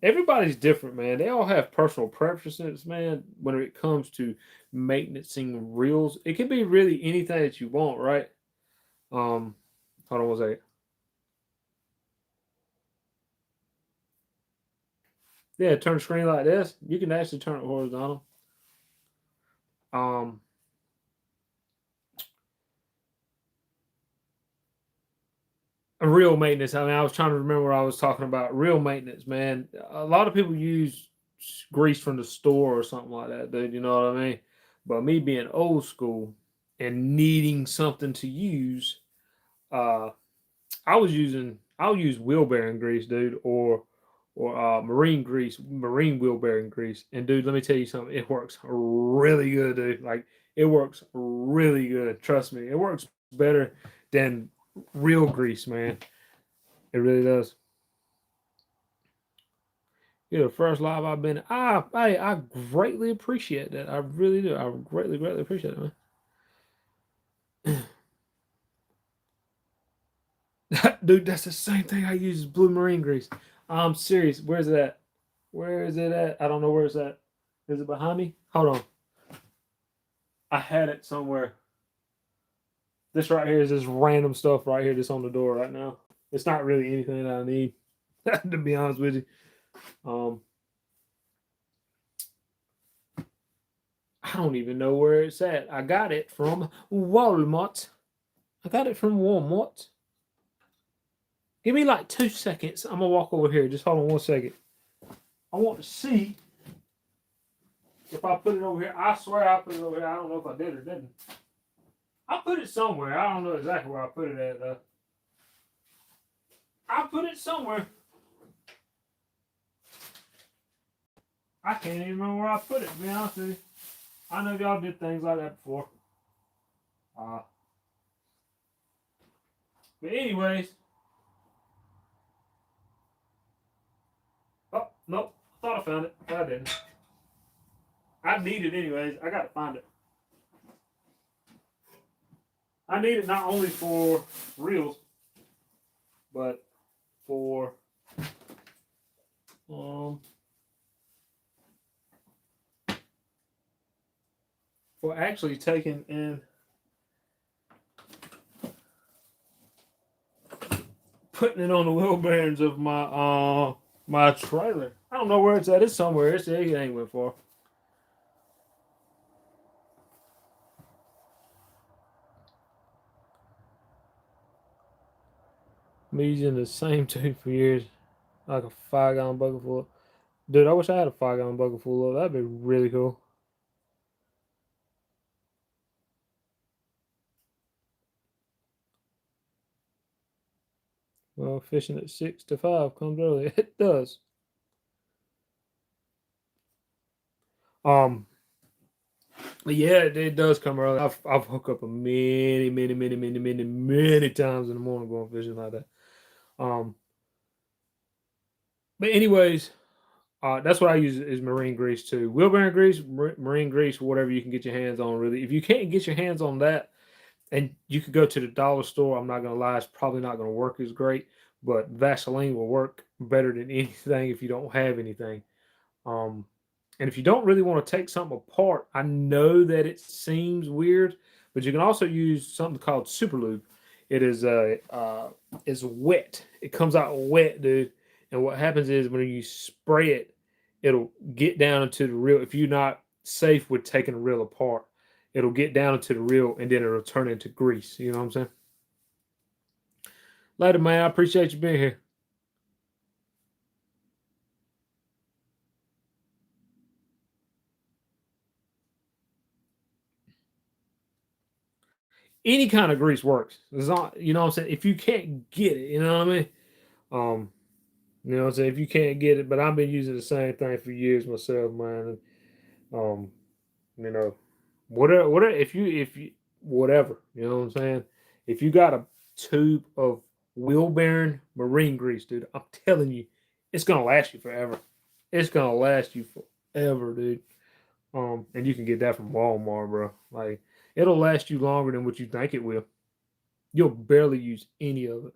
Everybody's different, man. They all have personal preferences, man, when it comes to maintaining reels. It can be really anything that you want, right? Hold on one second. Yeah, turn the screen like this. You can actually turn it horizontal. Real maintenance. I mean, I was trying to remember what I was talking about. Real maintenance, man. A lot of people use grease from the store or something like that, dude. You know what I mean? But me being old school and needing something to use, uh, I'll use wheel bearing grease, dude, or marine wheel bearing grease. And dude, let me tell you something. It works really good, dude. Like, it works really good. Trust me, it works better than real grease, man. It really does. You're the first live I've been. I greatly appreciate that. I really do. I greatly appreciate it, man. Dude, that's the same thing I use as blue marine grease. I'm serious. Where's it at? Where is it at? I don't know where it's at. Is it behind me? Hold on. I had it somewhere. This right here is this random stuff right here that's on the door right now. It's not really anything that I need, to be honest with you. I don't even know where it's at. I got it from Walmart. Give me like 2 seconds. I'm gonna walk over here. Just hold on 1 second. I want to see if I put it over here. I swear I put it over here. I don't know if I did or didn't. I put it somewhere. I don't know exactly where I put it at though. I put it somewhere. I can't even remember where I put it, to be honest with you. I know y'all did things like that before. But anyways. Oh, nope. I thought I found it, but I didn't. I need it anyways. I gotta find it. I need it not only for reels, but for for actually taking and putting it on the wheel bearings of my trailer. I don't know where it's at. It's somewhere. It ain't went far. I'm using the same tube for years, like a 5-gallon bucket full. Dude, I wish I had a 5-gallon bucket full of. That'd be really cool. Well, fishing at 6 to 5 comes early. It does. Um, yeah, it does come early. I've hooked up a many times in the morning going fishing like that. Um, but anyways, that's what I use is marine grease too. Wheel bearing grease, marine grease, whatever you can get your hands on. Really, if you can't get your hands on that, and you could go to the dollar store. I'm not gonna lie, it's probably not gonna work as great, but Vaseline will work better than anything if you don't have anything. Um, and if you don't really want to take something apart, I know that it seems weird, but you can also use something called Super Lube. It is wet. It comes out wet, dude. And what happens is when you spray it, it'll get down into the reel. If you're not safe with taking the reel apart, it'll get down into the reel and then it'll turn into grease. You know what I'm saying? Later, man. I appreciate you being here. Any kind of grease works. It's not, you know what I'm saying? If you can't get it, you know what I mean? Um, you know what I'm saying? If you can't get it, but I've been using the same thing for years myself, man. And, you know, whatever, if you, whatever, you know what I'm saying? If you got a tube of wheel bearing marine grease, dude, I'm telling you, it's gonna last you forever. It's gonna last you forever, dude. And you can get that from Walmart, bro. Like, it'll last you longer than what you think it will. You'll barely use any of it.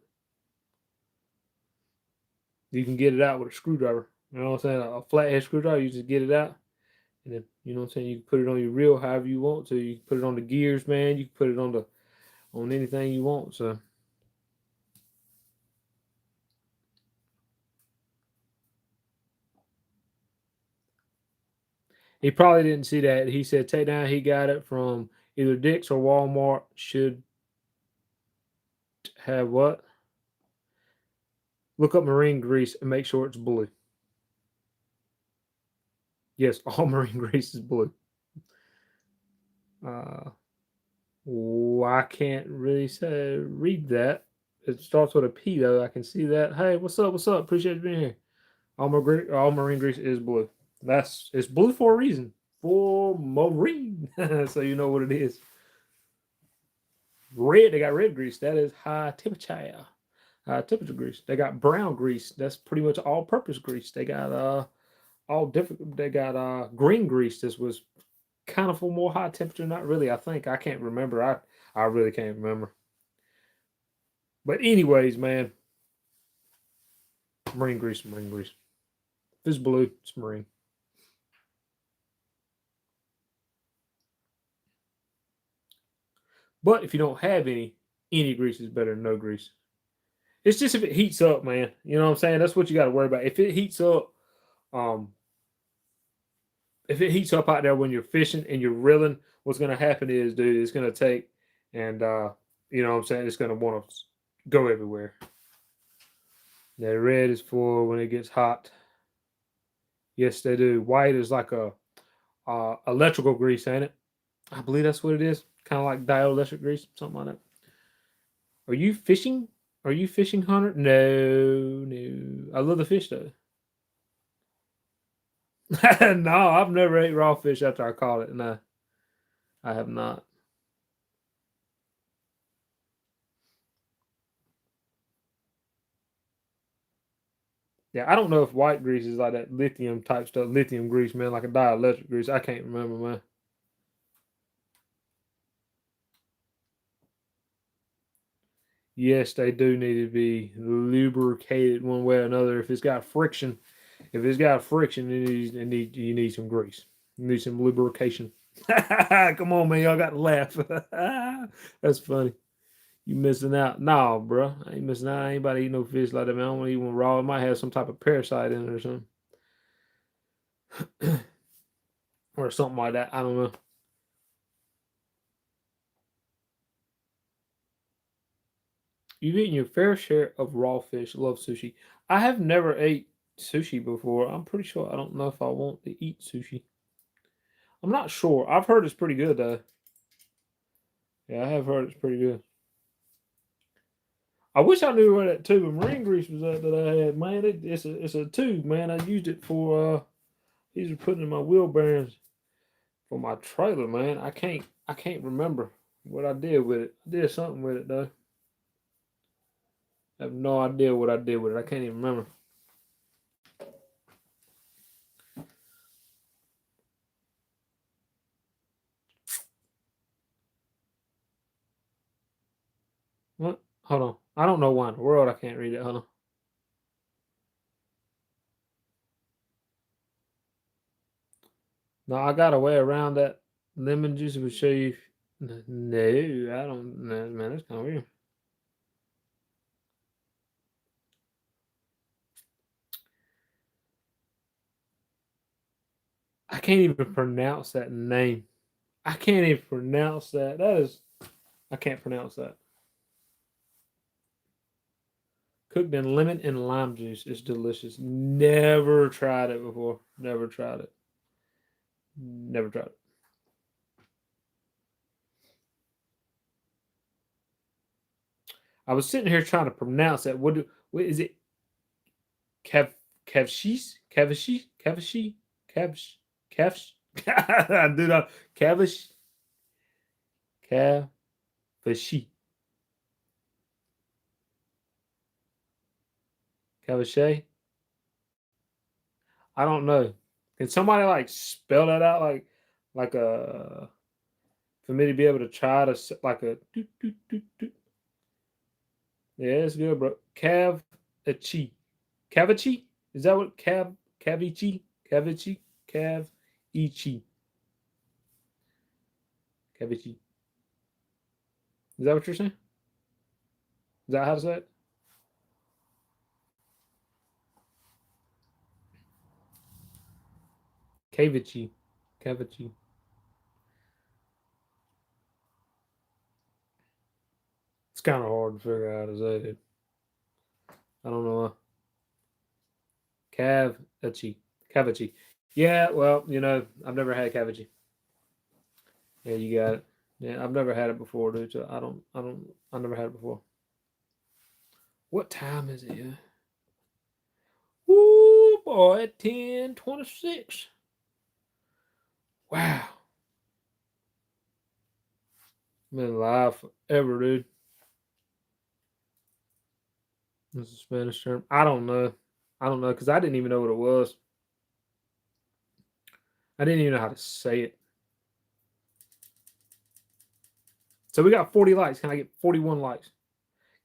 You can get it out with a screwdriver. You know what I'm saying? A flathead screwdriver, you just get it out. And then, you know what I'm saying? You can put it on your reel however you want to. You can put it on the gears, man. You can put it on anything you want. So he probably didn't see that. He said take down he got it from either Dick's or Walmart. Should have what? Look up marine grease and make sure it's blue. Yes, all marine grease is blue. Uh, I can't really say read that. It starts with a P though. I can see that. Hey, what's up? What's up? Appreciate you being here. All marine grease is blue. It's blue for a reason. For marine, so you know what it is. Red, they got red grease. That is high temperature. High temperature grease. They got brown grease. That's pretty much all purpose grease. They got all different. They got green grease. This was kind of for more high temperature. Not really. I think I can't remember. I really can't remember. But anyways, man, marine grease, marine grease. If it's blue, it's marine. But if you don't have any grease is better than no grease. It's just if it heats up, man. You know what I'm saying? That's what you got to worry about. If it heats up, um, if it heats up out there when you're fishing and you're reeling, what's gonna happen is, dude, it's gonna take and you know what I'm saying, it's gonna want to go everywhere. The red is for when it gets hot. Yes, they do. White is like a electrical grease, ain't it? I believe that's what it is. Kind of like dielectric grease, something like that. Are you fishing? Are you fishing, Hunter? No, no. I love the fish though. No, I've never ate raw fish after I caught it. No, I have not. Yeah, I don't know if white grease is like that lithium type stuff, lithium grease, man, like a dielectric grease. I can't remember, man. Yes, they do need to be lubricated one way or another. If it's got friction, you need some grease. You need some lubrication. Come on, man. Y'all got to laugh. That's funny. You missing out. Nah, bro. I ain't missing out. I ain't about to eat no fish like that, man. I don't want to eat one raw. It might have some type of parasite in it or something. Or something like that. I don't know. You've eaten your fair share of raw fish. Love sushi. I have never ate sushi before. I'm pretty sure I don't know if I want to eat sushi. I'm not sure. I've heard it's pretty good though. Yeah, I have heard it's pretty good. I wish I knew where that tube of marine grease was at that I had, man. It's a tube, man. I used it for these are putting in my wheel bearings for my trailer, man. I can't remember what I did with it. I did something with it though. I have no idea what I did with it. I can't even remember. What? Hold on. I don't know why in the world I can't read it. Hold on. No, I got a way around that lemon juice. It would show you. No, I don't. No, man, that's kind of weird. I can't even pronounce that name. I can't even pronounce that. That is, I can't pronounce that. Cooked in lemon and lime juice. It's delicious. Never tried it before. Never tried it. Never tried it. I was sitting here trying to pronounce that. What is it? Kev Kevshis? Kevishi? Kevishi? Kevsh? Kevsh? I do not. Kevish? Kevishi? Kevishay? I don't know. Can somebody like spell that out like a for me to be able to try to like a doot, doot, doot, doot. Yeah, it's good, bro. Cavachi. Cavachi? Is that what Cavichi? Cavichi? Cavichi. Cavichi. Is that what you're saying? Is that how to say it? Cavichi. Cavichi. It's kind of hard to figure out how to say it. I don't know. Cavachi. Cavachi. Yeah, well, I've never had Cavachi. Yeah, you got it. Yeah, I've never had it before, dude. So I never had it before. What time is it? Yeah? Woo, boy, 10:26. Wow. Been live forever, dude. This is a Spanish term. I don't know. I don't know because I didn't even know what it was. I didn't even know how to say it. So we got 40 likes. Can I get 41 likes?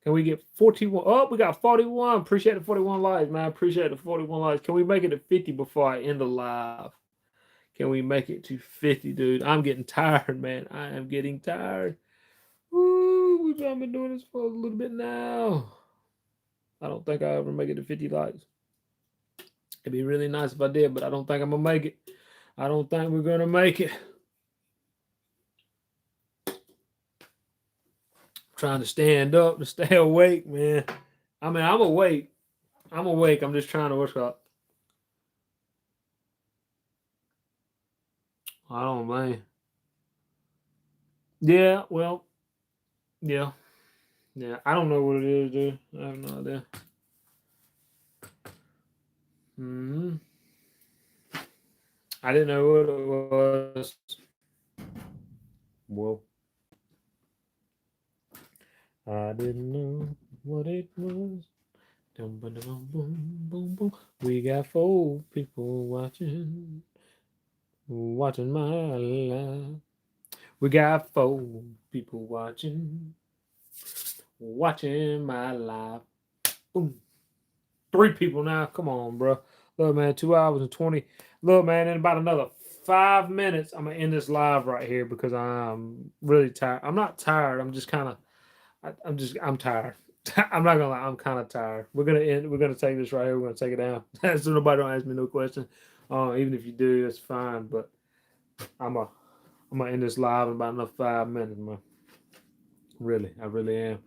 Can we get 41? Oh, we got 41. Appreciate the 41 likes, man. Appreciate the 41 likes. Can we make it to 50 before I end the live? Can we make it to 50, dude? I'm getting tired, man. I am getting tired. Woo, we've been doing this for a little bit now. I don't think I'll ever make it to 50 likes. It'd be really nice if I did, but I don't think I'm going to make it. I don't think we're going to make it. Trying to stand up to stay awake, man. I mean, I'm awake. I'm awake. I'm just trying to what's up. I don't blame. Yeah, well, yeah. Yeah. I don't know what it is, dude. I have no idea. Hmm. I didn't know what it was. Well, I didn't know what it was. Boom, boom, boom, boom, boom. We got 4 people watching my live. We got 4 people watching my live. Boom. 3 people now. Come on, bro. Look, man, 2 hours and 20. Look, man, in about another 5 minutes, I'm gonna end this live right here because I'm really tired. I'm not tired. I'm just kind of. I'm tired. I'm not gonna lie. I'm kind of tired. We're gonna end. We're gonna take this right here. We're gonna take it down. So nobody don't ask me no question. Even if you do, that's fine. But I'm a. I'm gonna end this live in about another 5 minutes, man. Really, I really am.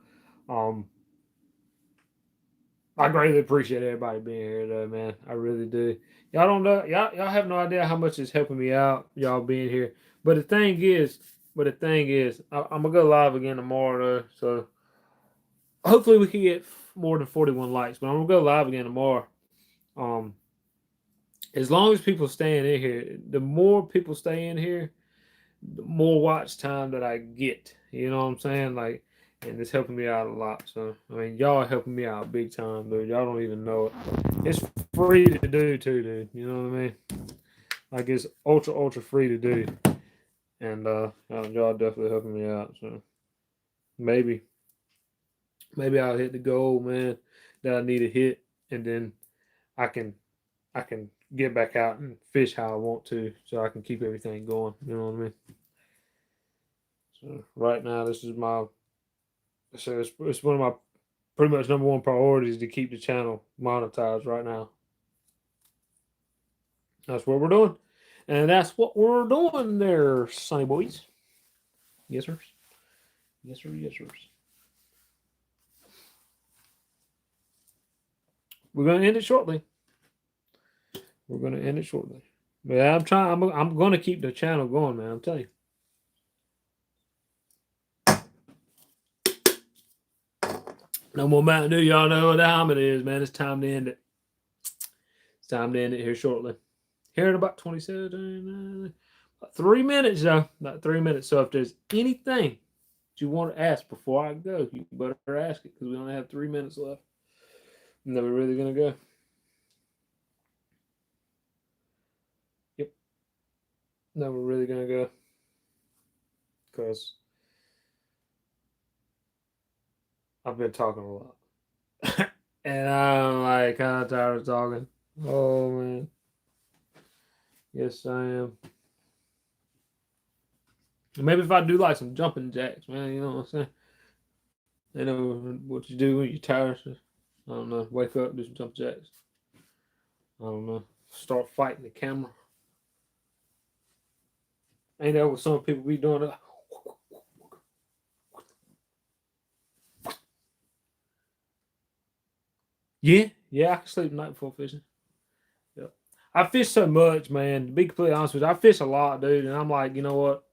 Um, I greatly appreciate everybody being here, though, man. I really do. Y'all don't know. Y'all have no idea how much it's helping me out. Y'all being here. But the thing is, I'm gonna go live again tomorrow, though. So hopefully we can get more than 41 likes. But I'm gonna go live again tomorrow. Um, as long as people staying in here, the more people stay in here, the more watch time that I get. You know what I'm saying? Like, and it's helping me out a lot. So I mean, y'all are helping me out big time, dude. Y'all don't even know it. It's free to do too, dude. You know what I mean? Like it's ultra free to do, and y'all definitely helping me out. So maybe I'll hit the goal, man, that I need to hit, and then I can get back out and fish how I want to, so I can keep everything going. You know what I mean? So right now, this is my so it's one of my pretty much number one priorities to keep the channel monetized right now. That's what we're doing, and that's what we're doing there, Sonny boys. Yes, sir. Yes, sir. Yes, sir. We're gonna end it shortly. We're gonna end it shortly. But yeah, I'm trying. I'm gonna keep the channel going, man. I'm telling you. No more Mountain Dew. Y'all know what time it is, man. It's time to end it. It's time to end it here shortly. Here in about 27, about 3 minutes, though. About 3 minutes. So if there's anything that you want to ask before I go, you better ask it because we only have 3 minutes left. And then we're really gonna go. Yep. Then we're really gonna go. Because I've been talking a lot. And I'm like kind of tired of talking. Oh man. Yes, I am. Maybe if I do like some jumping jacks, man, you know what I'm saying? You know what you do when you're tired. I don't know. Wake up, do some jumping jacks. I don't know. Start fighting the camera. Ain't that what some people be doing? Yeah, I can sleep the night before fishing. Yep. I fish so much, man. To be completely honest with you, I fish a lot, dude. And I'm like, you know what?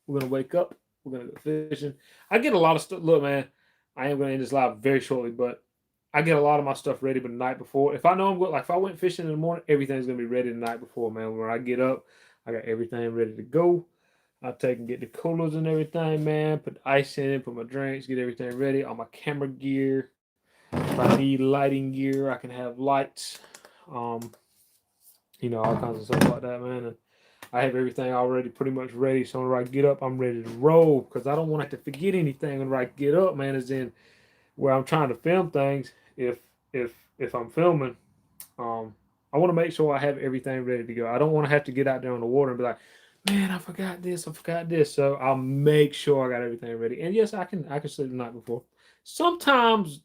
We're gonna wake up. We're gonna go fishing. I get a lot of stuff. Look, man, I am gonna end this live very shortly, but I get a lot of my stuff ready the night before. If I know I'm going, like if I went fishing in the morning, everything's gonna be ready the night before, man. When I get up, I got everything ready to go. I take and get the coolers and everything, man. Put ice in it, put my drinks, get everything ready. All my camera gear. If I need lighting gear, I can have lights. Um, all kinds of stuff like that, man. And I have everything already pretty much ready. So when I get up, I'm ready to roll because I don't want to forget anything when I get up, man. Is in where I'm trying to film things. If I'm filming, I want to make sure I have everything ready to go. I don't want to have to get out there on the water and be like, man, I forgot this, I forgot this. So I'll make sure I got everything ready. And yes, I can sleep the night before. Sometimes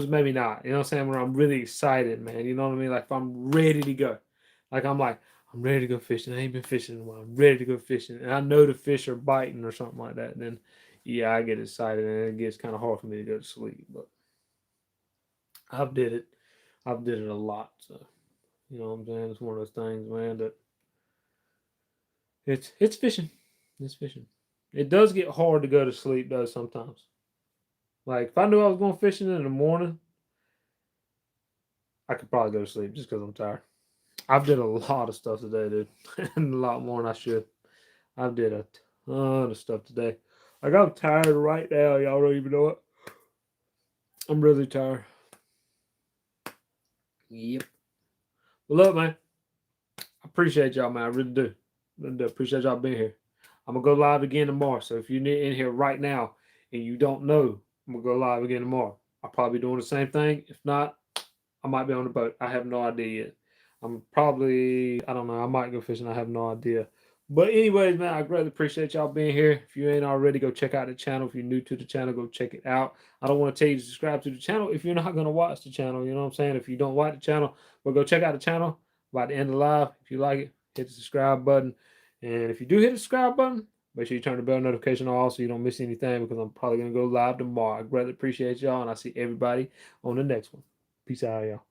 maybe not. You know what I'm saying? When I'm really excited, man. You know what I mean? Like if I'm ready to go. Like I'm ready to go fishing. I ain't been fishing in a while. I'm ready to go fishing. And I know the fish are biting or something like that. And then yeah, I get excited and it gets kind of hard for me to go to sleep. But I've did it. I've did it a lot. So you know what I'm saying? It's one of those things, man, that it's fishing. It's fishing. It does get hard to go to sleep though sometimes. Like if I knew I was going fishing in the morning, I could probably go to sleep just because I'm tired. I've did a lot of stuff today, dude, and a lot more than I should. I've did a ton of stuff today. Like I'm tired right now. Y'all don't even know it. I'm really tired. Yep. Well, look, man. I appreciate y'all, man. I really do. Really do. Appreciate y'all being here. I'm gonna go live again tomorrow. So if you're in here right now and you don't know, I'm gonna go live again tomorrow. I'll probably be doing the same thing. If not, I might be on the boat. I have no idea yet. I'm probably, I don't know, I might go fishing. I have no idea. But anyways, man, I greatly appreciate y'all being here. If you ain't already, go check out the channel. If you're new to the channel, go check it out. I don't want to tell you to subscribe to the channel if you're not going to watch the channel. You know what I'm saying? If you don't like the channel, but go check out the channel by the end of the live. If you like it, hit the subscribe button. And if you do hit the subscribe button, make sure you turn the bell notification on so you don't miss anything, because I'm probably going to go live tomorrow. I greatly appreciate y'all, and I'll see everybody on the next one. Peace out, y'all.